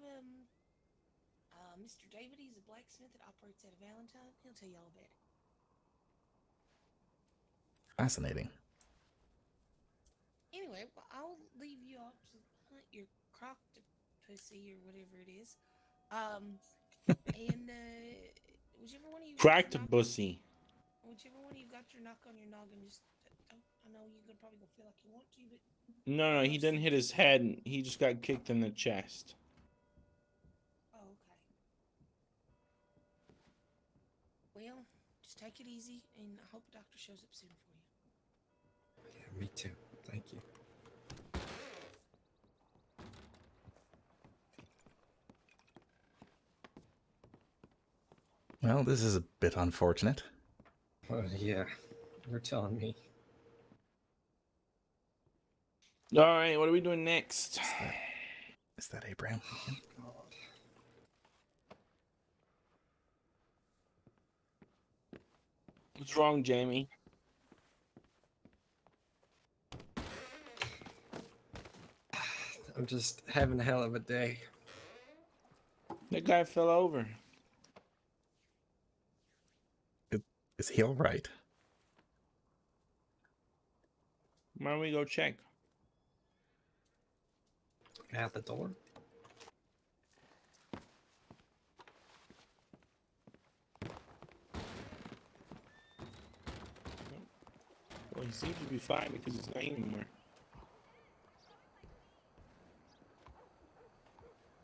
Mr. David. He's a blacksmith that operates out of Valentine. He'll tell you all about it. Fascinating. Anyway, well, I'll leave you all to hunt your croctopussy or whatever it is. And whichever one of you Croctopussy. whichever one of you got your knock on your noggin, just I know you're gonna probably feel like you want to, but No, he didn't hit his head. He just got kicked in the chest. oh, okay. Well, just take it easy, and I hope the doctor shows up soon for you. Yeah, me too. Thank you. Well, this is a bit unfortunate. Yeah, you're telling me. All right, what are we doing next? Is that Abraham? What's wrong, Jamie? I'm just having a hell of a day. That guy fell over. Is he all right? Why don't we go check? At the door? Well, he seems to be fine because he's not anymore.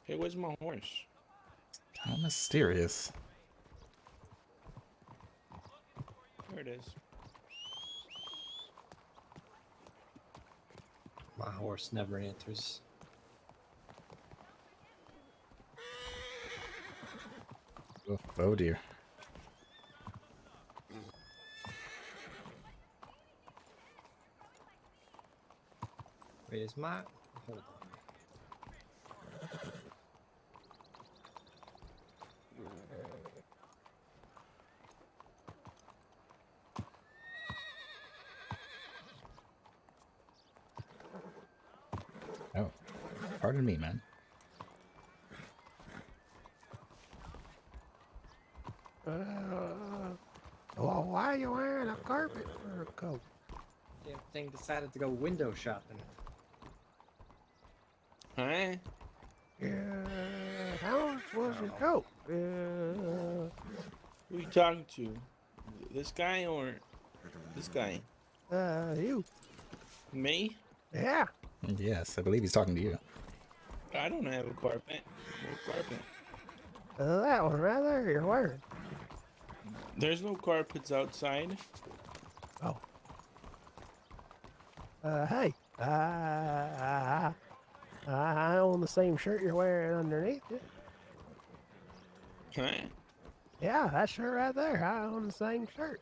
Hey, where's my horse? How mysterious. There it is. My horse never answers. Oh dear. Wait, is my... Hold on. Oh, pardon me, man. Well, why are you wearing a carpet for a coat? Damn thing decided to go window shopping. Huh? Yeah, how much was your coat? Who are you talking to? This guy or this guy? You. Me? Yeah. Yes, I believe he's talking to you. I don't have a carpet. No carpet. That one right there you're wearing. There's no carpets outside. Oh. Hey. I own the same shirt you're wearing underneath it. Huh? Yeah, that shirt right there. I own the same shirt.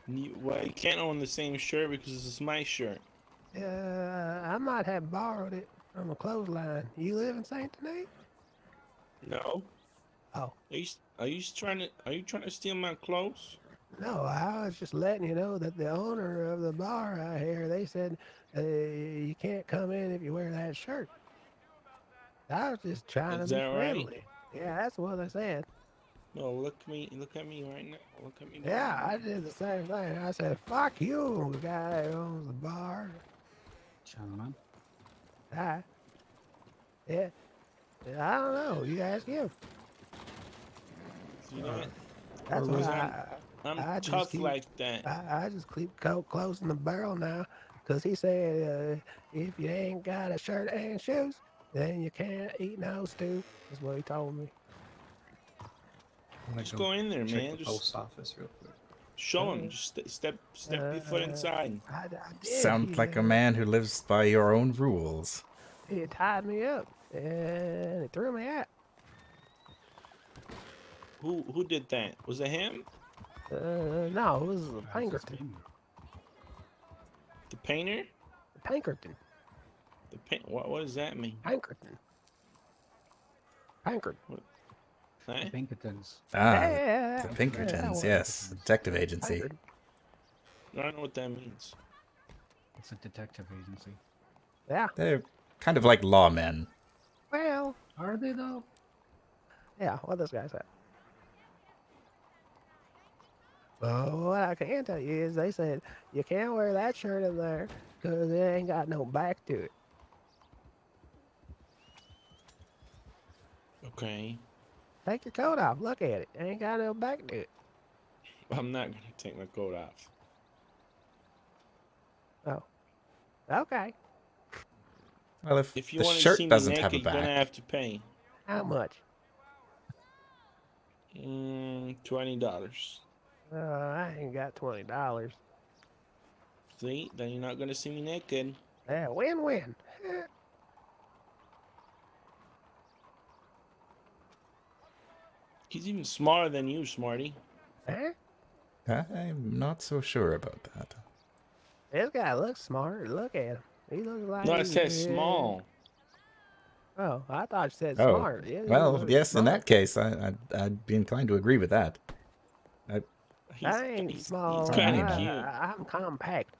Well, you can't own the same shirt because this is my shirt. I might have borrowed it from a clothesline. You live in Saint Denis? No. Oh. Are you trying to steal my clothes? No, I was just letting you know that the owner of the bar out here, they said you can't come in if you wear that shirt. I was just trying to be friendly. Right? Yeah, that's what they said. No, look at me right now. Look at me. Yeah, I did the same thing. I said, fuck you, the guy who owns the bar. Gentlemen. Hi. Yeah. I don't know. You ask him. You know what? That's why I'm tough like that. I just keep close in the barrel now, because he said if you ain't got a shirt and shoes, then you can't eat no stew. That's what he told me. Just go in there, man. Post office real quick. Show him. Just step your foot inside. I did. Sound like a man who lives by your own rules. He tied me up and he threw me out. Who did that? Was it him? No, it was Pinkerton. The painter? Pinkerton. What does that mean? Pinkerton. Pinkerton. Huh? Pinkertons. Ah, the Pinkertons, yes. Detective agency. Pinkerton. I don't know what that means. It's a detective agency. Yeah. They're kind of like lawmen. Well, are they though? Yeah, what this guy said. Well, what I can tell you is they said you can't wear that shirt in there because it ain't got no back to it. Okay. Take your coat off. Look at it. It ain't got no back to it. I'm not gonna take my coat off. Oh. Okay. Well, If you the want to shirt see me doesn't naked, have a you're gonna back. have to pay. How much? $20. I ain't got $20. See, then you're not gonna see me naked. Yeah, win-win. He's even smarter than you, Smarty. Huh? I'm not so sure about that. This guy looks smart. Look at him. He looks like. No, it says small. Oh, I thought you said Oh, smart. Yeah, well, yes, smart. in that case, I'd be inclined to agree with that. I ain't small. He's kind of cute. I'm compact.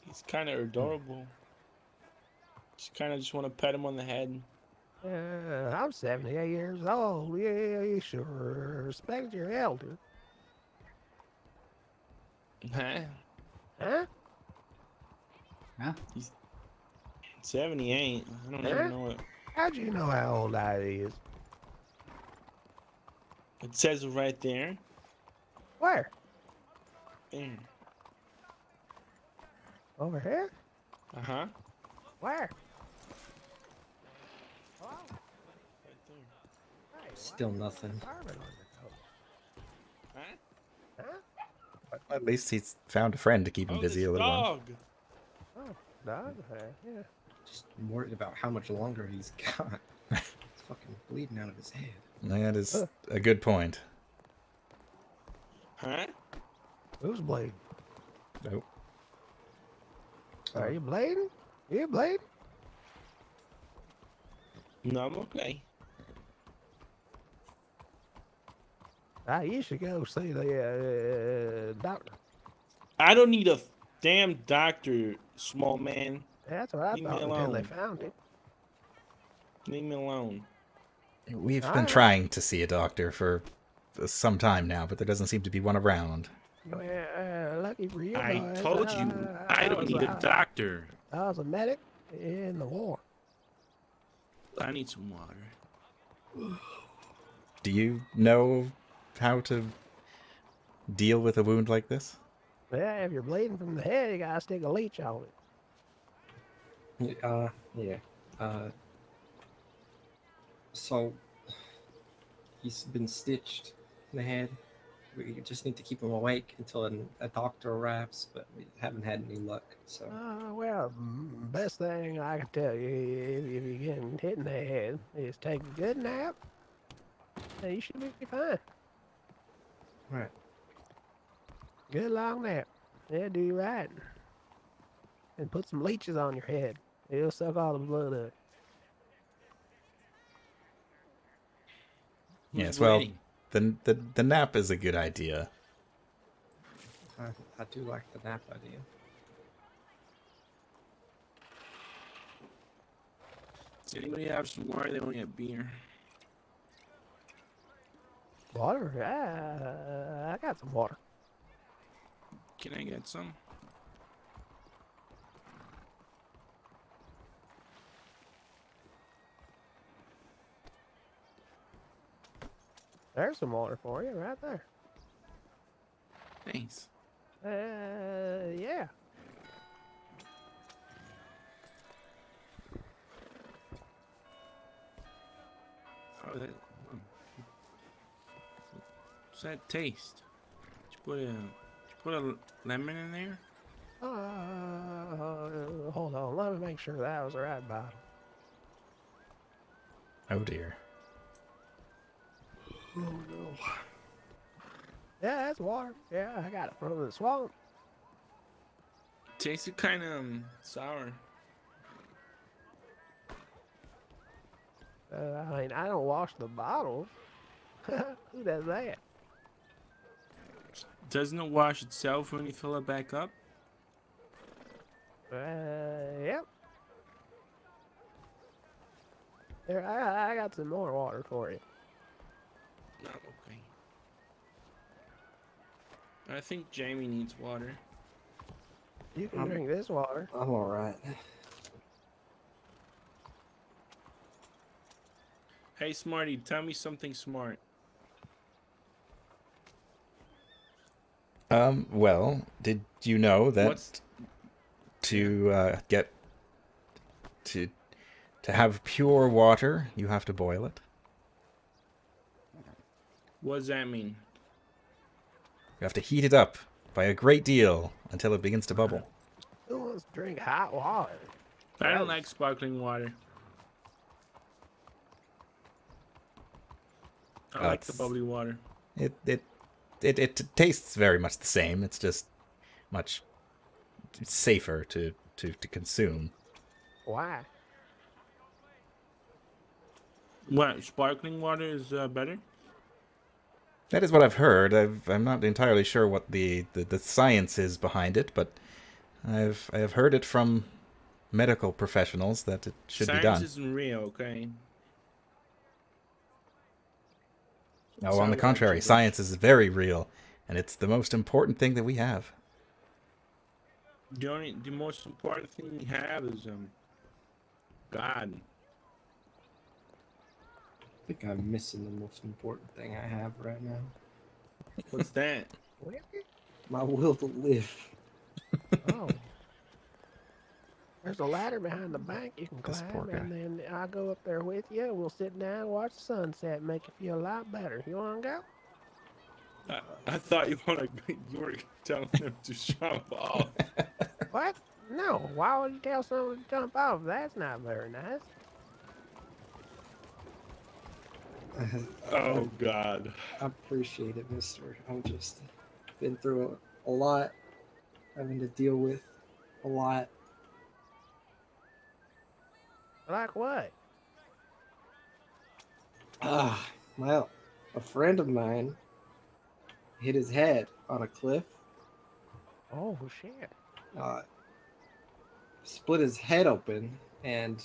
He's kind of adorable. Just want to pet him on the head. I'm 78 years old. Yeah, you sure respect your elder. Huh? Huh? Huh? He's 78. I don't even know it. How'd you know how old I is? It says it right there. Where? There. Over here? Uh-huh. Where? Still nothing. At least he's found a friend to keep him busy a little while. Oh, dog hair. Yeah. Just worried about how much longer he's got. He's fucking bleeding out of his head. That is a good point. Huh? Who's bleeding? Nope. Are you bleeding? You bleeding? No, I'm okay. You should go see the doctor. I don't need a damn doctor, small man. That's what I Leave me thought until they alone. found it. Leave me alone. We've been trying to see a doctor for some time now, but there doesn't seem to be one around. Well, lucky for you. I boys, told you, I don't need a doctor. I was a medic in the war. I need some water. Do you know how to deal with a wound like this? Yeah, if you're bleeding from the head, you gotta stick a leech on it. Yeah. So he's been stitched in the head. We just need to keep him awake until a doctor arrives, but we haven't had any luck. So Well, best thing I can tell you if you're getting hit in the head is take a good nap, and you should be fine. right. Good long nap. Yeah, do you right. And put some leeches on your head. It'll suck all the blood up. Yes, well, the nap is a good idea. I do like the nap idea. Does anybody have some water? They only have beer. Water? I got some water. Can I get some? There's some water for you right there. Thanks. Yeah. How what's that taste? Did you put Put a lemon in there? Hold on. Let me make sure that was the right bottle. Oh dear. Oh no. Yeah, that's water. Yeah, I got it from the swamp. Tasted kind of sour. I mean, I don't wash the bottles. Who does that? Doesn't it wash itself when you fill it back up? Yep. There, I got some more water for you. Oh, okay. I think Jamie needs water. You can drink this water. I'm alright. Hey, Smarty, tell me something smart. Well, did you know that to get to have pure water, you have to boil it? What does that mean? You have to heat it up by a great deal until it begins to bubble. Who wants to drink hot water? I don't like sparkling water. I like the bubbly water. It tastes very much the same. It's just much safer to consume. Why? What, sparkling water is better? That is what I've heard. I'm not entirely sure what the science is behind it, but I have heard it from medical professionals that it should be done. Science isn't real, okay? No, on the contrary, science is very real, and it's the most important thing that we have. The most important thing we have is God. I think I'm missing the most important thing I have right now. What's that? My will to live. Oh. There's a ladder behind the bank you can climb, and then I'll go up there with you, and we'll sit down and watch the sunset and make you feel a lot better. You want to go? I thought you were telling them to jump off. What? No. Why would you tell someone to jump off? That's not very nice. Oh, God. I appreciate it, mister. I'm just been through a lot, having to deal with a lot. Like what? Well, a friend of mine hit his head on a cliff. Oh, shit. Split his head open, and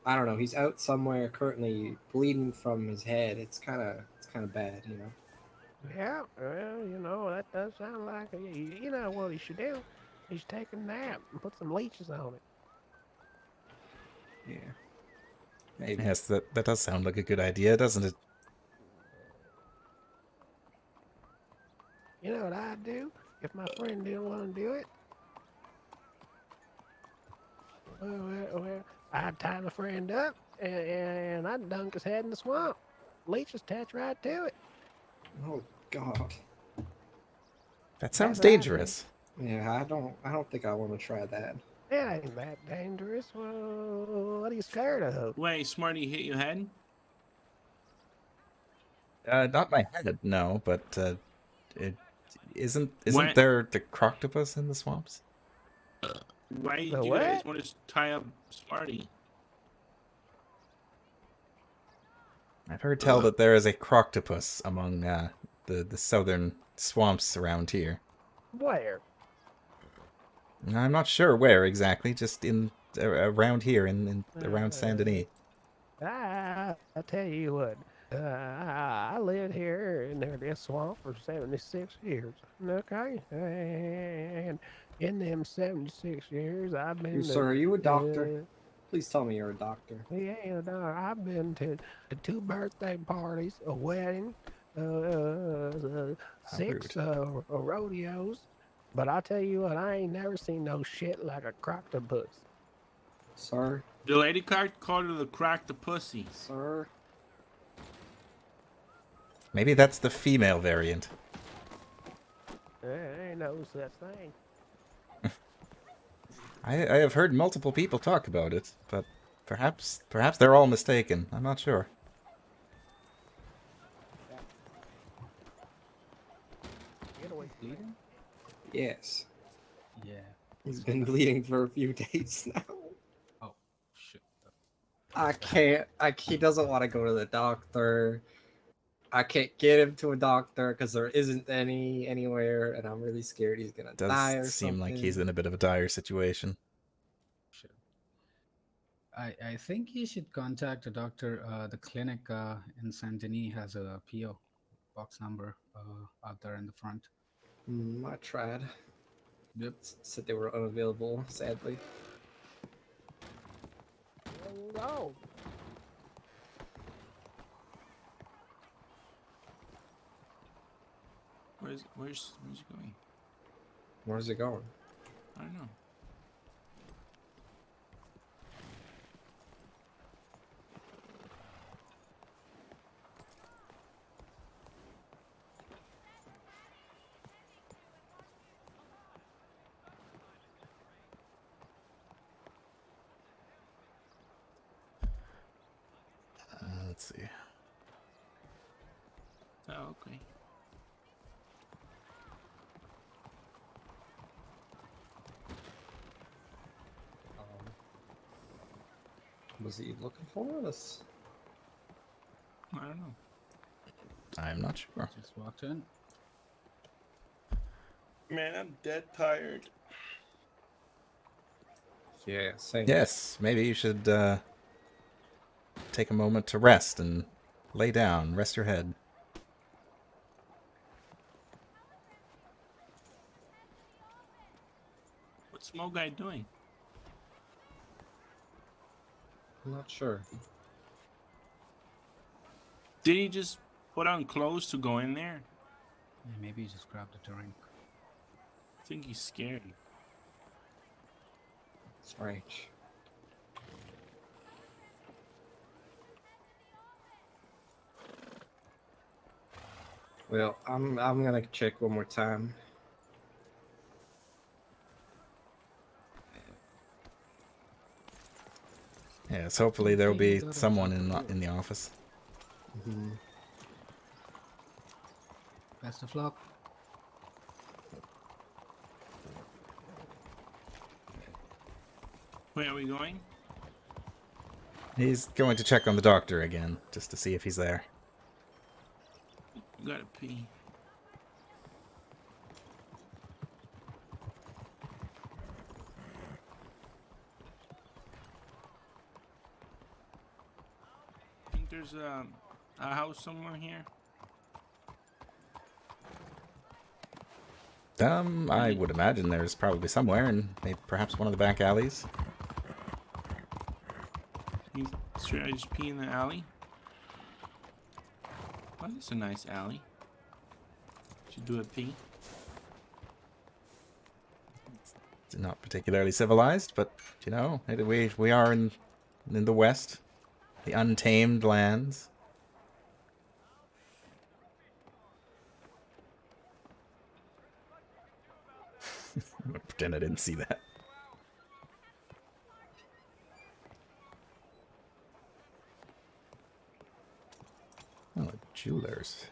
I don't know. He's out somewhere currently, bleeding from his head. It's kind of bad, you know. Yeah, well, you know, that does sound like you know what he should do. He should take a nap and put some leeches on it. Yeah. Maybe. Yes, that does sound like a good idea, doesn't it? You know what I'd do if my friend didn't want to do it? Well, I'd tie my friend up and I'd dunk his head in the swamp. Leeches attach right to it. Oh God. That sounds dangerous. Yeah, I don't think I want to try that. It ain't that dangerous. Well, what are you scared of? Wait, Smarty hit your head? Not my head, no, but isn't What? there the croctopus in the swamps? Why do you what? guys want to tie up Smarty? I've heard tell that there is a croctopus among the southern swamps around here. Where? I'm not sure where exactly, just in around here, in around Saint Denis. I tell you what, I lived here in this swamp for 76 years. Okay, and in them 76 years, I've been. Sir, are you a doctor? Please tell me you're a doctor. Yeah, no, I've been to 2 birthday parties, a wedding, 6 rodeos. But I'll tell you what, I ain't never seen no shit like a croctopus. Sir? The lady called her the croctopussy. Sir? Maybe that's the female variant. There ain't no such thing. I have heard multiple people talk about it, but perhaps they're all mistaken. I'm not sure. Get away from me. Bleeding? Yes. Yeah. He's been bleeding for a few days now. Oh, shit. I can't. He doesn't want to go to the doctor. I can't get him to a doctor because there isn't any anywhere, and I'm really scared he's gonna die or Does seem something. like he's in a bit of a dire situation. I think you should contact a doctor. The clinic in Saint Denis has a PO box number out there in the front. I tried. Yep. Said they were unavailable, sadly. No. Where's it going? Where's it going? I don't know. Let's see. Oh, okay. Was he looking for us? I don't know. I'm not sure. Just walked in. Man, I'm dead tired. Yeah, same. Yes, maybe you should take a moment to rest and lay down, rest your head. What's Smoke Guy doing? I'm not sure. Did he just put on clothes to go in there? Yeah, maybe you just grabbed a drink. I think he's scared. Strange. Well, I'm gonna check one more time. Yes, hopefully there will be someone in the office. Best of luck. Where are we going? He's going to check on the doctor again, just to see if he's there. Gotta pee. I think there's a house somewhere here. I would imagine there's probably somewhere in maybe perhaps one of the back alleys. Should I just pee in the alley? Oh, that's a nice alley. Should do a pee. It's not particularly civilized, but you know, we are in the West, the untamed lands. I'm gonna pretend I didn't see that. Oh, jewelers.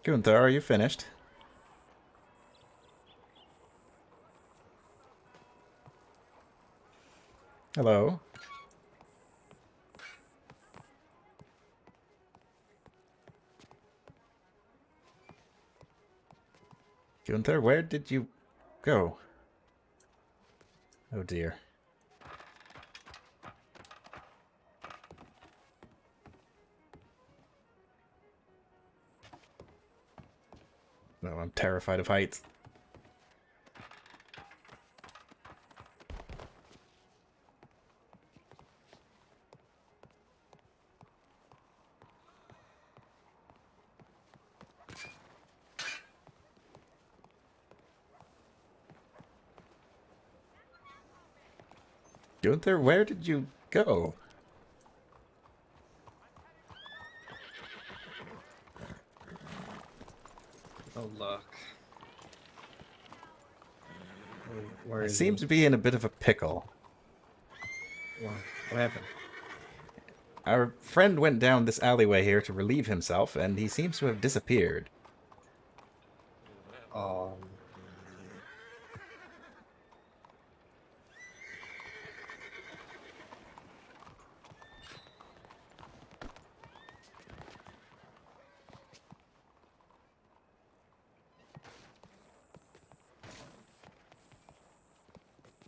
Gunther, are you finished? Hello? Gunther, where did you go? Oh dear. Oh, I'm terrified of heights. Gunther, where did you go? Oh, look. Where I is seem he? to be in a bit of a pickle. What happened? Our friend went down this alleyway here to relieve himself, and he seems to have disappeared.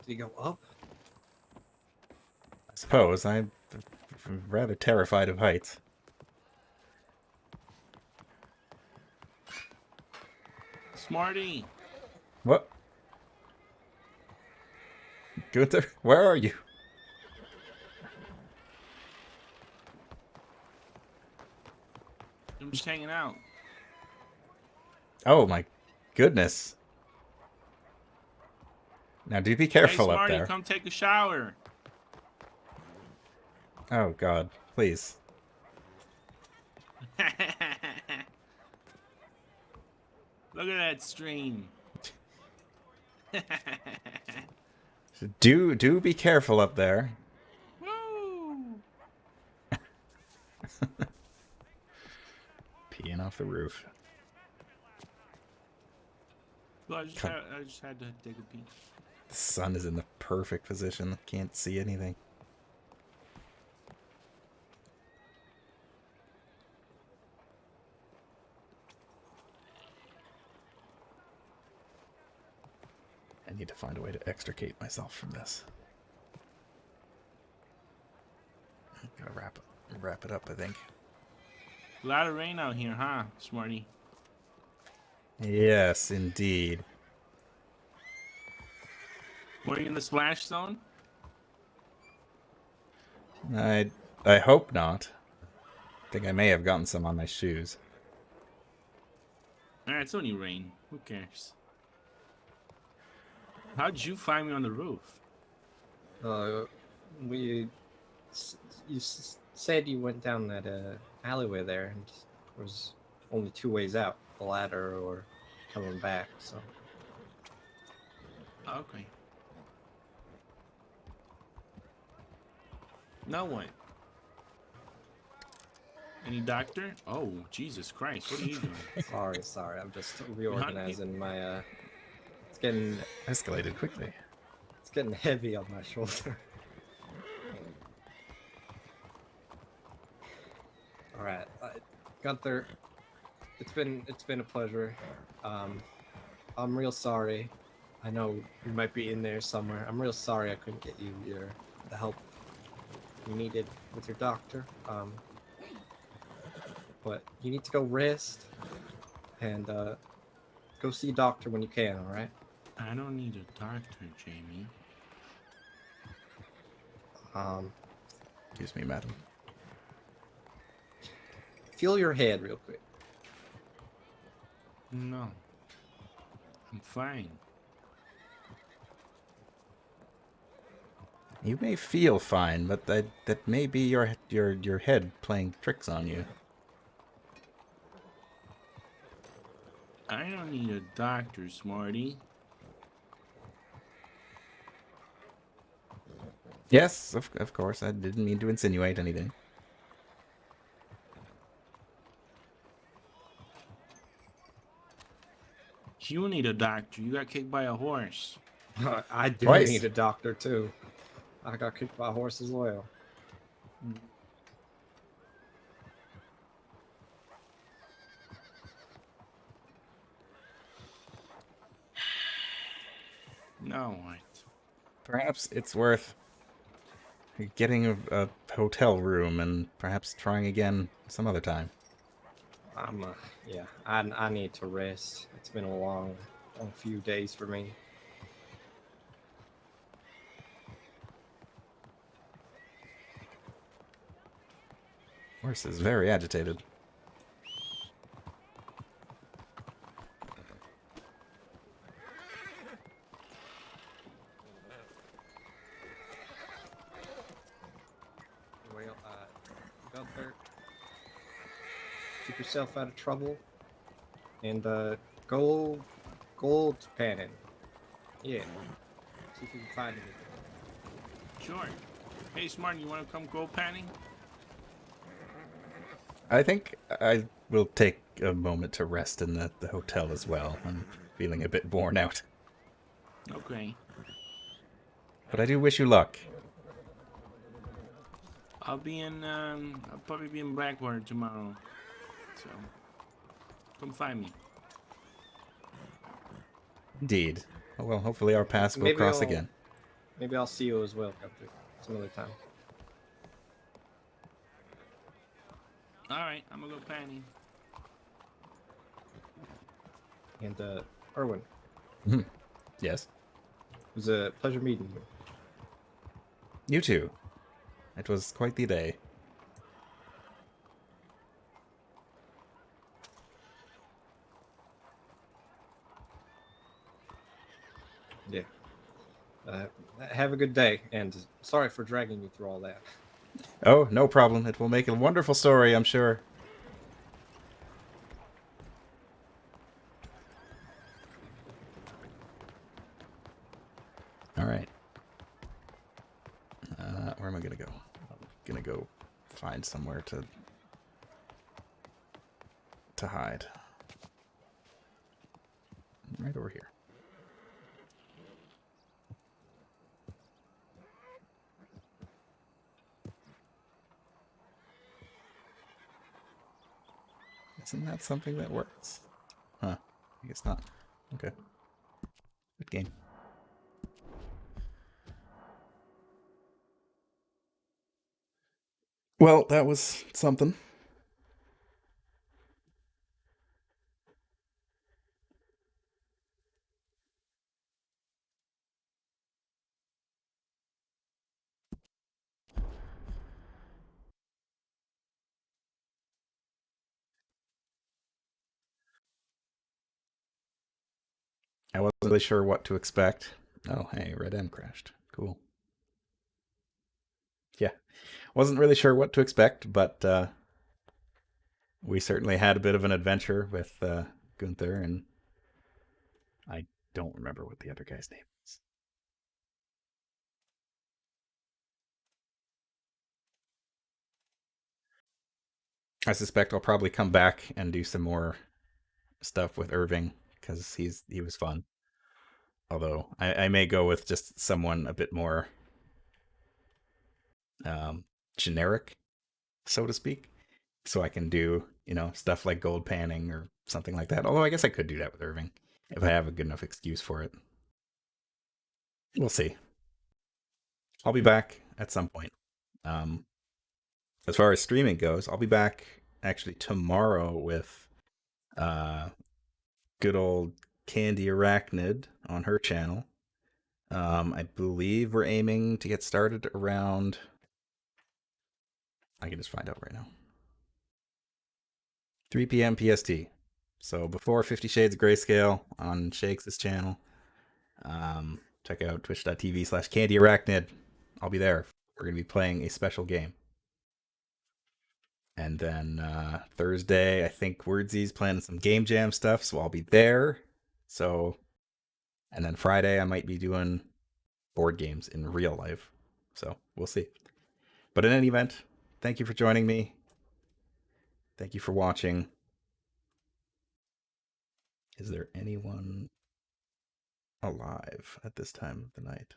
Did he go up? I suppose. I'm rather terrified of heights. Smarty! What? Gunther, where are you? I'm just hanging out. Oh my goodness. Now do be careful hey, up Smarty, there. come take a shower. Oh god, please. Look at that stream. Do be careful up there. Woo! Peeing off the roof. Well, I just had to take a peek. The sun is in the perfect position. Can't see anything. I need to find a way to extricate myself from this. Gotta wrap it up, I think. A lot of rain out here, huh, Smarty? Yes, indeed. Were you in the splash zone? I hope not. I think I may have gotten some on my shoes. Alright, it's only rain. Who cares? How'd you find me on the roof? You said you went down that alleyway there, and there was only two ways out: the ladder or coming back. So. Okay. Now what? Any doctor? Oh, Jesus Christ! What are you doing? Sorry. I'm just reorganizing my. It's getting escalated quickly. It's getting heavy on my shoulder. All right, Gunther. It's been a pleasure. I'm real sorry. I know you might be in there somewhere. I'm real sorry I couldn't get you the help you needed with your doctor. But you need to go rest and go see a doctor when you can. All right. I don't need a doctor, Jamie. Excuse me, madam. Feel your head real quick. No. I'm fine. You may feel fine, but that may be your head playing tricks on you. I don't need a doctor, Smarty. Yes, of course. I didn't mean to insinuate anything. You need a doctor. You got kicked by a horse. I do Twice. need a doctor too. I got kicked by a horse as well. No, what? Perhaps it's worth getting a hotel room and perhaps trying again some other time. Yeah, I need to rest. It's been a long few days for me. Horse is very agitated. Well, Gunther, keep yourself out of trouble, and go gold panning. Yeah, see if you can find anything. Sure. Hey, Smart, you want to come go panning? I think I will take a moment to rest in the hotel as well. I'm feeling a bit worn out. Okay. But I do wish you luck. I'll probably be in Blackwater tomorrow. So, come find me. Indeed. Oh, well, hopefully our paths will cross again. Maybe I'll see you as well, Gunther, some other time. Alright, I'm gonna go panning. And, Erwin. Yes? It was a pleasure meeting you. You too. It was quite the day. Yeah. Have a good day, and sorry for dragging you through all that. Oh, no problem. It will make a wonderful story, I'm sure. All right. Where am I going to go? I'm going to go find somewhere to hide. Right over here. Isn't that something that works? Huh. I guess not. Okay. Good game. Well, that was something. I wasn't really sure what to expect. Oh, hey, Red M crashed. Cool. Yeah. Wasn't really sure what to expect, but we certainly had a bit of an adventure with Gunther, and I don't remember what the other guy's name is. I suspect I'll probably come back and do some more stuff with Irving because he was fun. Although I may go with just someone a bit more generic, so to speak, so I can do stuff like gold panning or something like that. Although I guess I could do that with Irving if I have a good enough excuse for it. We'll see. I'll be back at some point. As far as streaming goes, I'll be back actually tomorrow with good old Candy Arachnid on her channel. I believe we're aiming to get started around... I can just find out right now. 3 p.m. PST. So before 50 Shades of Grayscale on Shakes' channel. Check out twitch.tv/CandyArachnid. I'll be there. We're going to be playing a special game. And then Thursday, I think Wordsy's playing some Game Jam stuff, so I'll be there. So, and then Friday, I might be doing board games in real life. So we'll see. But in any event, thank you for joining me. Thank you for watching. Is there anyone alive at this time of the night?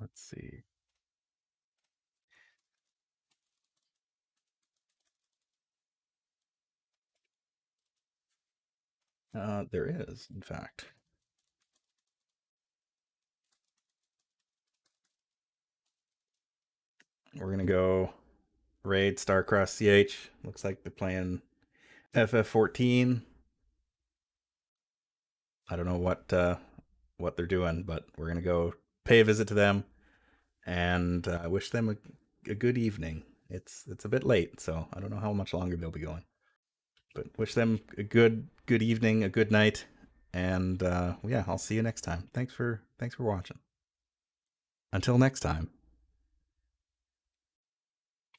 Let's see. There is, in fact. we're gonna go raid Starcross CH. Looks like they're playing FF14. I don't know what they're doing, but we're gonna go pay a visit to them and wish them a good evening. It's a bit late, so I don't know how much longer they'll be going. But wish them a good evening, a good night, and yeah, I'll see you next time. Thanks for watching. Until next time,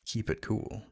keep it cool.